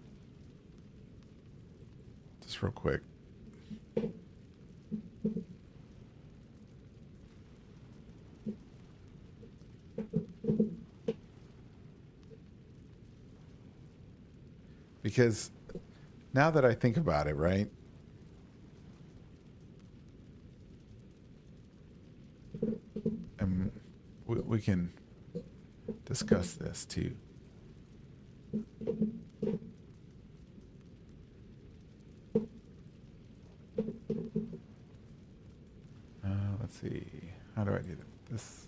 Just real quick. Because now that I think about it, right? We can discuss this too. Let's see. How do I do this?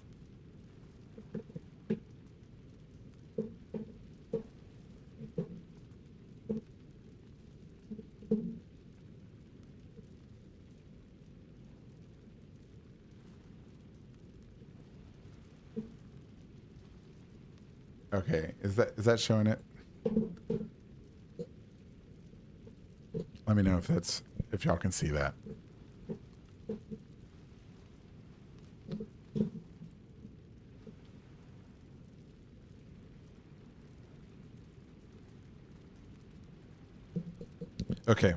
Okay, is that showing it? Let me know if y'all can see that. Okay.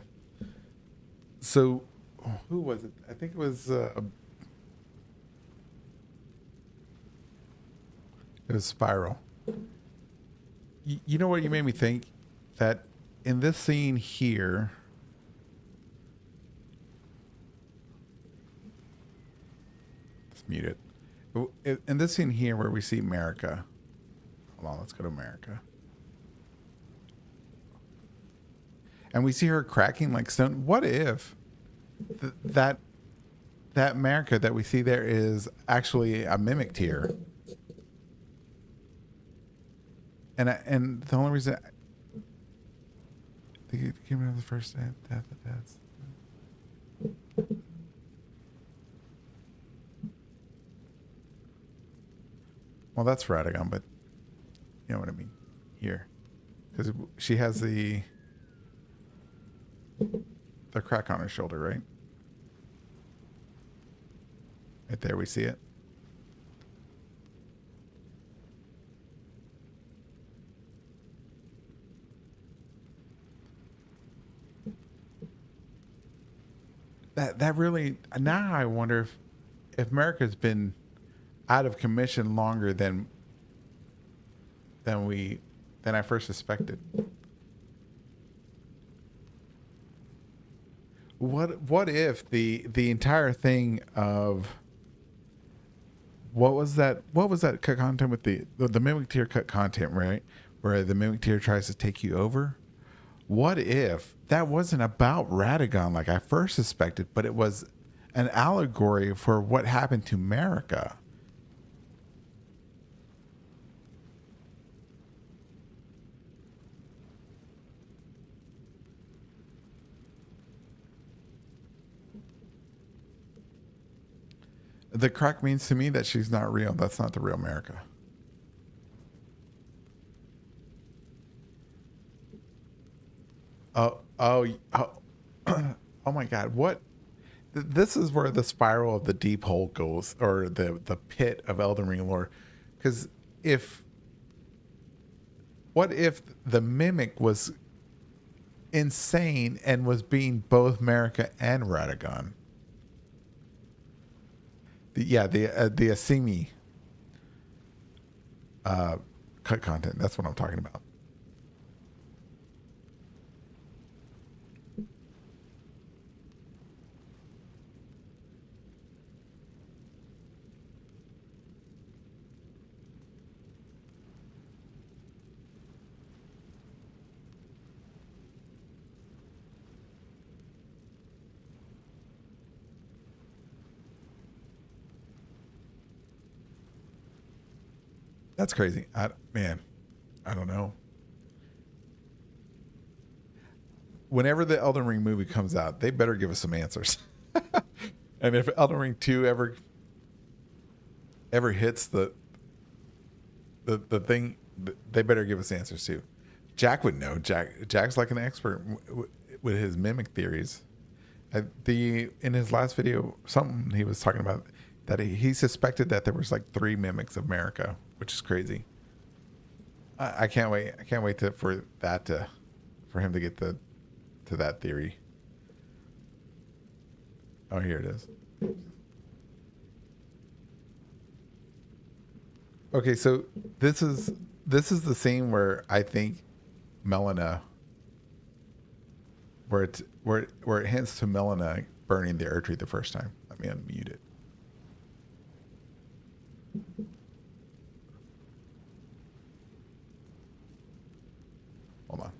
So, who was it? I think it was Spiral. You know what you made me think? That in this scene here, let's mute it. In this scene here where we see America, hold on, let's go to America. And we see her cracking like stone. What if that America that we see there is actually a mimic tier? And the only reason they give me the first death. Well, that's Radagon, but you know what I mean here, because she has the crack on her shoulder, right? Right there, we see it. That really, now I wonder if America's been out of commission longer than I first suspected. What if the entire thing of what was that cut content with the mimic tier cut content, right? Where the mimic tier tries to take you over? What if that wasn't about Radagon like I first suspected, but it was an allegory for what happened to America? The crack means to me that she's not real. That's not the real America. Oh, oh my God. What? This is where the spiral of the deep hole goes, or the pit of Elden Ring lore. Because what if the mimic was insane and was being both America and Radagon? The Asimi cut content. That's what I'm talking about. That's crazy. I don't know. Whenever the Elden Ring movie comes out, they better give us some answers. And if Elden Ring 2 ever hits the thing, they better give us answers too. Jack would know. Jack's like an expert with his mimic theories. In his last video, something he was talking about that he suspected that there was like 3 mimics of America, which is crazy. I can't wait. I can't wait for him to get to that theory. Oh, here it is. Okay, so this is the scene where I think Melina, where it hints to Melina burning the Erdtree the first time. Let me unmute it. Hold on.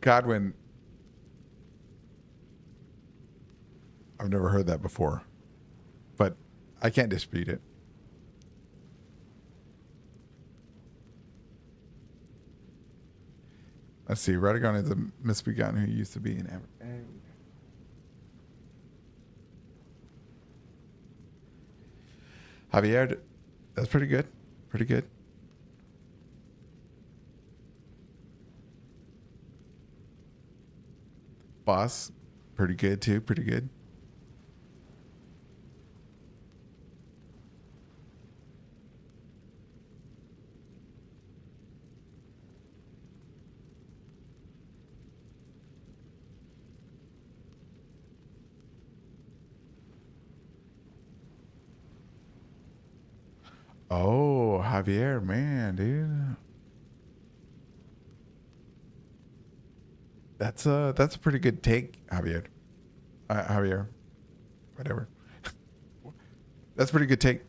Godwin, I've never heard that before, but I can't dispute it. Let's see. Radagon is a misbegotten who used to be an Javier, that's pretty good. Pretty good. Boss, pretty good too. Pretty good. Oh, Javier, man, dude. That's a pretty good take, Javier. Javier, whatever. That's a pretty good take.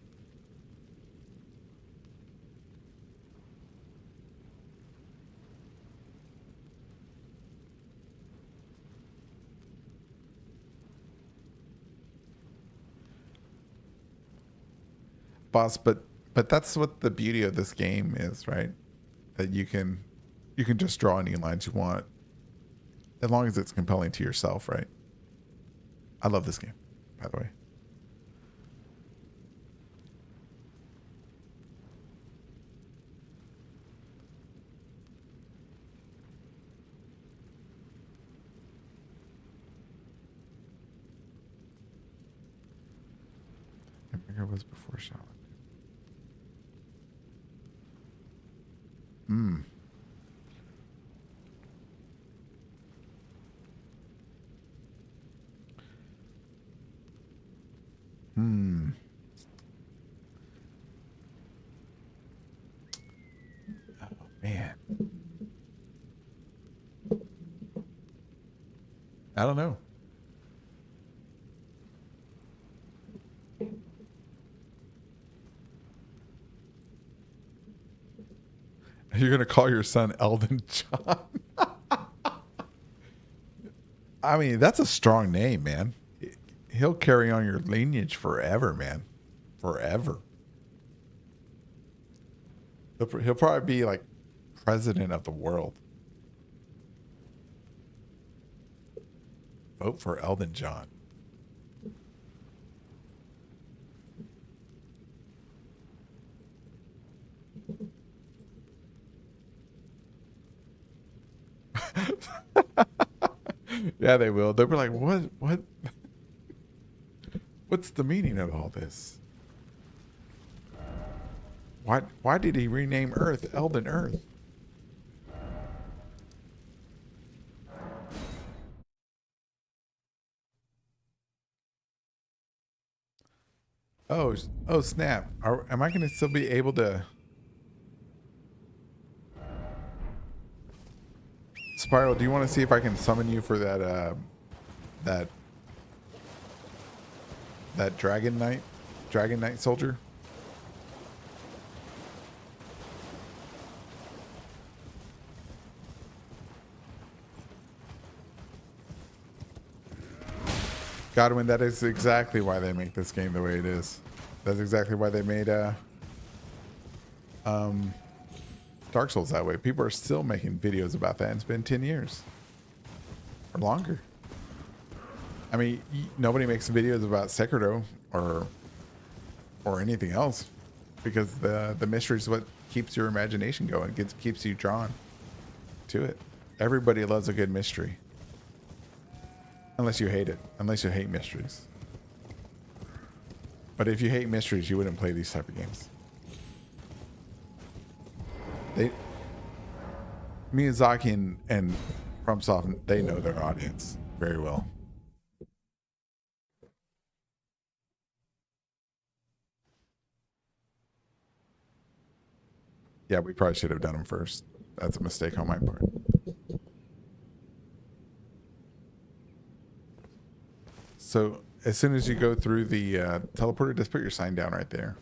Boss, but that's what the beauty of this game is, right? That you can just draw any lines you want, as long as it's compelling to yourself, right? I love this game, by the way. It was before Charlotte. Hmm. Hmm. Oh, man. I don't know. You're gonna call your son Elden John? I mean, that's a strong name, man. He'll carry on your lineage forever, man. Forever. He'll probably be like president of the world. Vote for Elden John. Yeah, they will. They'll be like, what's the meaning of all this? Why did he rename Earth Elden Earth? Oh snap. Am I going to still be able to... Spiral, do you want to see if I can summon you for that, that Dragon Knight soldier? Godwin, that is exactly why they make this game the way it is. That's exactly why they made Dark Souls that way. People are still making videos about that, and it's been 10 years or longer. I mean, nobody makes videos about Sekiro or anything else because the mystery is what keeps your imagination going. It keeps you drawn to it. Everybody loves a good mystery. Unless you hate it. Unless you hate mysteries. But if you hate mysteries, you wouldn't play these type of games. Miyazaki and FromSoft, they know their audience very well. Yeah, we probably should have done them first. That's a mistake on my part. So as soon as you go through the teleporter, just put your sign down right there.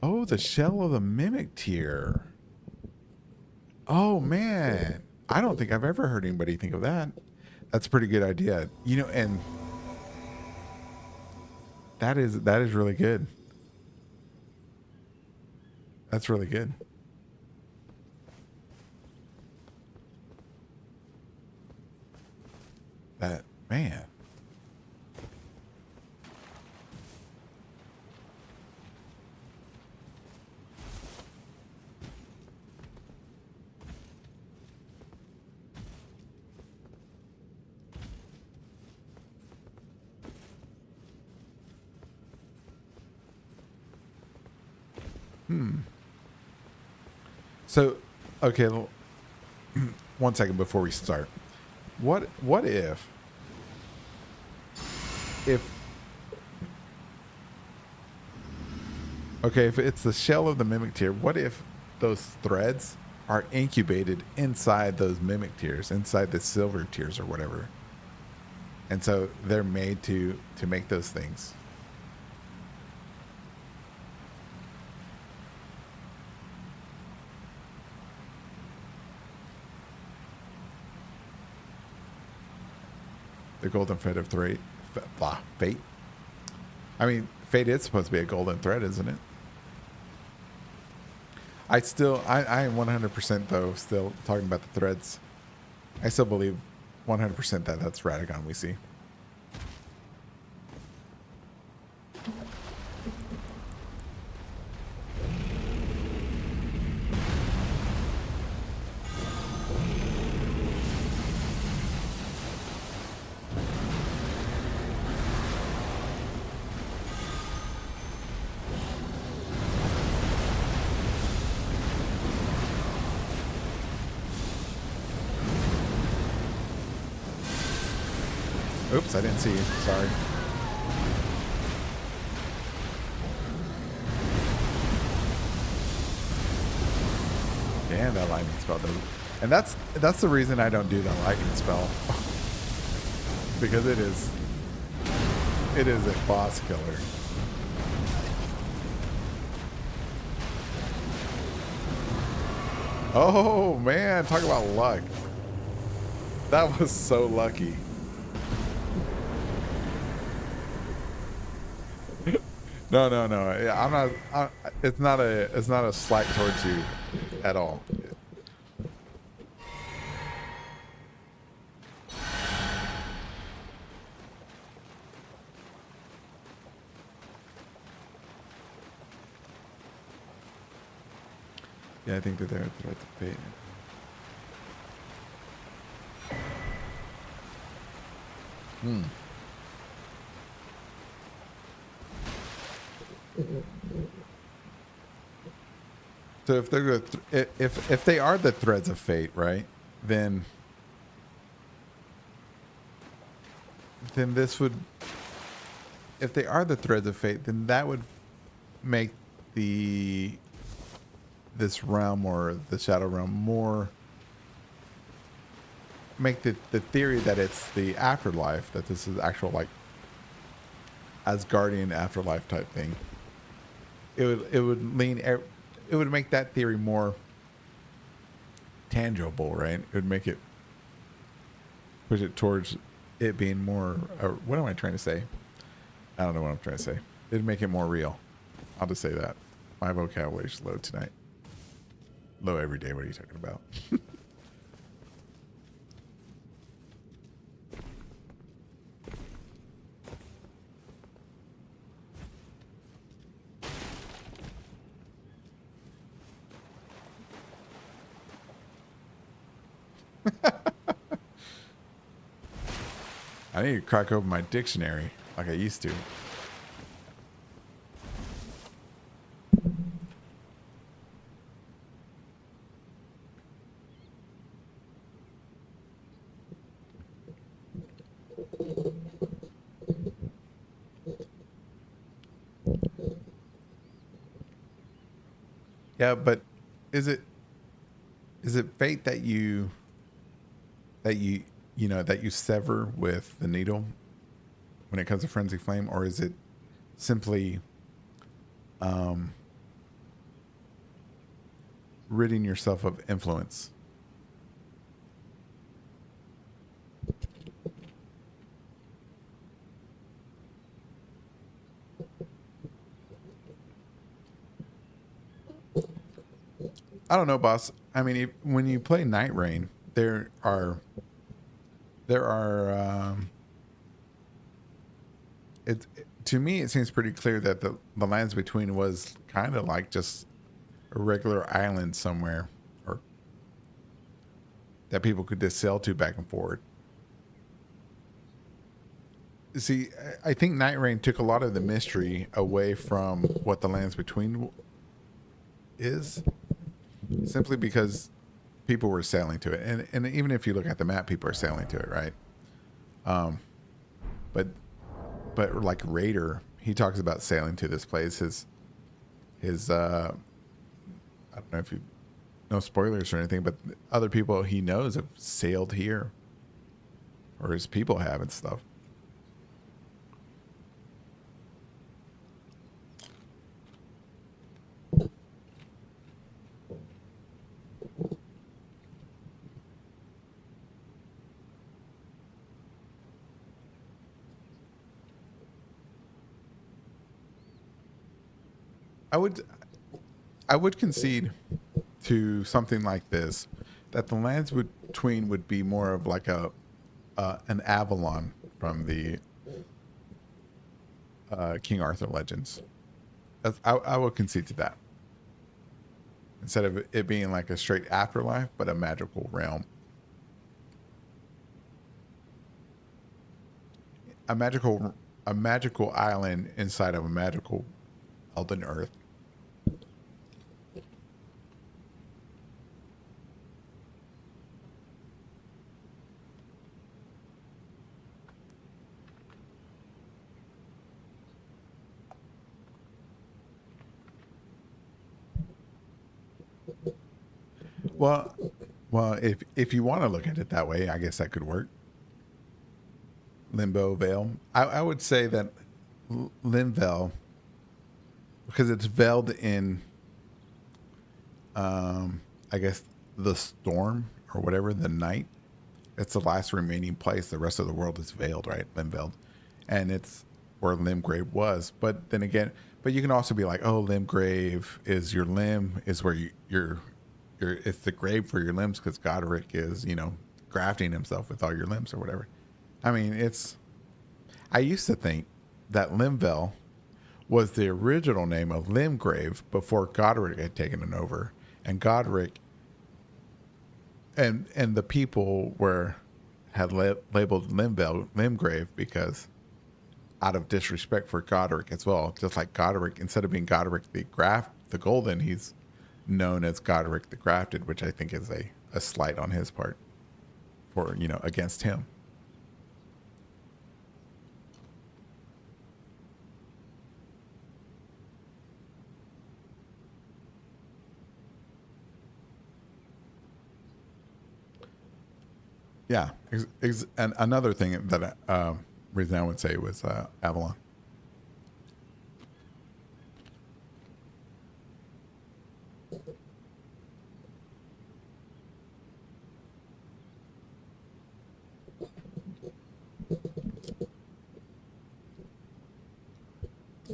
Oh, the shell of the mimic tier. Oh man, I don't think I've ever heard anybody think of that. That's a pretty good idea. You know, and that is really good. That's really good. That man. So, okay, one second before we start. What if okay, if it's the shell of the mimic tier, what if those threads are incubated inside those mimic tiers, inside the silver tiers or whatever? And so they're made to make those things. The golden thread of fate. I mean, fate is supposed to be a golden thread, isn't it? I am 100% though still talking about the threads. I still believe 100% that that's Radagon we see. boss. I didn't see you. Sorry. Damn, that lightning spell does. And that's the reason I don't do the lightning spell. Because it is a boss killer. Oh man, talk about luck. That was so lucky. No. Yeah, I'm not. It's not a slight towards you at all. Yeah, I think that they're threat to fate. So if they're if they are the threads of fate, right? Then this would, if they are the threads of fate, then that would make this realm or the shadow realm more, make the theory that it's the afterlife, that this is actual like Asgardian afterlife type thing. It would lean, it would make that theory more tangible, right? It would make it, push it towards it being more, what am I trying to say? I don't know what I'm trying to say. It'd make it more real. I'll just say that. My vocabulary's low tonight. Low every day. What are you talking about? I need to crack open my dictionary like I used to. Yeah, but is it fate that you sever with the needle when it comes to frenzy flame, or is it simply ridding yourself of influence? I don't know, boss. I mean, when you play Night Rain, there are to me it seems pretty clear that the lands between was kind of like just a regular island somewhere, or that people could just sail to back and forward. See, I think Night Rain took a lot of the mystery away from what the lands between is, simply because people were sailing to it, and even if you look at the map, people are sailing to it, right? But like Raider, he talks about sailing to this place. His I don't know if you, no spoilers or anything, but other people he knows have sailed here, or his people have and stuff. I would concede to something like this that the lands between would be more of like an Avalon from the King Arthur legends. I will concede to that, instead of it being like a straight afterlife, but a magical realm, a magical island inside of a magical Elden Earth. Well, if you want to look at it that way, I guess that could work. Limbo Veil. I would say that Limvel, because it's veiled in, I guess the storm or whatever, the night. It's the last remaining place. The rest of the world is veiled, right? Limveiled, and it's where Limgrave was. But then again, but you can also be like, oh, Limgrave is your limb, is where you're it's the grave for your limbs, because Godric is, grafting himself with all your limbs or whatever. I mean, I used to think that Limvel was the original name of Limgrave before Godric had taken it over, and Godric and the people had labeled Limgrave because out of disrespect for Godric as well. Just like Godric, instead of being Godric the Golden, he's known as Godric the Grafted, which I think is a slight on his part for, against him. Yeah. And another thing that reason I would say was Avalon.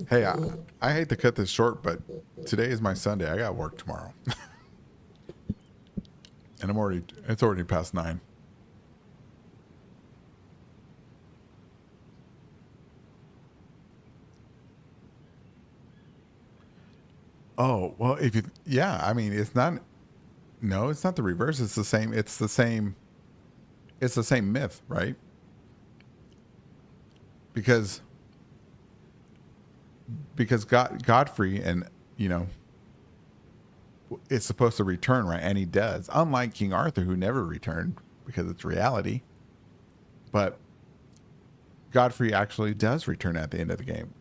Hey, I hate to cut this short, but today is my Sunday. I got work tomorrow. And it's already past 9. Oh, well, I mean, it's not the reverse. It's the same myth, right? Because Godfrey and, is supposed to return, right? And he does. Unlike King Arthur, who never returned because it's reality. But Godfrey actually does return at the end of the game.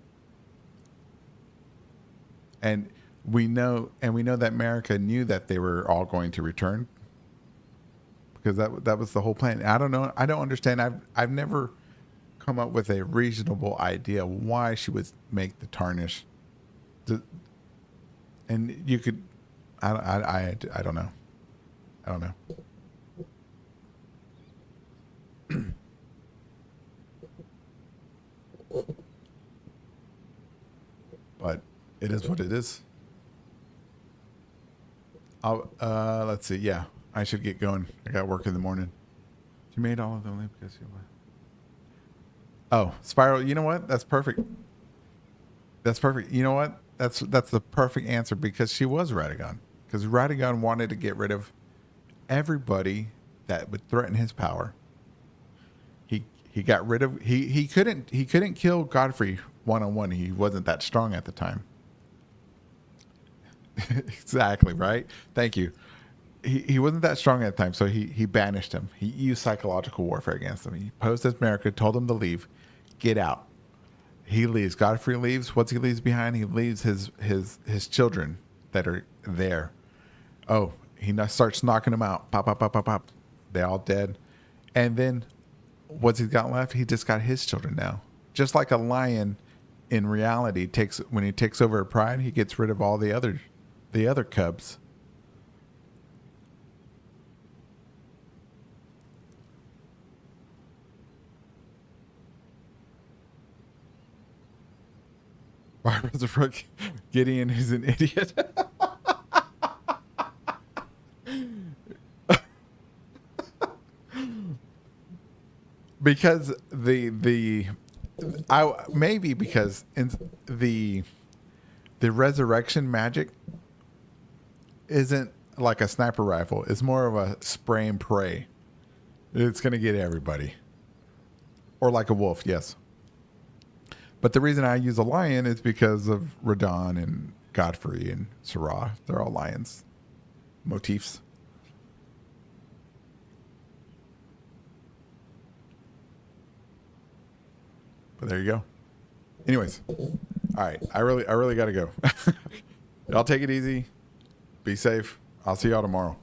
And we know that Marika knew that they were all going to return, because that was the whole plan. I don't know. I don't understand. I've never come up with a reasonable idea why she would make the tarnish. And you could, I don't know. I don't know. But it is what it is. Let's see. Yeah, I should get going. I got work in the morning. You made all of them because you were. Oh, Spiral. You know what? That's perfect. That's perfect. You know what? That's the perfect answer, because she was Radagon. Because Radagon wanted to get rid of everybody that would threaten his power. He got rid of he couldn't kill Godfrey one-on-one. He wasn't that strong at the time. Exactly, right? Thank you. He wasn't that strong at the time, so he banished him. He used psychological warfare against him. He posed as America, told him to leave, get out. He leaves. Godfrey leaves. What's he leaves behind? He leaves his children that are there. Oh, he starts knocking them out. Pop, pop, pop, pop, pop. They're all dead. And then what's he got left? He just got his children now. Just like a lion in reality when he takes over a pride, he gets rid of all the other cubs. Barbara's a crook. Gideon is an idiot. Because because in the resurrection magic isn't like a sniper rifle. It's more of a spray and pray. It's going to get everybody. Or like a wolf, yes. But the reason I use a lion is because of Radon and Godfrey and Syrah. They're all lions motifs. But there you go. Anyways, all right. I really got to go. Y'all take it easy. Be safe. I'll see y'all tomorrow.